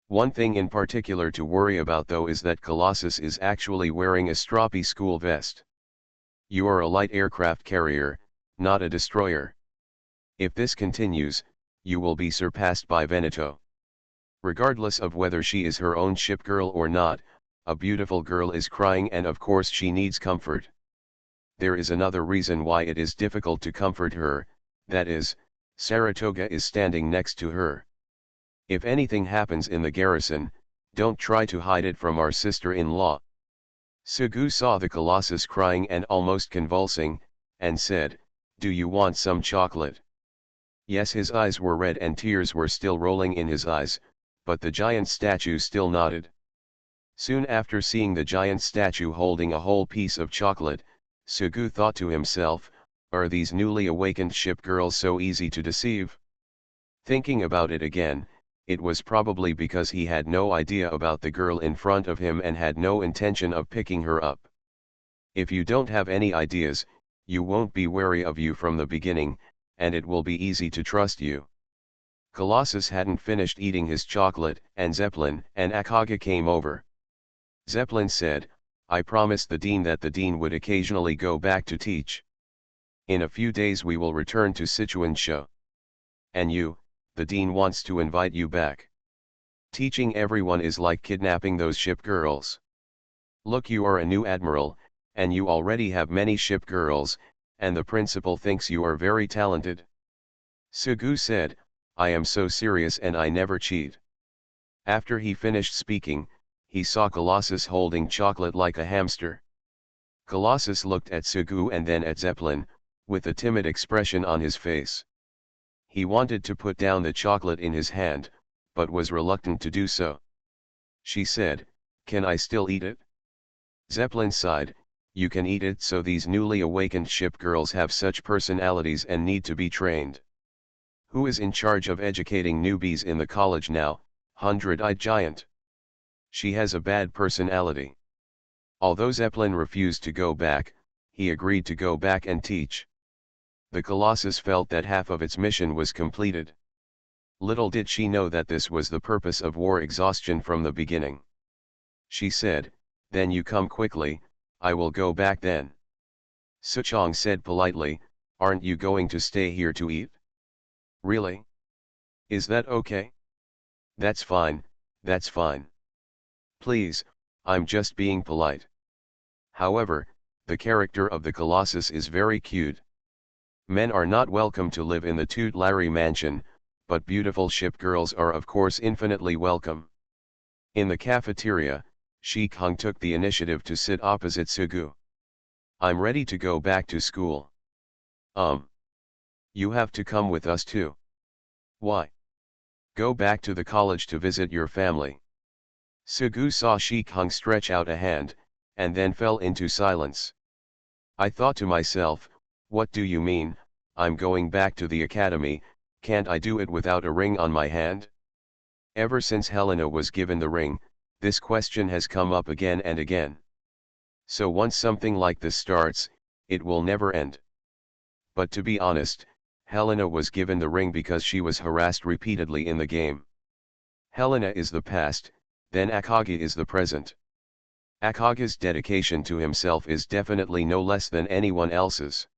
One thing in particular to worry about though is that Colossus is actually wearing a stroppy school vest. You are a light aircraft carrier, not a destroyer. If this continues, you will be surpassed by Veneto. Regardless of whether she is her own ship girl or not, a beautiful girl is crying and of course she needs comfort. There is another reason why it is difficult to comfort her, that is, Saratoga is standing next to her. If anything happens in the garrison, don't try to hide it from our sister-in-law. Sugu saw the Colossus crying and almost convulsing, and said, do you want some chocolate? Yes, his eyes were red and tears were still rolling in his eyes, but the giant statue still nodded. Soon after seeing the giant statue holding a whole piece of chocolate, Sugu thought to himself, are these newly awakened ship girls so easy to deceive? Thinking about it again, it was probably because he had no idea about the girl in front of him and had no intention of picking her up. If you don't have any ideas, you won't be wary of you from the beginning, and it will be easy to trust you. Colossus hadn't finished eating his chocolate, and Zeppelin and Akagi came over. Zeppelin said, I promised the dean that the dean would occasionally go back to teach. In a few days we will return to Sichuansha. And you, the dean wants to invite you back. Teaching everyone is like kidnapping those ship girls. Look, you are a new admiral, and you already have many ship girls, and the principal thinks you are very talented. Sugu said, I am so serious and I never cheat. After he finished speaking, he saw Colossus holding chocolate like a hamster. Colossus looked at Sugu and then at Zeppelin, with a timid expression on his face. He wanted to put down the chocolate in his hand, but was reluctant to do so. She said, Can I still eat it? Zeppelin sighed, You can eat it, so these newly awakened ship girls have such personalities and need to be trained. Who is in charge of educating newbies in the college now? Hundred-eyed giant. She has a bad personality. Although Zeppelin refused to go back, he agreed to go back and teach. The Colossus felt that half of its mission was completed. Little did she know that this was the purpose of war exhaustion from the beginning. She said, Then you come quickly, I will go back then. Suchong said politely, Aren't you going to stay here to eat? Really? Is that okay? That's fine, that's fine. Please, I'm just being polite. However, the character of the Colossus is very cute. Men are not welcome to live in the Tutelary mansion, but beautiful ship girls are of course infinitely welcome. In the cafeteria, Shi Kung took the initiative to sit opposite Sugu. I'm ready to go back to school. You have to come with us too. Why? Go back to the college to visit your family. Sugu saw Shi Kung stretch out a hand, and then fell into silence. I thought to myself, what do you mean, I'm going back to the academy, can't I do it without a ring on my hand? Ever since Helena was given the ring, this question has come up again and again. So once something like this starts, it will never end. But to be honest, Helena was given the ring because she was harassed repeatedly in the game. Helena is the past, then Akagi is the present. Akagi's dedication to himself is definitely no less than anyone else's.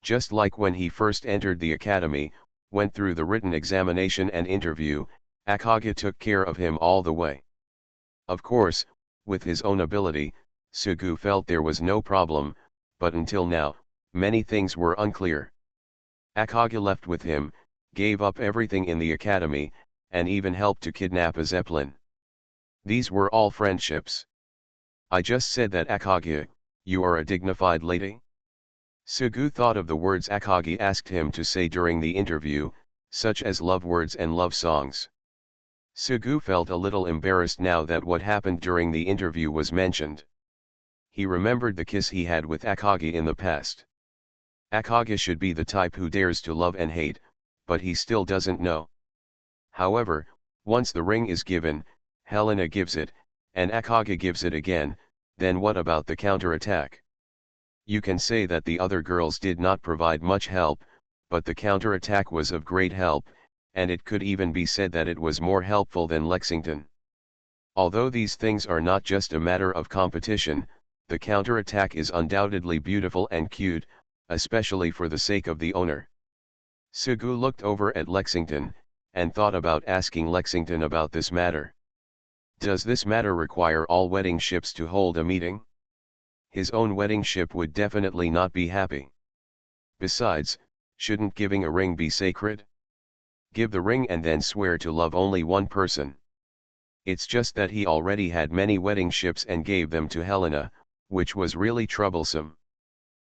Just like when he first entered the academy, went through the written examination and interview, Akagi took care of him all the way. Of course, with his own ability, Sugu felt there was no problem, but until now, many things were unclear. Akagi left with him, gave up everything in the academy, and even helped to kidnap a Zeppelin. These were all friendships. I just said that, Akagi, you are a dignified lady? Sugu thought of the words Akagi asked him to say during the interview, such as love words and love songs. Sugu felt a little embarrassed now that what happened during the interview was mentioned. He remembered the kiss he had with Akagi in the past. Akagi should be the type who dares to love and hate, but he still doesn't know. However, once the ring is given, Helena gives it, and Akagi gives it again, then what about the counterattack? You can say that the other girls did not provide much help, but the counterattack was of great help, and it could even be said that it was more helpful than Lexington. Although these things are not just a matter of competition, the counterattack is undoubtedly beautiful and cute, especially for the sake of the owner. Sugu looked over at Lexington, and thought about asking Lexington about this matter. Does this matter require all wedding ships to hold a meeting? His own wedding ship would definitely not be happy. Besides, shouldn't giving a ring be sacred? Give the ring and then swear to love only one person. It's just that he already had many wedding ships and gave them to Helena, which was really troublesome.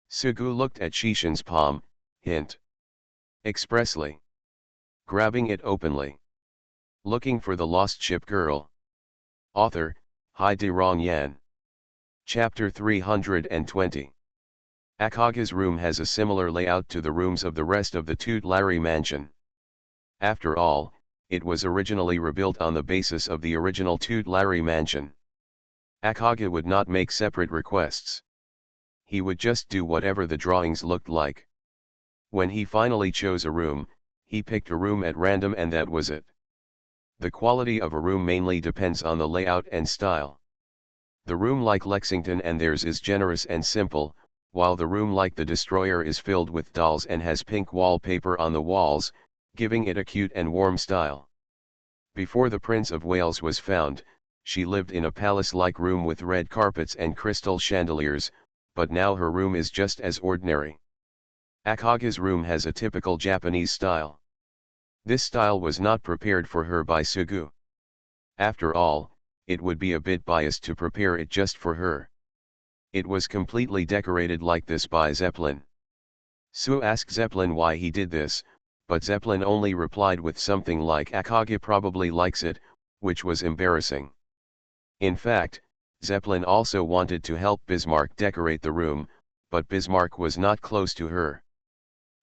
Sugu looked at Shishin's palm, hint. Expressly. Grabbing it openly. Looking for the lost ship girl. Author, Hai De Rong Yan. Chapter 320. Akagi's room has a similar layout to the rooms of the rest of the Tutelary mansion. After all, it was originally rebuilt on the basis of the original Tutelary mansion. Akagi would not make separate requests. He would just do whatever the drawings looked like. When he finally chose a room, he picked a room at random and that was it. The quality of a room mainly depends on the layout and style. The room like Lexington and theirs is generous and simple, while the room like the Destroyer is filled with dolls and has pink wallpaper on the walls, giving it a cute and warm style. Before the Prince of Wales was found, she lived in a palace-like room with red carpets and crystal chandeliers, but now her room is just as ordinary. Akage's room has a typical Japanese style. This style was not prepared for her by Sugu. After all, it would be a bit biased to prepare it just for her. It was completely decorated like this by Zeppelin. Sue asked Zeppelin why he did this, but Zeppelin only replied with something like Akage probably likes it, which was embarrassing. In fact, Zeppelin also wanted to help Bismarck decorate the room, but Bismarck was not close to her.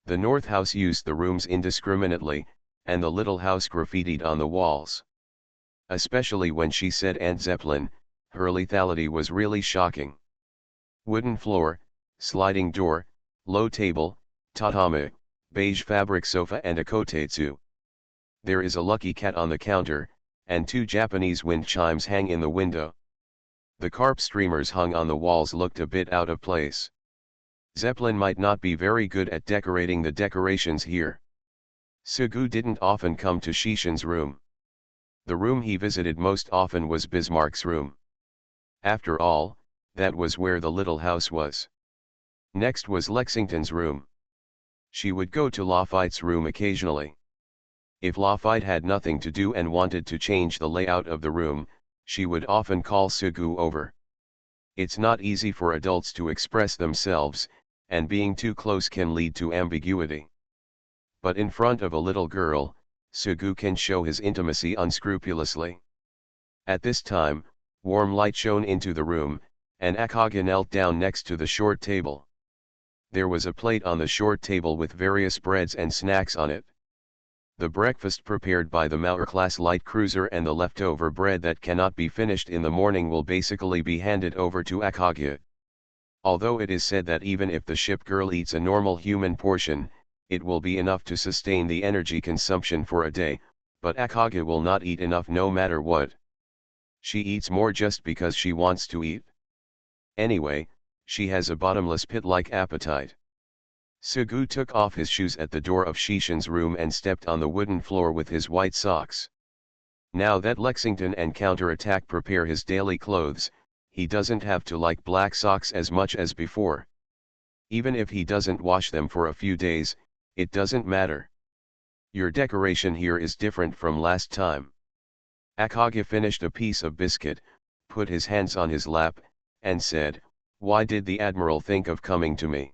The North House used the rooms indiscriminately, and the little house graffitied on the walls. Especially when she said Aunt Zeppelin, her lethality was really shocking. Wooden floor, sliding door, low table, tatami, beige fabric sofa and a kotetsu. There is a lucky cat on the counter, and 2 Japanese wind chimes hang in the window. The carp streamers hung on the walls looked a bit out of place. Zeppelin might not be very good at decorating the decorations here. Sugu didn't often come to Shishin's room. The room he visited most often was Bismarck's room. After all, that was where the little house was. Next was Lexington's room. She would go to Lafayette's room occasionally. If Lafayette had nothing to do and wanted to change the layout of the room, she would often call Sugu over. It's not easy for adults to express themselves, and being too close can lead to ambiguity. But in front of a little girl, Sugu can show his intimacy unscrupulously. At this time, warm light shone into the room, and Akage knelt down next to the short table. There was a plate on the short table with various breads and snacks on it. The breakfast prepared by the Mauer-class light cruiser and the leftover bread that cannot be finished in the morning will basically be handed over to Akage. Although it is said that even if the ship girl eats a normal human portion, it will be enough to sustain the energy consumption for a day, but Akage will not eat enough no matter what. She eats more just because she wants to eat. Anyway, she has a bottomless pit-like appetite. Sugu took off his shoes at the door of Shishin's room and stepped on the wooden floor with his white socks. Now that Lexington and Counterattack prepare his daily clothes, he doesn't have to like black socks as much as before. Even if he doesn't wash them for a few days, it doesn't matter. Your decoration here is different from last time. Akage finished a piece of biscuit, put his hands on his lap, and said, "Why did the Admiral think of coming to me?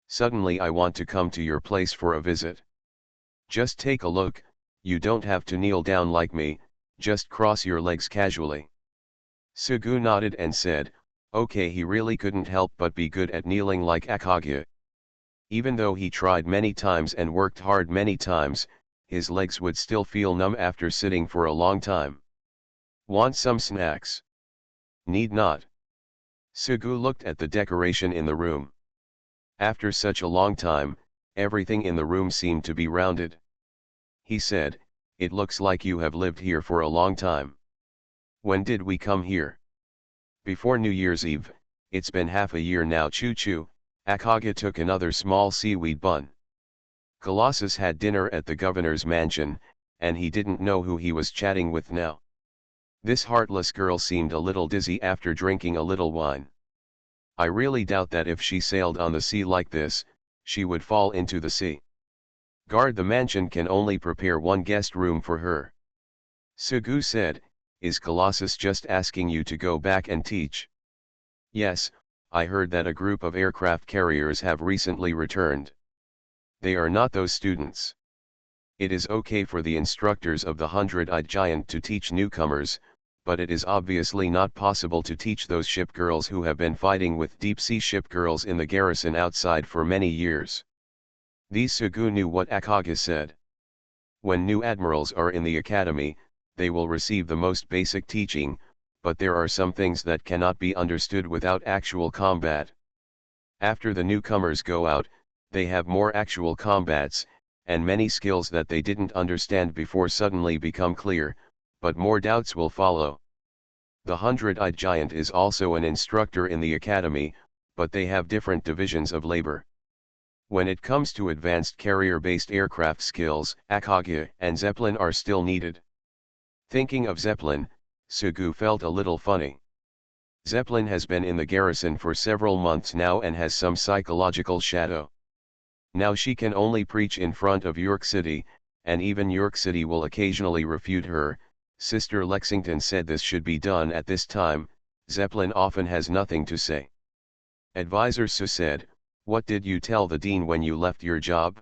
Suddenly I want to come to your place for a visit. Just take a look, you don't have to kneel down like me, just cross your legs casually." Sugu nodded and said, okay, he really couldn't help but be good at kneeling like Akage. Even though he tried many times and worked hard many times, his legs would still feel numb after sitting for a long time. Want some snacks? Need not. Sugu looked at the decoration in the room. After such a long time, everything in the room seemed to be rounded. He said, "It looks like you have lived here for a long time. When did we come here?" "Before New Year's Eve, it's been half a year now." Choo-choo. Akage took another small seaweed bun. Colossus had dinner at the governor's mansion, and he didn't know who he was chatting with now. This heartless girl seemed a little dizzy after drinking a little wine. I really doubt that if she sailed on the sea like this, she would fall into the sea. Guard, the mansion can only prepare one guest room for her. Sugu said, "Is Colossus just asking you to go back and teach?" "Yes, I heard that a group of aircraft carriers have recently returned. They are not those students. It is okay for the instructors of the 100-eyed giant to teach newcomers, but it is obviously not possible to teach those ship girls who have been fighting with deep-sea ship girls in the garrison outside for many years." These Sugu knew what Akage said. When new admirals are in the academy, they will receive the most basic teaching, but there are some things that cannot be understood without actual combat. After the newcomers go out, they have more actual combats, and many skills that they didn't understand before suddenly become clear, but more doubts will follow. The 100-eyed giant is also an instructor in the academy, but they have different divisions of labor. When it comes to advanced carrier-based aircraft skills, Akage and Zeppelin are still needed. Thinking of Zeppelin, Sugu felt a little funny. Zeppelin has been in the garrison for several months now and has some psychological shadow. Now she can only preach in front of York City, and even York City will occasionally refute her. Sister Lexington said this should be done at this time. Zeppelin often has nothing to say. Advisor Sue said, "What did you tell the dean when you left your job?"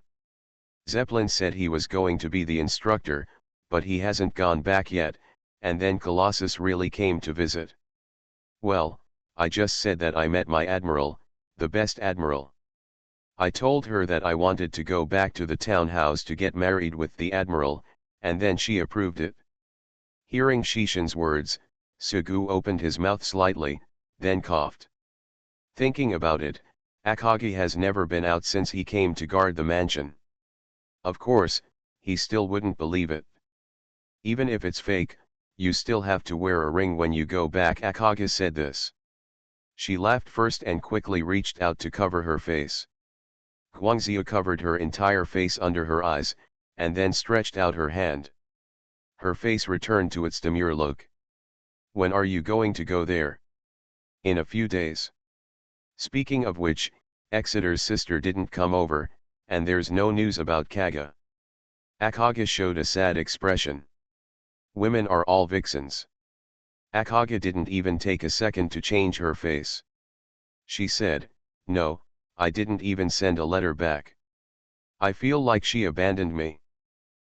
Zeppelin said he was going to be the instructor, but he hasn't gone back yet, and then Colossus really came to visit. "Well, I just said that I met my admiral, the best admiral. I told her that I wanted to go back to the townhouse to get married with the admiral, and then she approved it." Hearing Shishin's words, Sugu opened his mouth slightly, then coughed. Thinking about it, Akagi has never been out since he came to guard the mansion. Of course, he still wouldn't believe it. "Even if it's fake, you still have to wear a ring when you go back." Akagi said this. She laughed first and quickly reached out to cover her face. Guangzhou covered her entire face under her eyes, and then stretched out her hand. Her face returned to its demure look. "When are you going to go there?" "In a few days. Speaking of which, Exeter's sister didn't come over, and there's no news about Kaga." Akagi showed a sad expression. "Women are all vixens." Akagi didn't even take a second to change her face. She said, "No, I didn't even send a letter back. I feel like she abandoned me."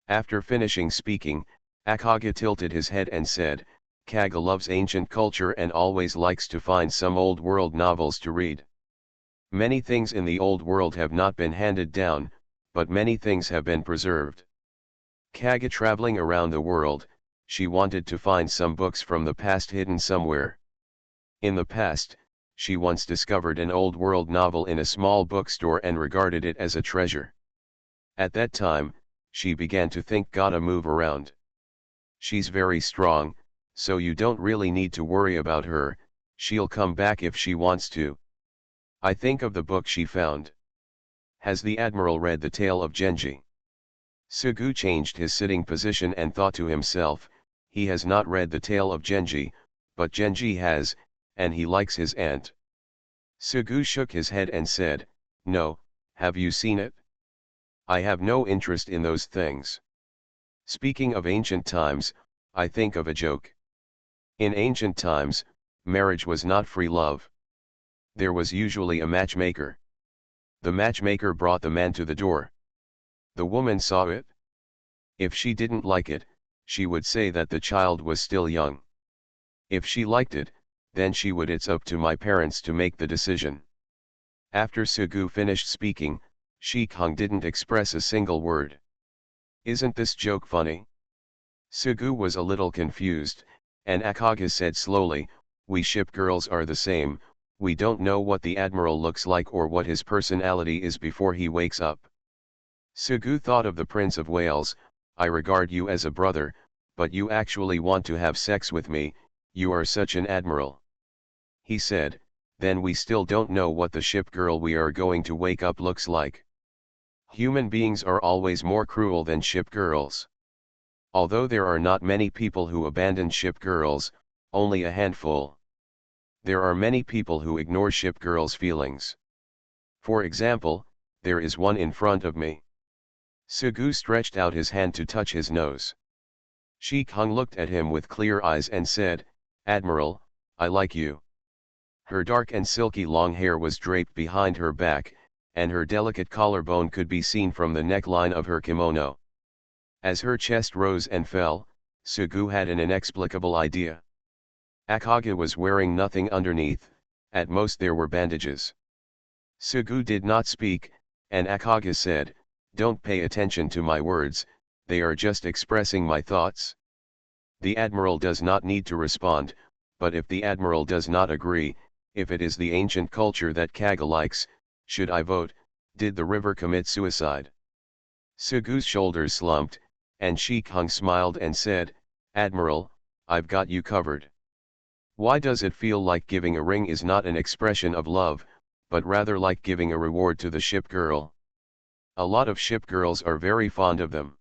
After finishing speaking, Akagi tilted his head and said, "Kaga loves ancient culture and always likes to find some old world novels to read. Many things in the old world have not been handed down, but many things have been preserved." Kaga traveling around the world, she wanted to find some books from the past hidden somewhere. In the past, she once discovered an old world novel in a small bookstore and regarded it as a treasure. At that time, she began to think, "Gotta move around. She's very strong, so you don't really need to worry about her, she'll come back if she wants to." I think of the book she found. Has the admiral read the tale of Genji? Sugu changed his sitting position and thought to himself, he has not read the tale of Genji, but Genji has, and he likes his aunt. Sugu shook his head and said, "No, have you seen it? I have no interest in those things. Speaking of ancient times, I think of a joke. In ancient times, marriage was not free love. There was usually a matchmaker. The matchmaker brought the man to the door. The woman saw it. If she didn't like it, she would say that the child was still young. If she liked it, then she would, it's up to my parents to make the decision." After Sugu finished speaking, Shikong didn't express a single word. "Isn't this joke funny?" Sugu was a little confused, and Akagi said slowly, "We ship girls are the same, we don't know what the admiral looks like or what his personality is before he wakes up." Sugu thought of the Prince of Wales. "I regard you as a brother, but you actually want to have sex with me, you are such an admiral." He said, "Then we still don't know what the ship girl we are going to wake up looks like. Human beings are always more cruel than ship girls. Although there are not many people who abandon ship girls, only a handful. There are many people who ignore ship girls' feelings. For example, there is one in front of me." Sugu stretched out his hand to touch his nose. Shikong looked at him with clear eyes and said, "Admiral, I like you." Her dark and silky long hair was draped behind her back, and her delicate collarbone could be seen from the neckline of her kimono. As her chest rose and fell, Sugu had an inexplicable idea. Akagi was wearing nothing underneath, at most there were bandages. Sugu did not speak, and Akagi said, "Don't pay attention to my words, they are just expressing my thoughts. The admiral does not need to respond, but if the admiral does not agree, if it is the ancient culture that Kaga likes, should I vote, did the river commit suicide?" Sugu's shoulders slumped, and Shikong smiled and said, "Admiral, I've got you covered. Why does it feel like giving a ring is not an expression of love, but rather like giving a reward to the ship girl? A lot of ship girls are very fond of them.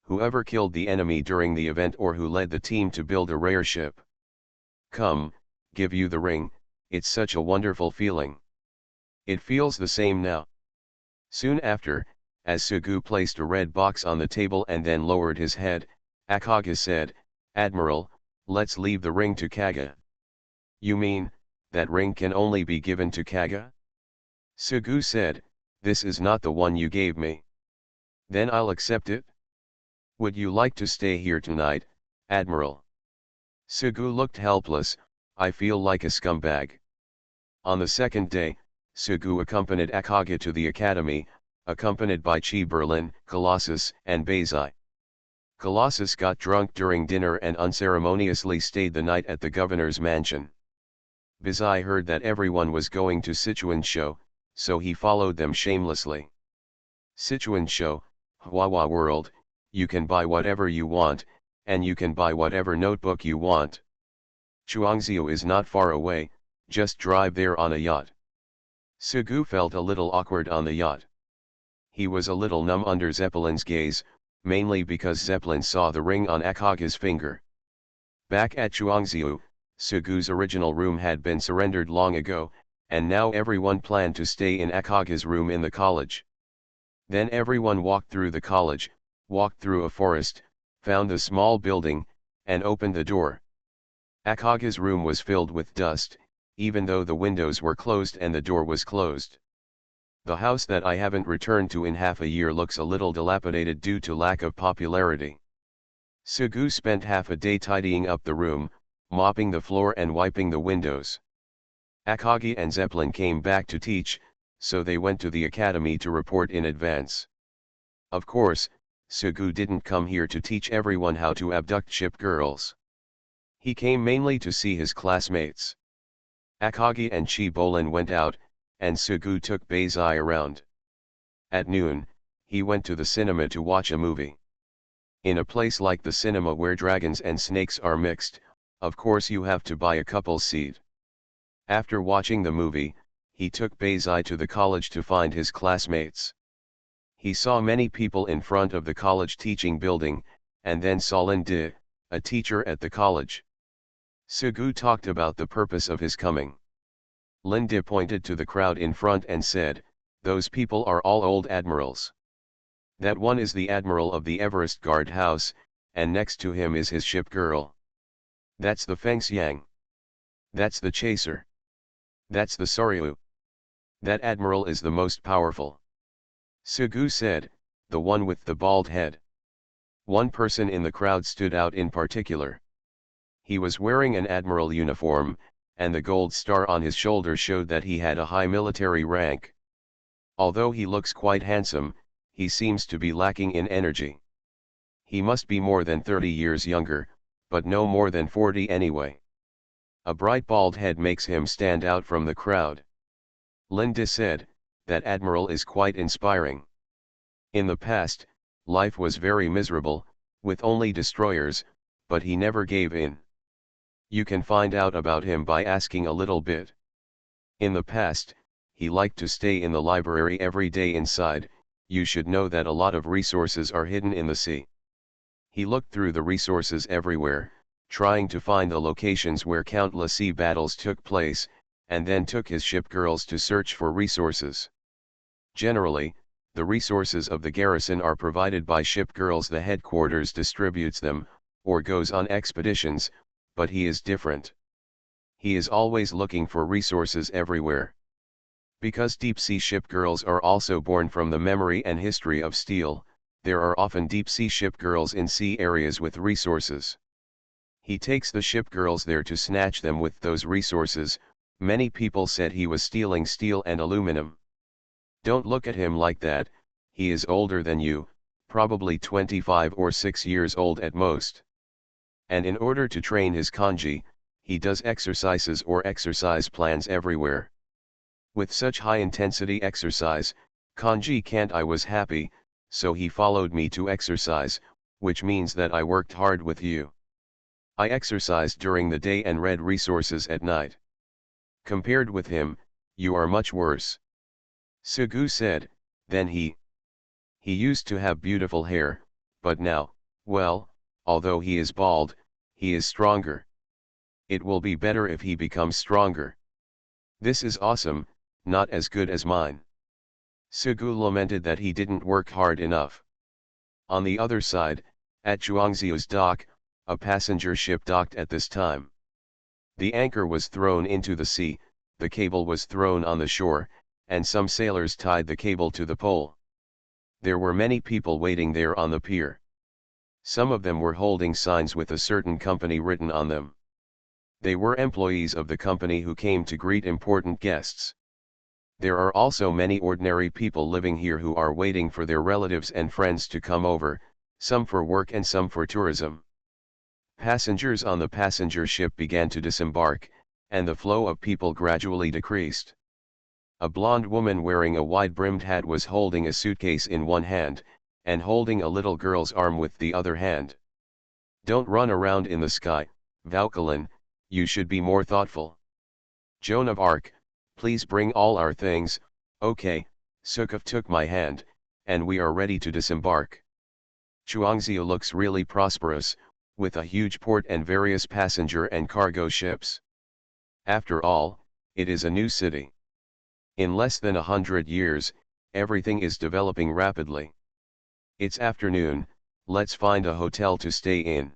Whoever killed the enemy during the event or who led the team to build a rare ship. Come, give you the ring, it's such a wonderful feeling. It feels the same now." Soon after, as Sugu placed a red box on the table and then lowered his head, Akage said, "Admiral, let's leave the ring to Kaga." "You mean, that ring can only be given to Kaga?" Sugu said, "This is not the one you gave me." "Then I'll accept it." "Would you like to stay here tonight, Admiral?" Sugu looked helpless. "I feel like a scumbag." On the second day, Sugu accompanied Akage to the academy, accompanied by Chi Berlin, Colossus, and Bazai. Colossus got drunk during dinner and unceremoniously stayed the night at the governor's mansion. Bazai heard that everyone was going to Sichuan show, so he followed them shamelessly. Sichuan show, Huahua World, you can buy whatever you want, and you can buy whatever notebook you want. Chuangzhou is not far away, just drive there on a yacht. Sugu felt a little awkward on the yacht. He was a little numb under Zeppelin's gaze, mainly because Zeppelin saw the ring on Akage's finger. Back at Chuangzhou, Sugu's original room had been surrendered long ago, and now everyone planned to stay in Akage's room in the college. Then everyone walked through the college, walked through a forest, found the small building, and opened the door. Akage's room was filled with dust, even though the windows were closed and the door was closed. The house that I haven't returned to in half a year looks a little dilapidated due to lack of popularity. Sugu spent half a day tidying up the room, mopping the floor and wiping the windows. Akage and Zeppelin came back to teach, so they went to the academy to report in advance. Of course, Sugu didn't come here to teach everyone how to abduct ship girls. He came mainly to see his classmates. Akage and Chi Bolin went out, and Sugu took Bazai around. At noon, he went to the cinema to watch a movie. In a place like the cinema where dragons and snakes are mixed, of course you have to buy a couple's seat. After watching the movie, he took Bazai to the college to find his classmates. He saw many people in front of the college teaching building, and then saw Linde, a teacher at the college. Sugu talked about the purpose of his coming. Linde pointed to the crowd in front and said, "Those people are all old admirals. That one is the admiral of the Everest guard house, and next to him is his ship girl. That's the Fengxiang. That's the chaser. That's the Soryu. That admiral is the most powerful." Sugu said, "The one with the bald head." One person in the crowd stood out in particular. He was wearing an admiral uniform, and the gold star on his shoulder showed that he had a high military rank. Although he looks quite handsome, he seems to be lacking in energy. He must be more than 30 years younger, but no more than 40 anyway. A bright bald head makes him stand out from the crowd. Linde said, "That admiral is quite inspiring. In the past, life was very miserable, with only destroyers, but he never gave in. You can find out about him by asking a little bit. In the past, he liked to stay in the library every day inside. You should know that a lot of resources are hidden in the sea. He looked through the resources everywhere, trying to find the locations where countless sea battles took place, and then took his ship girls to search for resources. Generally, the resources of the garrison are provided by ship girls. The headquarters distributes them, or goes on expeditions, but he is different. He is always looking for resources everywhere. Because deep-sea ship girls are also born from the memory and history of steel, there are often deep-sea ship girls in sea areas with resources. He takes the ship girls there to snatch them with those resources. Many people said he was stealing steel and aluminum. Don't look at him like that, he is older than you, probably 25 or 6 years old at most. And in order to train his kanji, he does exercises or exercise plans everywhere. With such high-intensity exercise, kanji can't. I was happy, so he followed me to exercise, which means that I worked hard with you. I exercised during the day and read resources at night. Compared with him, you are much worse." Sugu said, "Then he used to have beautiful hair, but now, well, although he is bald, he is stronger. It will be better if he becomes stronger. This is awesome, not as good as mine." Sugu lamented that he didn't work hard enough. On the other side, at Chuangziu's dock, a passenger ship docked at this time. The anchor was thrown into the sea, the cable was thrown on the shore, and some sailors tied the cable to the pole. There were many people waiting there on the pier. Some of them were holding signs with a certain company written on them. They were employees of the company who came to greet important guests. There are also many ordinary people living here who are waiting for their relatives and friends to come over, some for work and some for tourism. Passengers on the passenger ship began to disembark, and the flow of people gradually decreased. A blonde woman wearing a wide-brimmed hat was holding a suitcase in one hand, and holding a little girl's arm with the other hand. "Don't run around in the sky, Vauquelin, you should be more thoughtful. Joan of Arc, please bring all our things." "Okay," Sukov took my hand, "and we are ready to disembark." Chuangziu looks really prosperous, with a huge port and various passenger and cargo ships. After all, it is a new city. In less than 100 years, everything is developing rapidly. It's afternoon, let's find a hotel to stay in.